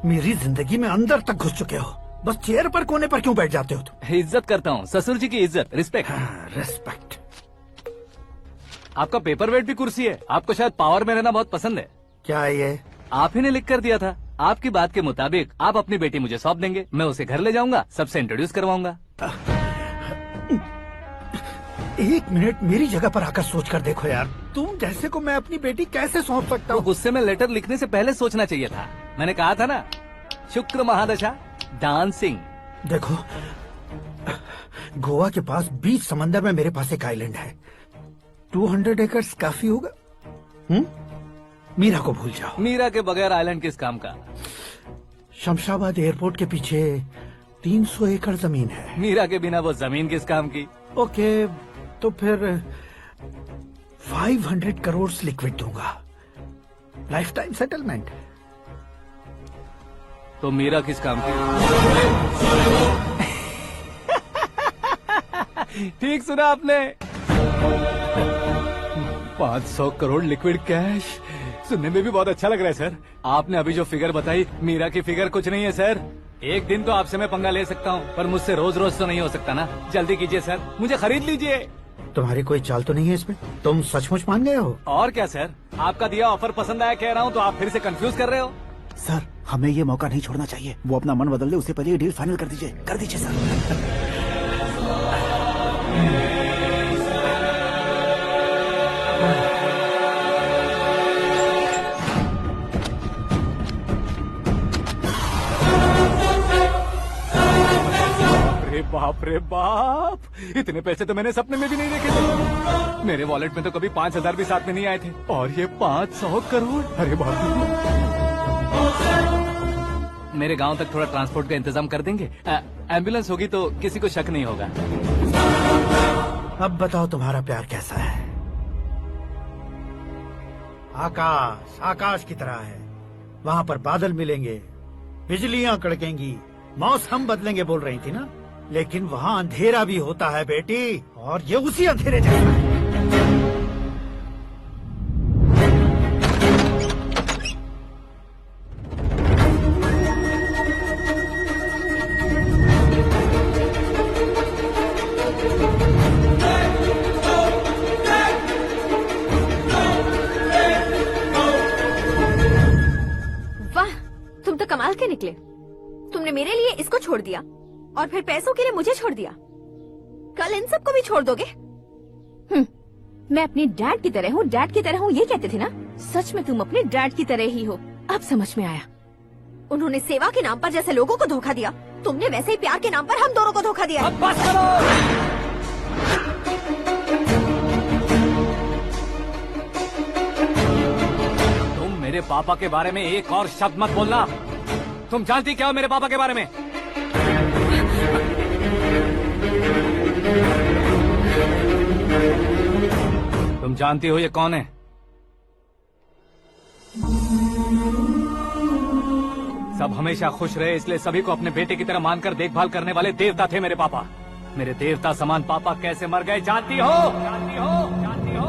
मेरी जिंदगी में अंदर तक घुस चुके हो, बस चेयर पर कोने पर क्यों बैठ जाते हो तुम? इज्जत करता हूँ, ससुर जी की इज्जत, रिस्पेक्ट। रिस्पेक्ट। आपका पेपर वेट भी कुर्सी है, आपको शायद पावर में रहना बहुत पसंद है। क्या है ये? आप ही ने लिख कर दिया था, आपकी बात के मुताबिक आप अपनी बेटी मुझे सौंप देंगे, मैं उसे घर ले जाऊंगा, सबसे इंट्रोड्यूस करवाऊंगा। एक मिनट मेरी जगह पर आकर सोच कर देखो यार, तुम जैसे को मैं अपनी बेटी कैसे सौंप सकता हूँ? गुस्से में लेटर लिखने से पहले सोचना चाहिए था। मैंने कहा था ना, शुक्र महादशा डांसिंग। देखो, गोवा के पास बीच समंदर में मेरे पास एक आइलैंड है, 200 एकर्स काफी होगा। मीरा को भूल जाओ। मीरा के बगैर आइलैंड किस काम का? शमशाबाद एयरपोर्ट के पीछे 300 एकड़ जमीन है। मीरा के बिना वो जमीन किस काम की? ओके, तो फिर 500 करोड़ लिक्विड दूंगा, लाइफ टाइम सेटलमेंट। तो मीरा किस काम की? ठीक सुना आपने, 500 करोड़ लिक्विड कैश। सुनने में भी बहुत अच्छा लग रहा है सर। आपने अभी जो फिगर बताई, मीरा की फिगर कुछ नहीं है सर। एक दिन तो आपसे मैं पंगा ले सकता हूँ, पर मुझसे रोज रोज तो नहीं हो सकता ना। जल्दी कीजिए सर, मुझे खरीद लीजिए। तुम्हारी कोई चाल तो नहीं है इसमें? तुम सचमुच मान गए हो? और क्या सर, आपका दिया ऑफर पसंद आया कह रहा हूँ, तो आप फिर से कंफ्यूज कर रहे हो। सर, हमें ये मौका नहीं छोड़ना चाहिए। वो अपना मन बदल दे, उससे पहले ये डील फाइनल कर दीजिए। कर दीजिए सर। बाप रे, अरे बाप, इतने पैसे तो मैंने सपने में भी नहीं देखे थे। मेरे वॉलेट में तो कभी 5,000 भी साथ में नहीं आए थे, और ये 500 करोड़। अरे बाप रे। मेरे गांव तक थोड़ा ट्रांसपोर्ट का इंतजाम कर देंगे? एम्बुलेंस होगी तो किसी को शक नहीं होगा। अब बताओ तुम्हारा प्यार कैसा है? आकाश आकाश की तरह है, वहाँ पर बादल मिलेंगे, बिजलियां कड़केंगी, मौसम बदलेंगे बोल रही थी ना, लेकिन वहाँ अंधेरा भी होता है बेटी, और ये उसी अंधेरे जैसा है। कमाल के निकले। तुमने मेरे लिए इसको छोड़ दिया और फिर पैसों के लिए मुझे छोड़ दिया। कल इन सबको भी छोड़ दोगे? मैं अपने डैड की तरह हूँ, डैड की तरह हूँ, ये कहते थे ना। सच में तुम अपने डैड की तरह ही हो, अब समझ में आया। उन्होंने सेवा के नाम पर जैसे लोगों को धोखा दिया, तुमने वैसे ही प्यार के नाम पर हम दोनों को धोखा दिया। अब बस करो। तुम मेरे पापा के बारे में एक और शब्द मत बोलना। तुम जानती क्या हो मेरे पापा के बारे में? तुम जानती हो ये कौन है? सब हमेशा खुश रहे इसलिए सभी को अपने बेटे की तरह मानकर देखभाल करने वाले देवता थे मेरे पापा। मेरे देवता समान पापा कैसे मर गए जानती हो? जानती हो? जानती हो?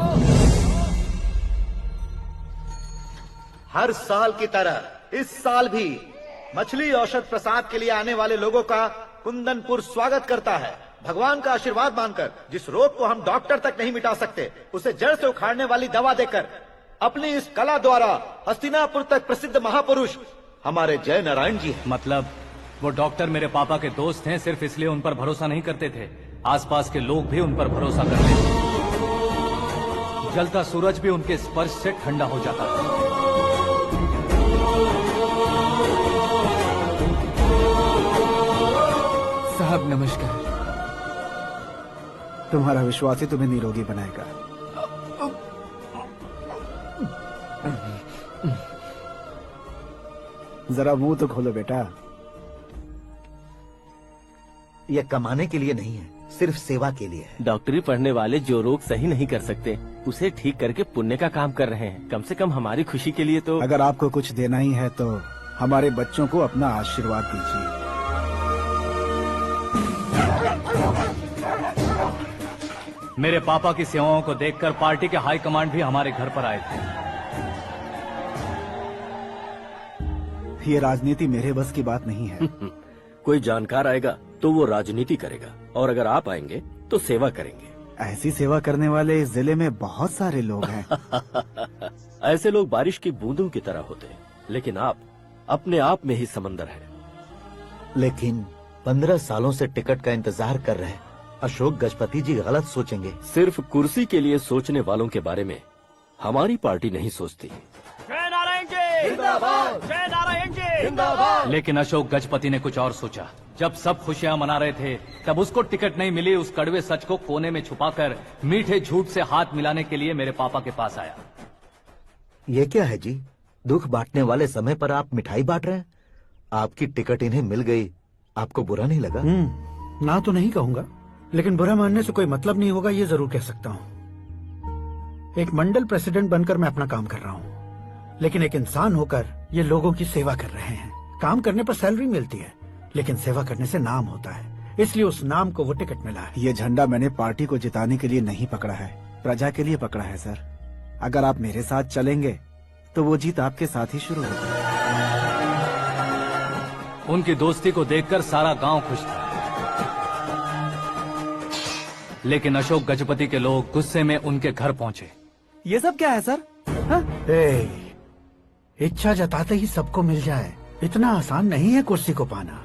हर साल की तरह इस साल भी मछली औषध प्रसाद के लिए आने वाले लोगों का कुंदनपुर स्वागत करता है। भगवान का आशीर्वाद मानकर जिस रोग को हम डॉक्टर तक नहीं मिटा सकते, उसे जड़ से उखाड़ने वाली दवा देकर अपनी इस कला द्वारा हस्तिनापुर तक प्रसिद्ध महापुरुष हमारे जय नारायण जी हैं। मतलब वो डॉक्टर मेरे पापा के दोस्त हैं, सिर्फ इसलिए उन पर भरोसा नहीं करते थे, आसपास के लोग भी उन पर भरोसा करते थे। जलता सूरज भी उनके स्पर्श से ठंडा हो जाता था। साहब नमस्कार। तुम्हारा विश्वास ही तुम्हें निरोगी बनाएगा। जरा मुंह तो खोलो बेटा। यह कमाने के लिए नहीं है, सिर्फ सेवा के लिए है। डॉक्टरी पढ़ने वाले जो रोग सही नहीं कर सकते उसे ठीक करके पुण्य का काम कर रहे हैं। कम से कम हमारी खुशी के लिए तो। अगर आपको कुछ देना ही है तो हमारे बच्चों को अपना आशीर्वाद दीजिए। मेरे पापा की सेवाओं को देखकर पार्टी के हाई कमांड भी हमारे घर पर आए थे। ये राजनीति मेरे बस की बात नहीं है। कोई जानकार आएगा तो वो राजनीति करेगा, और अगर आप आएंगे तो सेवा करेंगे। ऐसी सेवा करने वाले इस जिले में बहुत सारे लोग हैं। ऐसे लोग बारिश की बूंदों की तरह होते हैं, लेकिन आप अपने आप में ही समंदर हैं। लेकिन 15 सालों से टिकट का इंतजार कर रहे अशोक गजपति जी गलत सोचेंगे। सिर्फ कुर्सी के लिए सोचने वालों के बारे में हमारी पार्टी नहीं सोचती। जय नारायण जी जिंदाबाद, जय नारायण जी जिंदाबाद। लेकिन अशोक गजपति ने कुछ और सोचा। जब सब खुशियां मना रहे थे तब उसको टिकट नहीं मिली। उस कड़वे सच को कोने में छुपाकर मीठे झूठ से हाथ मिलाने के लिए मेरे पापा के पास आया। ये क्या है जी? दुख बांटने वाले समय पर आप मिठाई बांट रहे हैं। आपकी टिकट इन्हें मिल गई, आपको बुरा नहीं लगा? ना तो नहीं कहूंगा, लेकिन बुरा मानने से कोई मतलब नहीं होगा, ये जरूर कह सकता हूँ। एक मंडल प्रेसिडेंट बनकर मैं अपना काम कर रहा हूँ, लेकिन एक इंसान होकर ये लोगों की सेवा कर रहे हैं। काम करने पर सैलरी मिलती है, लेकिन सेवा करने से नाम होता है, इसलिए उस नाम को वो टिकट मिला है। ये झंडा मैंने पार्टी को जिताने के लिए नहीं पकड़ा है, प्रजा के लिए पकड़ा है सर। अगर आप मेरे साथ चलेंगे तो वो जीत आपके साथ ही शुरू होगी। उनकी दोस्ती को देखकर सारा गांव खुश था, लेकिन अशोक गजपति के लोग गुस्से में उनके घर पहुंचे। ये सब क्या है सर? इच्छा जताते ही सबको मिल जाए, इतना आसान नहीं है कुर्सी को पाना।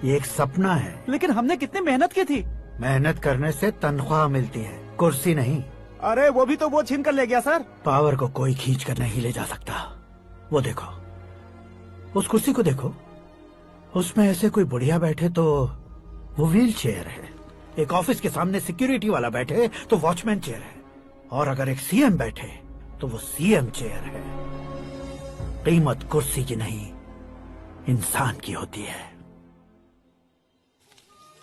ये एक सपना है। लेकिन हमने कितनी मेहनत की थी। मेहनत करने से तनख्वाह मिलती है, कुर्सी नहीं। अरे वो भी तो वो छीन कर ले गया सर। पावर को कोई खींच कर नहीं ले जा सकता। वो देखो, उस कुर्सी को देखो, उसमें ऐसे कोई बुढ़िया बैठे तो वो व्हील चेयर है। एक ऑफिस के सामने सिक्योरिटी वाला बैठे तो वॉचमैन चेयर है, और अगर एक सीएम बैठे तो वो सीएम चेयर है। कीमत कुर्सी की नहीं, इंसान की होती है।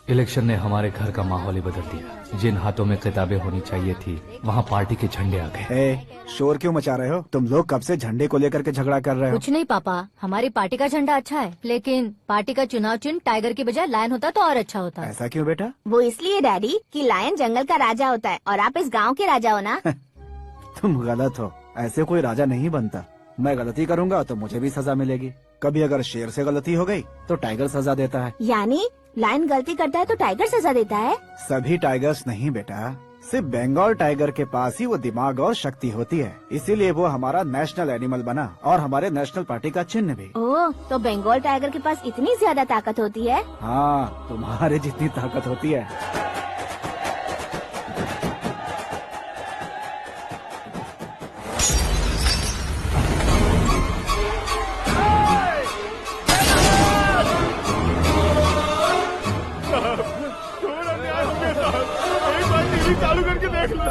इलेक्शन ने हमारे घर का माहौल ही बदल दिया। जिन हाथों में किताबें होनी चाहिए थी वहाँ पार्टी के झंडे आ गए। शोर क्यों मचा रहे हो? तुम लोग कब से झंडे को लेकर के झगड़ा कर रहे हो? कुछ नहीं पापा, हमारी पार्टी का झंडा अच्छा है, लेकिन पार्टी का चुनाव चिन्ह टाइगर की बजाय लायन होता तो और अच्छा होता। ऐसा क्यों बेटा? वो इसलिए डैडी कि लायन जंगल का राजा होता है और आप इस गांव के राजा हो ना। तुम गलत हो, ऐसे कोई राजा नहीं बनता। मैं गलती करूंगा तो मुझे भी सजा मिलेगी। कभी अगर शेर से गलती हो गई तो टाइगर सजा देता है। यानी लायन गलती करता है तो टाइगर सजा देता है? सभी टाइगर्स नहीं बेटा, सिर्फ बंगाल टाइगर के पास ही वो दिमाग और शक्ति होती है, इसीलिए वो हमारा नेशनल एनिमल बना और हमारे नेशनल पार्टी का चिन्ह भी। ओह, तो बंगाल टाइगर के पास इतनी ज्यादा ताकत होती है? हाँ, तुम्हारे जितनी ताकत होती है। चालू करके देख लो।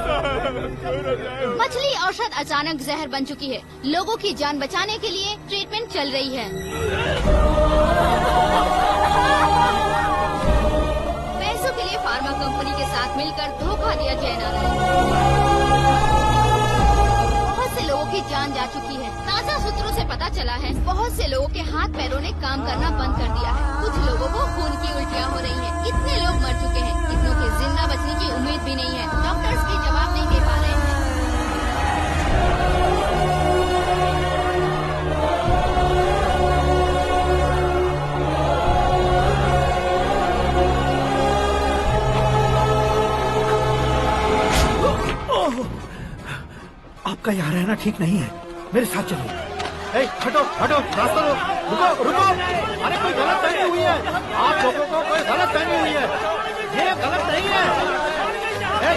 मछली औषध अचानक जहर बन चुकी है। लोगों की जान बचाने के लिए ट्रीटमेंट चल रही है। पैसों के लिए फार्मा कंपनी के साथ मिलकर धोखा दिया जयनारायण। बहुत से लोगों की जान जा चुकी है। ताज़ा सूत्रों से पता चला है बहुत से लोगों के हाथ पैरों ने काम करना बंद कर दिया है। कुछ लोगों को खून की उल्टियाँ हो रही हैं। इतने लोग मर चुके हैं, कितनों के जिंदा बचने की उम्मीद भी नहीं है। डॉक्टर्स भी जवाब नहीं दे पा रहे हैं। आपका यहाँ रहना ठीक नहीं है, मेरे साथ चलिए। हटो हटो, रास्ता रुको रुको। अरे कोई गलत फहमी हुई है, आप लोगों को कोई गलत फहमी हुई है, ये गलत नहीं है। अरे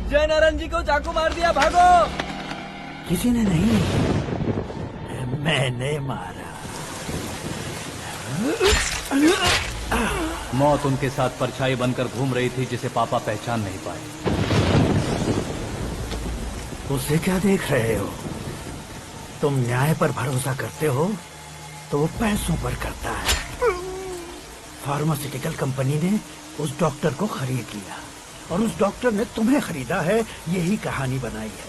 जयनारायण जी को चाकू मार दिया, भागो। किसी ने नहीं, मैंने मारा। मौत उनके साथ परछाई बनकर घूम रही थी जिसे पापा पहचान नहीं पाए। उसे क्या देख रहे हो? तुम न्याय पर भरोसा करते हो तो वो पैसों पर करता है। फार्मास्यूटिकल कंपनी ने उस डॉक्टर को खरीद लिया और उस डॉक्टर ने तुम्हें खरीदा है, यही कहानी बनाई है।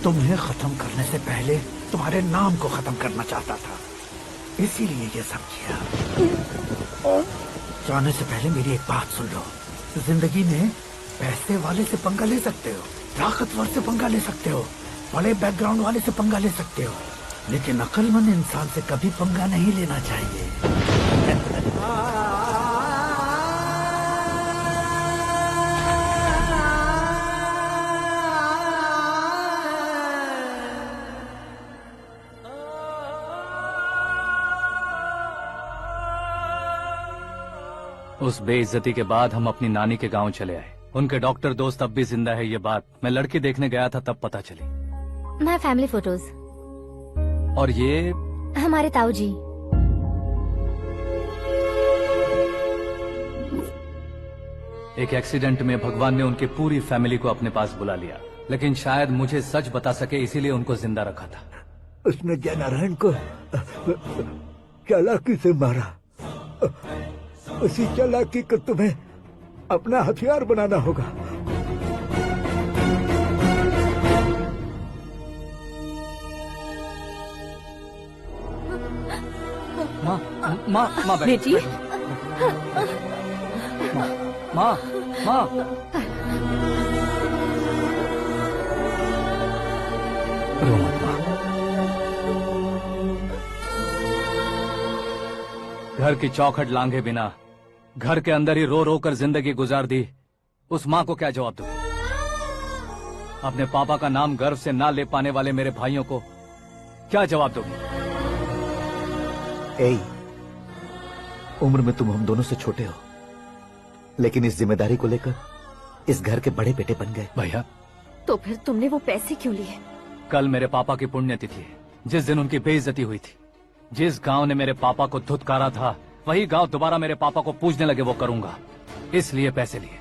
तुम्हें खत्म करने से पहले तुम्हारे नाम को खत्म करना चाहता था, इसीलिए ये सब किया। जाने से पहले मेरी एक बात सुन लो। जिंदगी में पैसे वाले से पंगा ले सकते हो, ताकतवर से पंगा ले सकते हो, बड़े बैकग्राउंड वाले से पंगा ले सकते हो, लेकिन अक्लमंद इंसान से कभी पंगा नहीं लेना चाहिए। उस बेइज्जती के बाद हम अपनी नानी के गांव चले आए। उनके डॉक्टर दोस्त अब भी जिंदा है, ये बात मैं लड़की देखने गया था तब पता चली। My family photos. और ये हमारे ताऊ जी। एक एक्सीडेंट में भगवान ने उनकी पूरी फैमिली को अपने पास बुला लिया, लेकिन शायद मुझे सच बता सके इसीलिए उनको जिंदा रखा था। उसने जयनारायण को चालाकी से मारा। उसी चालाकी को तुम्हें अपना हथियार बनाना होगा। माँ बेटी। माँ रो मत माँ। घर की चौखट लांघे बिना घर के अंदर ही रो रो कर जिंदगी गुजार दी उस माँ को क्या जवाब दूं? अपने पापा का नाम गर्व से ना ले पाने वाले मेरे भाइयों को क्या जवाब दोगे? उम्र में तुम हम दोनों से छोटे हो, लेकिन इस जिम्मेदारी को लेकर इस घर के बड़े बेटे बन गए। भैया, तो फिर तुमने वो पैसे क्यों लिए? कल मेरे पापा की पुण्यतिथि है, जिस दिन उनकी बेइज्जती हुई थी। जिस गांव ने मेरे पापा को धुतकारा था वही गांव दोबारा मेरे पापा को पूजने लगे वो करूंगा, इसलिए पैसे लिए।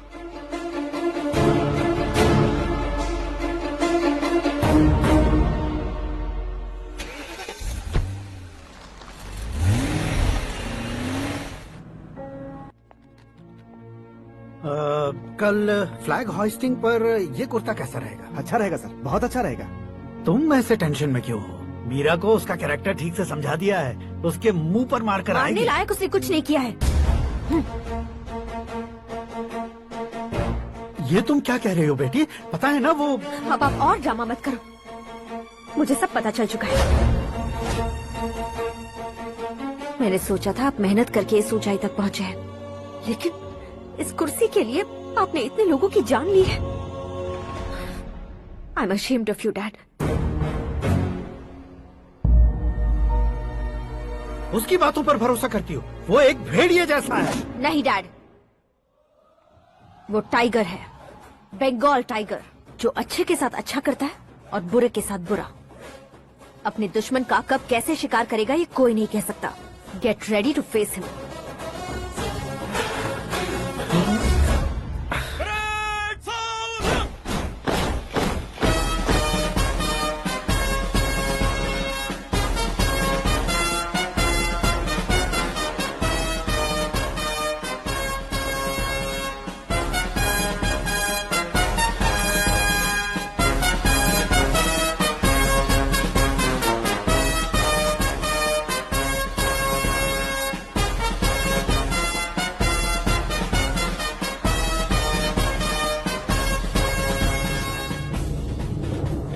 कल फ्लैग होइस्टिंग पर ये कुर्ता कैसा रहेगा? अच्छा रहेगा सर, बहुत अच्छा रहेगा। तुम ऐसे टेंशन में क्यों हो? मीरा को उसका कैरेक्टर ठीक से समझा दिया है, उसके मुंह पर मारकर मारने आएगी। लायक उसने कुछ नहीं किया है। ये तुम क्या कह रहे हो बेटी? पता है ना वो। अब आप और ड्रामा मत करो, मुझे सब पता चल चुका है। मैंने सोचा था आप मेहनत करके इस ऊंचाई तक पहुंचे हैं, लेकिन इस कुर्सी के लिए आपने इतने लोगों की जान ली है। I am ashamed of you dad. उसकी बातों पर भरोसा करती हो? वो एक भेड़िए जैसा है। नहीं डैड, वो टाइगर है, बंगाल टाइगर, जो अच्छे के साथ अच्छा करता है और बुरे के साथ बुरा। अपने दुश्मन का कब कैसे शिकार करेगा ये कोई नहीं कह सकता। Get ready to face him.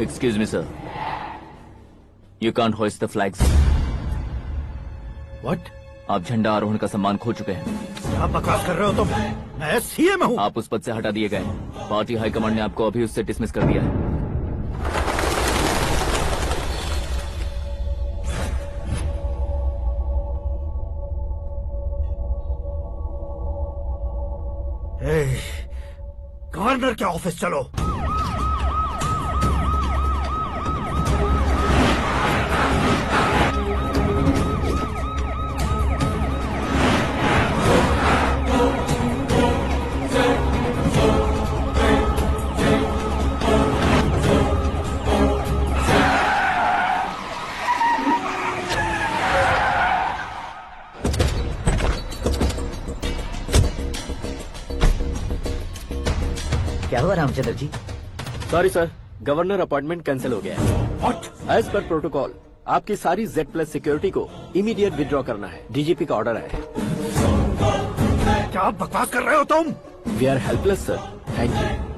Excuse me, sir. You can't hoist the flags. What? आप झंडा आरोहण का सम्मान खो चुके हैं। क्या बकवास कर रहे हो तुम? मैं सीएम हूँ। आप उस पद से हटा दिए गए। पार्टी हाईकमांड ने आपको अभी उससे डिसमिस कर दिया है। गवर्नर के ऑफिस चलो। क्या हुआ Ramchandra ji? Sorry sir, governor appointment cancel हो गया है। What? एज पर प्रोटोकॉल आपकी सारी Z+ सिक्योरिटी को इमीडिएट विड्रॉ करना है। डीजीपी का ऑर्डर है। क्या बकवास कर रहे हो तुम? We are helpless sir. Thank you.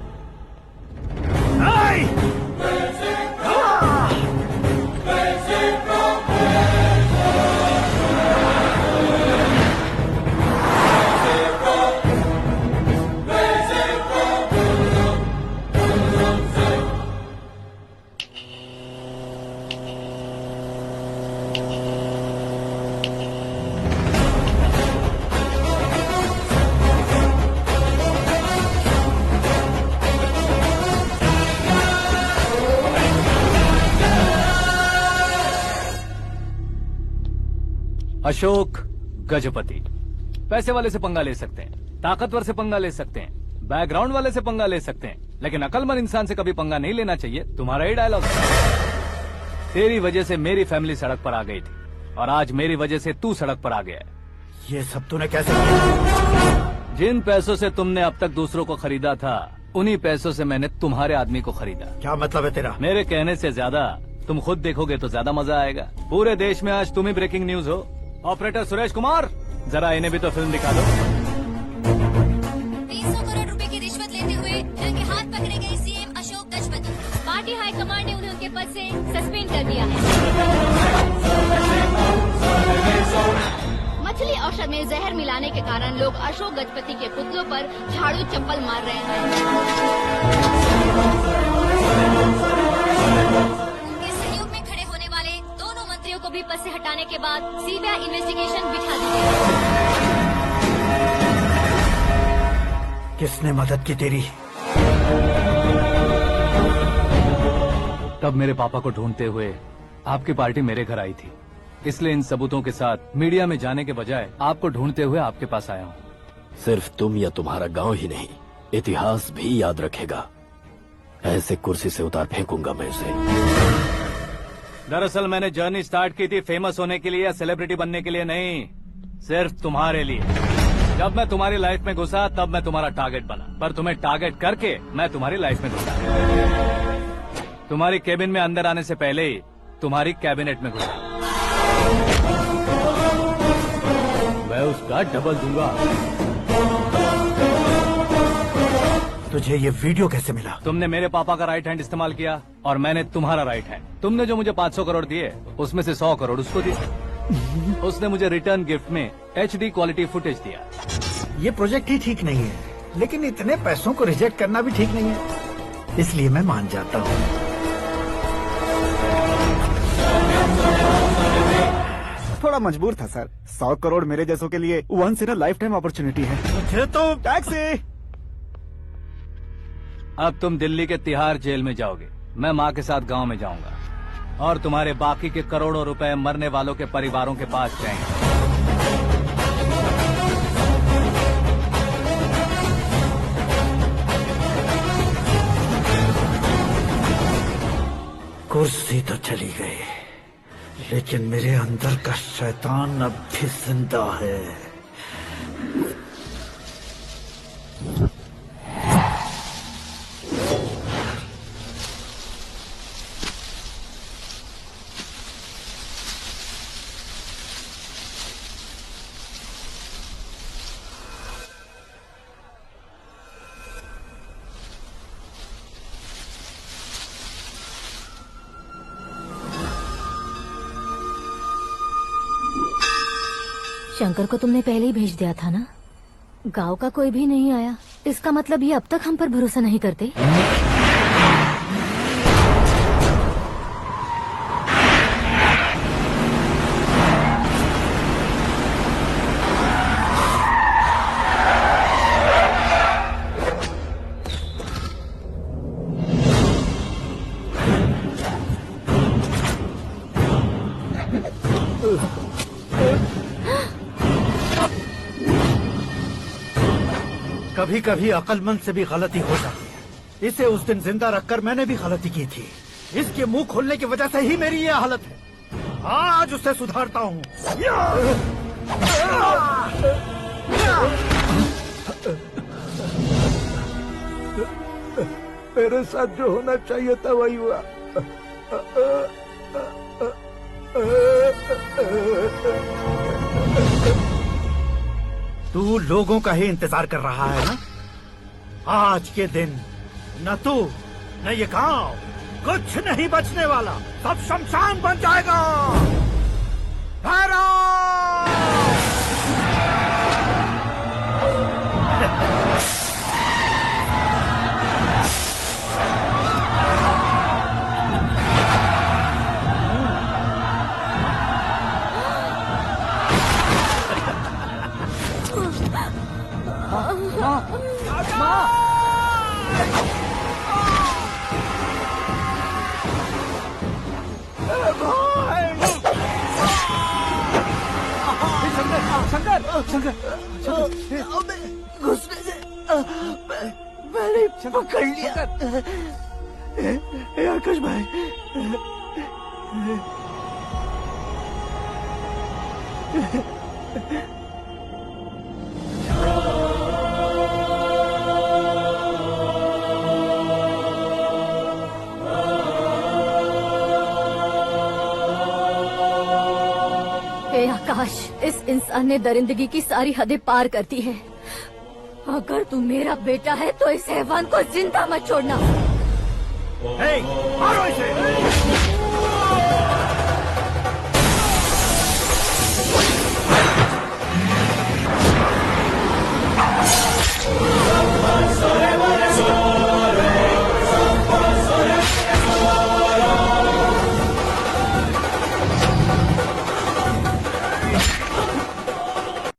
Ashok Gajapati पैसे वाले से पंगा ले सकते हैं, ताकतवर से पंगा ले सकते हैं, बैकग्राउंड वाले से पंगा ले सकते हैं, लेकिन अकलमंद इंसान से कभी पंगा नहीं लेना चाहिए। तुम्हारा ही डायलॉग। तेरी वजह से मेरी फैमिली सड़क पर आ गई थी और आज मेरी वजह से तू सड़क पर आ गया है। ये सब तूने कैसे किया? जिन पैसों से तुमने अब तक दूसरों को खरीदा था, उन्हीं पैसों से मैंने तुम्हारे आदमी को खरीदा। क्या मतलब है तेरा? मेरे कहने से ज्यादा तुम खुद देखोगे तो ज्यादा मजा आएगा। पूरे देश में आज तुम ही ब्रेकिंग न्यूज हो। ऑपरेटर सुरेश कुमार, जरा इन्हें भी तो फिल्म दिखा दो। 300 करोड़ रुपए की रिश्वत लेते हुए उनके हाथ पकड़े गए CM Ashok Gajapati. Party high command ने उन्हें उनके पद से सस्पेंड कर दिया है। मछली औषध में जहर मिलाने के कारण लोग अशोक गजपति के पुतलों पर झाड़ू चप्पल मार रहे हैं। उनके सहयोग में खड़े होने वाले दोनों मंत्रियों को भी पद से हटाने के बाद सीबीआई इन्वेस्टिगेशन बिठा दी गई। किसने मदद की तेरी? तब मेरे पापा को ढूंढते हुए आपकी पार्टी मेरे घर आई थी। इसलिए इन सबूतों के साथ मीडिया में जाने के बजाय आपको ढूंढते हुए आपके पास आया हूँ। सिर्फ तुम या तुम्हारा गांव ही नहीं, इतिहास भी याद रखेगा। ऐसे कुर्सी से उतार फेंकूंगा मैं उसे। दरअसल मैंने जर्नी स्टार्ट की थी फेमस होने के लिए या सेलिब्रिटी बनने के लिए नहीं, सिर्फ तुम्हारे लिए। जब मैं तुम्हारी लाइफ में घुसा तब मैं तुम्हारा टारगेट बना, पर तुम्हें टारगेट करके मैं तुम्हारी लाइफ में घुसा। तुम्हारी केबिन में अंदर आने से पहले ही तुम्हारी कैबिनेट में घुसा। मैं उसका डबल दूंगा। तुझे ये वीडियो कैसे मिला? तुमने मेरे पापा का राइट हैंड इस्तेमाल किया और मैंने तुम्हारा राइट हैंड। तुमने जो मुझे 500 करोड़ दिए उसमें से 100 करोड़ उसको दिए। उसने मुझे रिटर्न गिफ्ट में HD क्वालिटी फुटेज दिया। ये प्रोजेक्ट ही ठीक नहीं है, लेकिन इतने पैसों को रिजेक्ट करना भी ठीक नहीं है, इसलिए मैं मान जाता हूँ। थोड़ा मजबूर था सर। 100 करोड़ मेरे जैसों के लिए once in a lifetime opportunity है। मुझे तो टैक्सी। अब तुम दिल्ली के तिहाड़ जेल में जाओगे, मैं माँ के साथ गांव में जाऊंगा और तुम्हारे बाकी के करोड़ों रुपए मरने वालों के परिवारों के पास जाएंगे। कुर्सी तो चली गई, लेकिन मेरे अंदर का शैतान अब भी जिंदा है। शंकर को तुमने पहले ही भेज दिया था ना? गांव का कोई भी नहीं आया, इसका मतलब ये अब तक हम पर भरोसा नहीं करते। कभी कभी अक्लमंद से भी गलती हो जाती है। इसे उस दिन जिंदा रखकर मैंने भी गलती की थी। इसके मुंह खोलने की वजह से ही मेरी ये हालत है। आज उसे सुधारता हूँ। मेरे साथ जो होना चाहिए था वही हुआ। तू लोगों का ही इंतजार कर रहा है ना? आज के दिन न तू न ये गांव कुछ नहीं बचने वाला, सब शमशान बन जाएगा। घुसने से मैंने पकड़ लिया। आकाश भाई, हे आकाश, इस इंसान ने दरिंदगी की सारी हदें पार कर दी है। अगर तू मेरा बेटा है तो इस हैवान को जिंदा मत छोड़ना। मारो इसे।